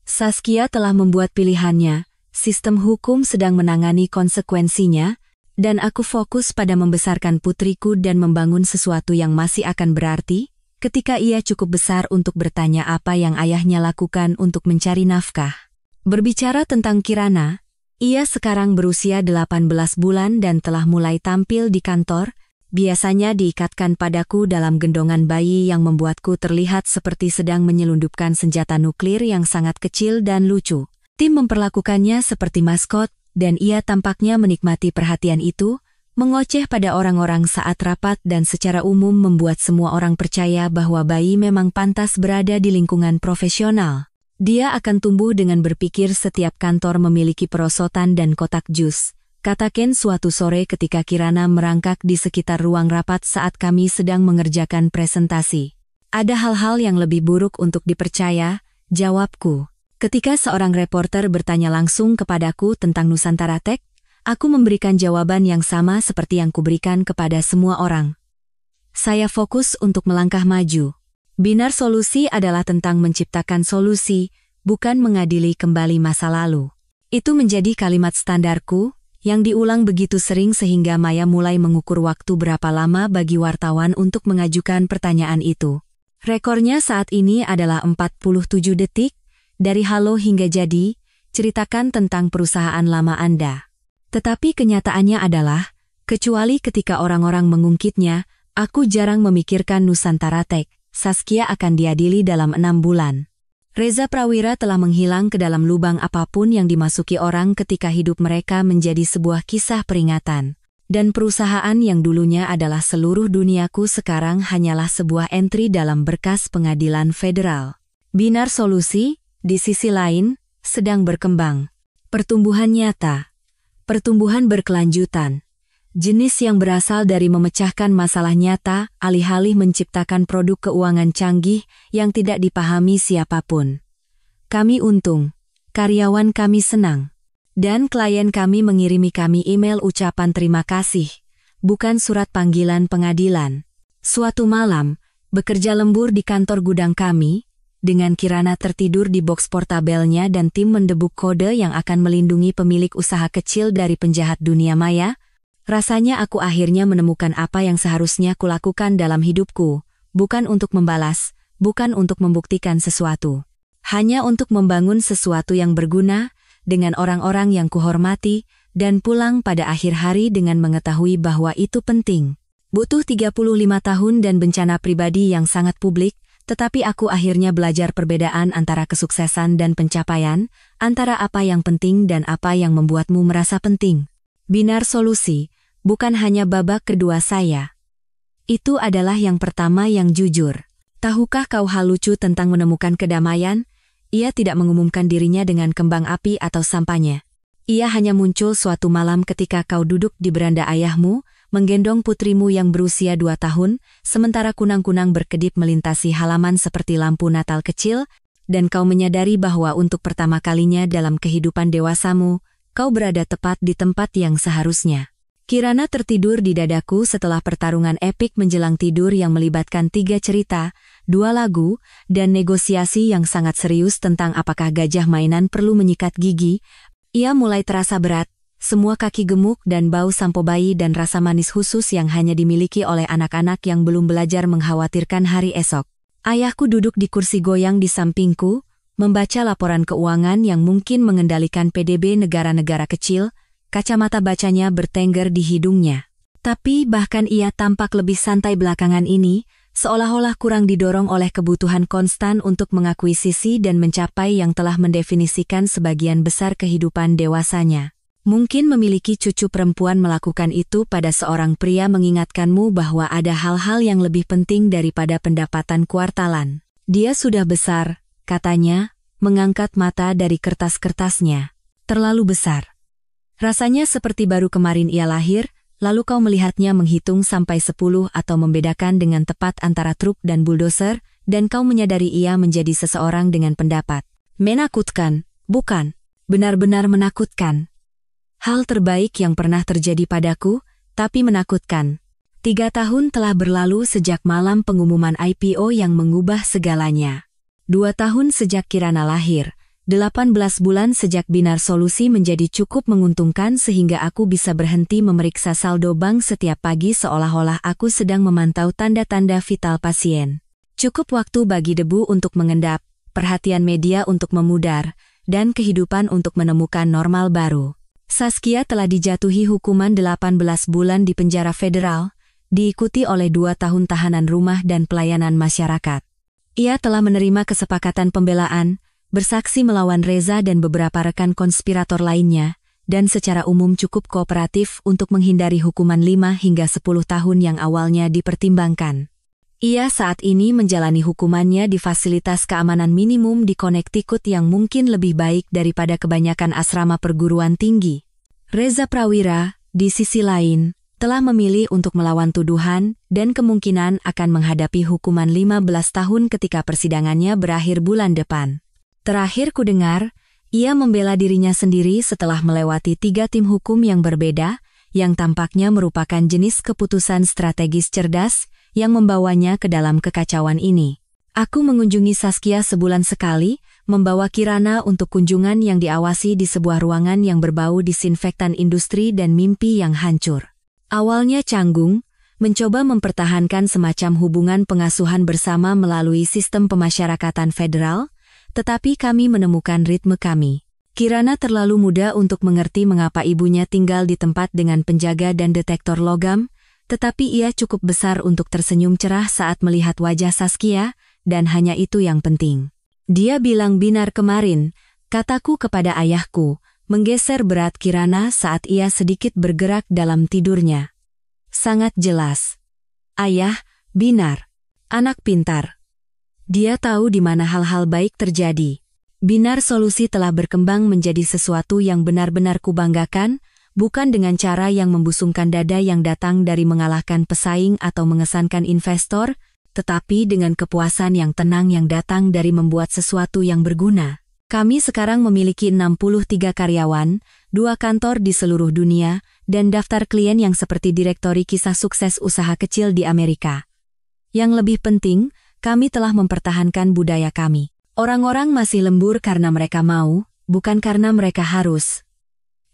Speaker 1: Saskia telah membuat pilihannya, sistem hukum sedang menangani konsekuensinya, dan aku fokus pada membesarkan putriku dan membangun sesuatu yang masih akan berarti, ketika ia cukup besar untuk bertanya apa yang ayahnya lakukan untuk mencari nafkah. Berbicara tentang Kirana, ia sekarang berusia 18 bulan dan telah mulai tampil di kantor, biasanya diikatkan padaku dalam gendongan bayi yang membuatku terlihat seperti sedang menyelundupkan senjata nuklir yang sangat kecil dan lucu. Tim memperlakukannya seperti maskot, dan ia tampaknya menikmati perhatian itu, mengoceh pada orang-orang saat rapat dan secara umum membuat semua orang percaya bahwa bayi memang pantas berada di lingkungan profesional. Dia akan tumbuh dengan berpikir setiap kantor memiliki perosotan dan kotak jus, kata Ken suatu sore ketika Kirana merangkak di sekitar ruang rapat saat kami sedang mengerjakan presentasi. Ada hal-hal yang lebih buruk untuk dipercaya, jawabku. Ketika seorang reporter bertanya langsung kepadaku tentang Nusantara Tech, aku memberikan jawaban yang sama seperti yang kuberikan kepada semua orang. Saya fokus untuk melangkah maju. Binar solusi adalah tentang menciptakan solusi, bukan mengadili kembali masa lalu. Itu menjadi kalimat standarku, yang diulang begitu sering sehingga Maya mulai mengukur waktu berapa lama bagi wartawan untuk mengajukan pertanyaan itu. Rekornya saat ini adalah 47 detik, dari halo hingga jadi, ceritakan tentang perusahaan lama Anda. Tetapi kenyataannya adalah, kecuali ketika orang-orang mengungkitnya, aku jarang memikirkan Nusantara Tech. Saskia akan diadili dalam 6 bulan. Reza Prawira telah menghilang ke dalam lubang apapun yang dimasuki orang ketika hidup mereka menjadi sebuah kisah peringatan. Dan perusahaan yang dulunya adalah seluruh duniaku sekarang hanyalah sebuah entry dalam berkas pengadilan federal. Binar solusi, di sisi lain, sedang berkembang. Pertumbuhan nyata. Pertumbuhan berkelanjutan. Jenis yang berasal dari memecahkan masalah nyata, alih-alih menciptakan produk keuangan canggih yang tidak dipahami siapapun. Kami untung, karyawan kami senang, dan klien kami mengirimi kami email ucapan terima kasih, bukan surat panggilan pengadilan. Suatu malam, bekerja lembur di kantor gudang kami, dengan Kirana tertidur di box portabelnya dan tim mendebuk kode yang akan melindungi pemilik usaha kecil dari penjahat dunia maya, rasanya aku akhirnya menemukan apa yang seharusnya kulakukan dalam hidupku, bukan untuk membalas, bukan untuk membuktikan sesuatu. Hanya untuk membangun sesuatu yang berguna, dengan orang-orang yang kuhormati, dan pulang pada akhir hari dengan mengetahui bahwa itu penting. Butuh 35 tahun dan bencana pribadi yang sangat publik, tetapi aku akhirnya belajar perbedaan antara kesuksesan dan pencapaian, antara apa yang penting dan apa yang membuatmu merasa penting. Binar solusi, bukan hanya babak kedua saya. Itu adalah yang pertama yang jujur. Tahukah kau hal lucu tentang menemukan kedamaian? Ia tidak mengumumkan dirinya dengan kembang api atau sampahnya. Ia hanya muncul suatu malam ketika kau duduk di beranda ayahmu, menggendong putrimu yang berusia 2 tahun, sementara kunang-kunang berkedip melintasi halaman seperti lampu Natal kecil, dan kau menyadari bahwa untuk pertama kalinya dalam kehidupan dewasamu, kau berada tepat di tempat yang seharusnya. Kirana tertidur di dadaku setelah pertarungan epik menjelang tidur yang melibatkan 3 cerita, 2 lagu, dan negosiasi yang sangat serius tentang apakah gajah mainan perlu menyikat gigi. Ia mulai terasa berat, semua kaki gemuk dan bau sampo bayi dan rasa manis khusus yang hanya dimiliki oleh anak-anak yang belum belajar mengkhawatirkan hari esok. Ayahku duduk di kursi goyang di sampingku, membaca laporan keuangan yang mungkin mengendalikan PDB negara-negara kecil, kacamata bacanya bertengger di hidungnya. Tapi bahkan ia tampak lebih santai belakangan ini, seolah-olah kurang didorong oleh kebutuhan konstan untuk mengakuisisi dan mencapai yang telah mendefinisikan sebagian besar kehidupan dewasanya. Mungkin memiliki cucu perempuan melakukan itu pada seorang pria mengingatkanmu bahwa ada hal-hal yang lebih penting daripada pendapatan kuartalan. Dia sudah besar, katanya, mengangkat mata dari kertas-kertasnya. Terlalu besar. Rasanya seperti baru kemarin ia lahir, lalu kau melihatnya menghitung sampai 10 atau membedakan dengan tepat antara truk dan buldoser, dan kau menyadari ia menjadi seseorang dengan pendapat. Menakutkan, bukan? Benar-benar menakutkan. Hal terbaik yang pernah terjadi padaku, tapi menakutkan. 3 tahun telah berlalu sejak malam pengumuman IPO yang mengubah segalanya. 2 tahun sejak Kirana lahir, 18 bulan sejak Binar Solusi menjadi cukup menguntungkan sehingga aku bisa berhenti memeriksa saldo bank setiap pagi seolah-olah aku sedang memantau tanda-tanda vital pasien. Cukup waktu bagi debu untuk mengendap, perhatian media untuk memudar, dan kehidupan untuk menemukan normal baru. Saskia telah dijatuhi hukuman 18 bulan di penjara federal, diikuti oleh 2 tahun tahanan rumah dan pelayanan masyarakat. Ia telah menerima kesepakatan pembelaan, bersaksi melawan Reza dan beberapa rekan konspirator lainnya, dan secara umum cukup kooperatif untuk menghindari hukuman 5 hingga 10 tahun yang awalnya dipertimbangkan. Ia saat ini menjalani hukumannya di fasilitas keamanan minimum di Connecticut yang mungkin lebih baik daripada kebanyakan asrama perguruan tinggi. Reza Prawira, di sisi lain, telah memilih untuk melawan tuduhan dan kemungkinan akan menghadapi hukuman 15 tahun ketika persidangannya berakhir bulan depan. Terakhir kudengar, ia membela dirinya sendiri setelah melewati 3 tim hukum yang berbeda, yang tampaknya merupakan jenis keputusan strategis cerdas yang membawanya ke dalam kekacauan ini. Aku mengunjungi Saskia sebulan sekali, membawa Kirana untuk kunjungan yang diawasi di sebuah ruangan yang berbau disinfektan industri dan mimpi yang hancur. Awalnya canggung, mencoba mempertahankan semacam hubungan pengasuhan bersama melalui sistem pemasyarakatan federal, tetapi kami menemukan ritme kami. Kirana terlalu muda untuk mengerti mengapa ibunya tinggal di tempat dengan penjaga dan detektor logam, tetapi ia cukup besar untuk tersenyum cerah saat melihat wajah Saskia, dan hanya itu yang penting. Dia bilang Binar kemarin, kataku kepada ayahku, menggeser berat Kirana saat ia sedikit bergerak dalam tidurnya. Sangat jelas. Ayah, Binar. Anak pintar. Dia tahu di mana hal-hal baik terjadi. Binar Solusi telah berkembang menjadi sesuatu yang benar-benar kubanggakan, bukan dengan cara yang membusungkan dada yang datang dari mengalahkan pesaing atau mengesankan investor, tetapi dengan kepuasan yang tenang yang datang dari membuat sesuatu yang berguna. Kami sekarang memiliki 63 karyawan, 2 kantor di seluruh dunia, dan daftar klien yang seperti direktori kisah sukses usaha kecil di Amerika. Yang lebih penting, kami telah mempertahankan budaya kami. Orang-orang masih lembur karena mereka mau, bukan karena mereka harus.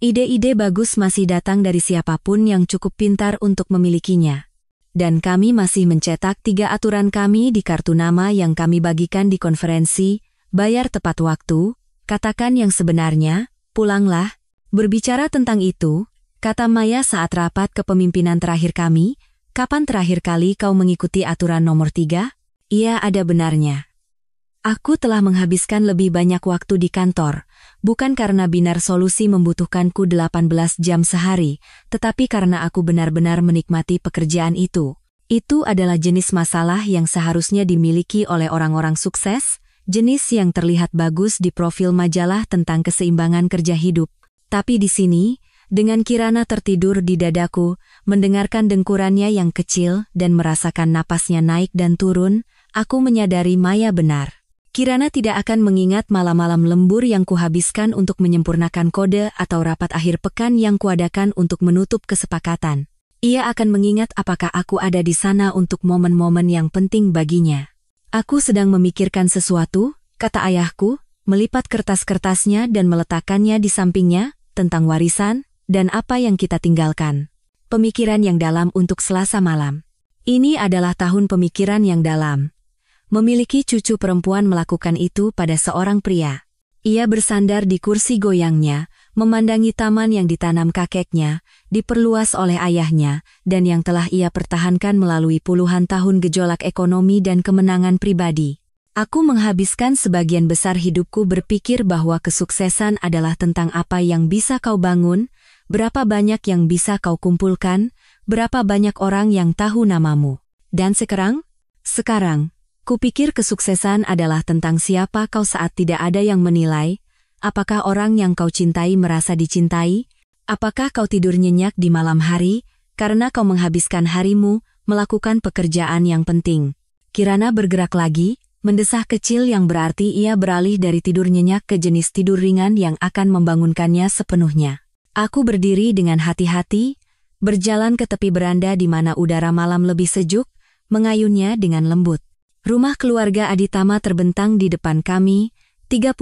Speaker 1: Ide-ide bagus masih datang dari siapapun yang cukup pintar untuk memilikinya. Dan kami masih mencetak 3 aturan kami di kartu nama yang kami bagikan di konferensi, bayar tepat waktu, katakan yang sebenarnya, pulanglah. Berbicara tentang itu, kata Maya saat rapat kepemimpinan terakhir kami, kapan terakhir kali kau mengikuti aturan nomor 3? Iya, ada benarnya. Aku telah menghabiskan lebih banyak waktu di kantor, bukan karena Binar Solusi membutuhkanku 18 jam sehari, tetapi karena aku benar-benar menikmati pekerjaan itu. Itu adalah jenis masalah yang seharusnya dimiliki oleh orang-orang sukses, jenis yang terlihat bagus di profil majalah tentang keseimbangan kerja hidup. Tapi di sini, dengan Kirana tertidur di dadaku, mendengarkan dengkurannya yang kecil dan merasakan napasnya naik dan turun, aku menyadari Maya benar. Kirana tidak akan mengingat malam-malam lembur yang kuhabiskan untuk menyempurnakan kode atau rapat akhir pekan yang kuadakan untuk menutup kesepakatan. Ia akan mengingat apakah aku ada di sana untuk momen-momen yang penting baginya. Aku sedang memikirkan sesuatu, kata ayahku, melipat kertas-kertasnya dan meletakkannya di sampingnya, tentang warisan, dan apa yang kita tinggalkan. Pemikiran yang dalam untuk Selasa malam. Ini adalah tahun pemikiran yang dalam. Memiliki cucu perempuan melakukan itu pada seorang pria. Ia bersandar di kursi goyangnya, memandangi taman yang ditanam kakeknya, diperluas oleh ayahnya, dan yang telah ia pertahankan melalui puluhan tahun gejolak ekonomi dan kemenangan pribadi. Aku menghabiskan sebagian besar hidupku berpikir bahwa kesuksesan adalah tentang apa yang bisa kau bangun, Berapa banyak yang bisa kau kumpulkan? Berapa banyak orang yang tahu namamu? Dan sekarang? Sekarang, kupikir kesuksesan adalah tentang siapa kau saat tidak ada yang menilai. Apakah orang yang kau cintai merasa dicintai? Apakah kau tidur nyenyak di malam hari karena kau menghabiskan harimu melakukan pekerjaan yang penting? Kirana bergerak lagi, mendesah kecil yang berarti ia beralih dari tidur nyenyak ke jenis tidur ringan yang akan membangunkannya sepenuhnya. Aku berdiri dengan hati-hati, berjalan ke tepi beranda di mana udara malam lebih sejuk, mengayunnya dengan lembut. Rumah keluarga Aditama terbentang di depan kami, 37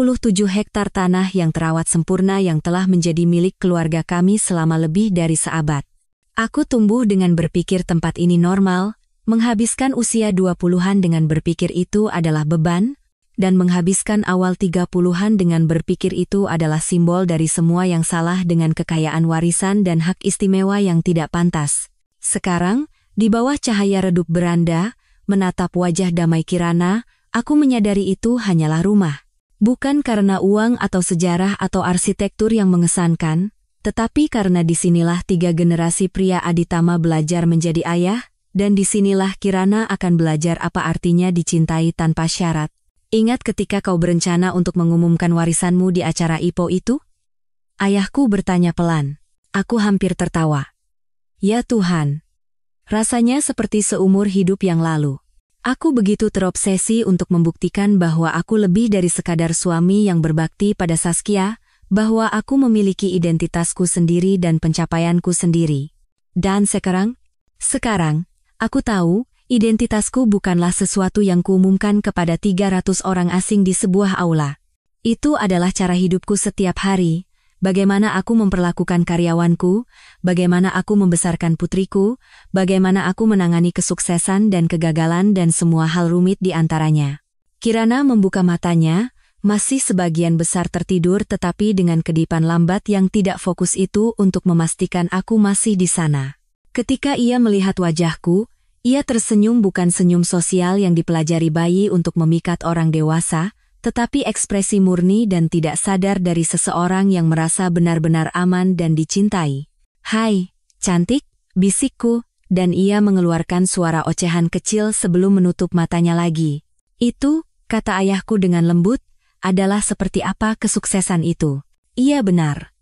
Speaker 1: hektar tanah yang terawat sempurna yang telah menjadi milik keluarga kami selama lebih dari seabad. Aku tumbuh dengan berpikir tempat ini normal, menghabiskan usia 20-an dengan berpikir itu adalah beban, dan menghabiskan awal 30-an dengan berpikir itu adalah simbol dari semua yang salah dengan kekayaan warisan dan hak istimewa yang tidak pantas. Sekarang, di bawah cahaya redup beranda, menatap wajah damai Kirana, aku menyadari itu hanyalah rumah. Bukan karena uang atau sejarah atau arsitektur yang mengesankan, tetapi karena disinilah 3 generasi pria Aditama belajar menjadi ayah, dan disinilah Kirana akan belajar apa artinya dicintai tanpa syarat. Ingat ketika kau berencana untuk mengumumkan warisanmu di acara IPO itu? Ayahku bertanya pelan. Aku hampir tertawa. Ya Tuhan. Rasanya seperti seumur hidup yang lalu. Aku begitu terobsesi untuk membuktikan bahwa aku lebih dari sekadar suami yang berbakti pada Saskia, bahwa aku memiliki identitasku sendiri dan pencapaianku sendiri. Dan sekarang, aku tahu, identitasku bukanlah sesuatu yang kuumumkan kepada 300 orang asing di sebuah aula. Itu adalah cara hidupku setiap hari, bagaimana aku memperlakukan karyawanku, bagaimana aku membesarkan putriku, bagaimana aku menangani kesuksesan dan kegagalan dan semua hal rumit di antaranya. Kirana membuka matanya, masih sebagian besar tertidur tetapi dengan kedipan lambat yang tidak fokus itu untuk memastikan aku masih di sana. Ketika ia melihat wajahku, ia tersenyum bukan senyum sosial yang dipelajari bayi untuk memikat orang dewasa, tetapi ekspresi murni dan tidak sadar dari seseorang yang merasa benar-benar aman dan dicintai. Hai, cantik, bisikku, dan ia mengeluarkan suara ocehan kecil sebelum menutup matanya lagi. Itu, kata ayahku dengan lembut, adalah seperti apa kesuksesan itu. Iya benar.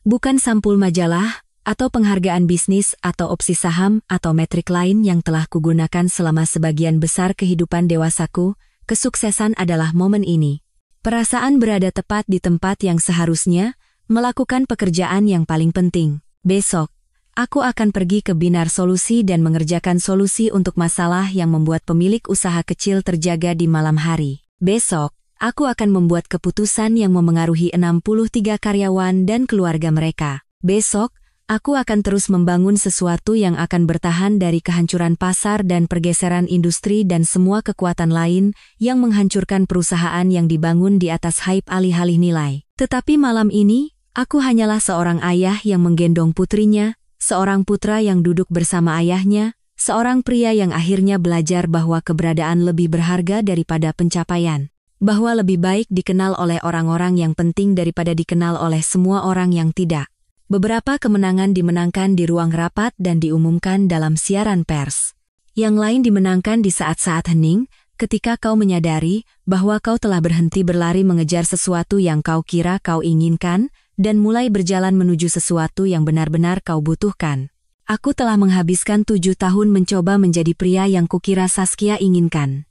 Speaker 1: Bukan sampul majalah, atau penghargaan bisnis atau opsi saham atau metrik lain yang telah kugunakan selama sebagian besar kehidupan dewasaku, kesuksesan adalah momen ini. Perasaan berada tepat di tempat yang seharusnya, melakukan pekerjaan yang paling penting. Besok, aku akan pergi ke Binar Solusi dan mengerjakan solusi untuk masalah yang membuat pemilik usaha kecil terjaga di malam hari. Besok, aku akan membuat keputusan yang memengaruhi 63 karyawan dan keluarga mereka. Besok, aku akan terus membangun sesuatu yang akan bertahan dari kehancuran pasar dan pergeseran industri dan semua kekuatan lain yang menghancurkan perusahaan yang dibangun di atas hype alih-alih nilai. Tetapi malam ini, aku hanyalah seorang ayah yang menggendong putrinya, seorang putra yang duduk bersama ayahnya, seorang pria yang akhirnya belajar bahwa keberadaan lebih berharga daripada pencapaian. Bahwa lebih baik dikenal oleh orang-orang yang penting daripada dikenal oleh semua orang yang tidak. Beberapa kemenangan dimenangkan di ruang rapat dan diumumkan dalam siaran pers. Yang lain dimenangkan di saat-saat hening, ketika kau menyadari bahwa kau telah berhenti berlari mengejar sesuatu yang kau kira kau inginkan, dan mulai berjalan menuju sesuatu yang benar-benar kau butuhkan. Aku telah menghabiskan 7 tahun mencoba menjadi pria yang kukira Saskia inginkan.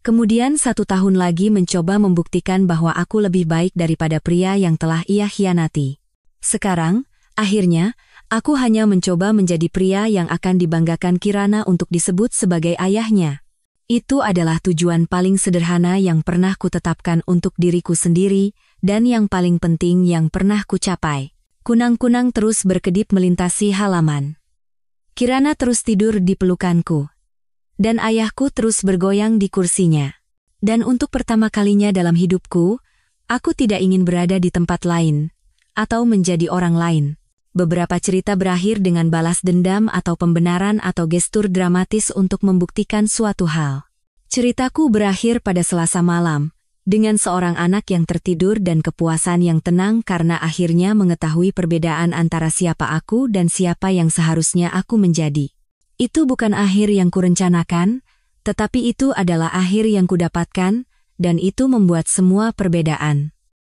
Speaker 1: Kemudian 1 tahun lagi mencoba membuktikan bahwa aku lebih baik daripada pria yang telah ia khianati. Sekarang, akhirnya, aku hanya mencoba menjadi pria yang akan dibanggakan Kirana untuk disebut sebagai ayahnya. Itu adalah tujuan paling sederhana yang pernah kutetapkan untuk diriku sendiri, dan yang paling penting yang pernah kucapai. Kunang-kunang terus berkedip melintasi halaman. Kirana terus tidur di pelukanku. Dan ayahku terus bergoyang di kursinya. Dan untuk pertama kalinya dalam hidupku, aku tidak ingin berada di tempat lain, atau menjadi orang lain. Beberapa cerita berakhir dengan balas dendam atau pembenaran atau gestur dramatis untuk membuktikan suatu hal. Ceritaku berakhir pada Selasa malam, Dengan seorang anak yang tertidur dan kepuasan yang tenang karena akhirnya mengetahui perbedaan antara siapa aku dan siapa yang seharusnya aku menjadi. Itu bukan akhir yang kurencanakan, tetapi itu adalah akhir yang kudapatkan, dan itu membuat semua perbedaan.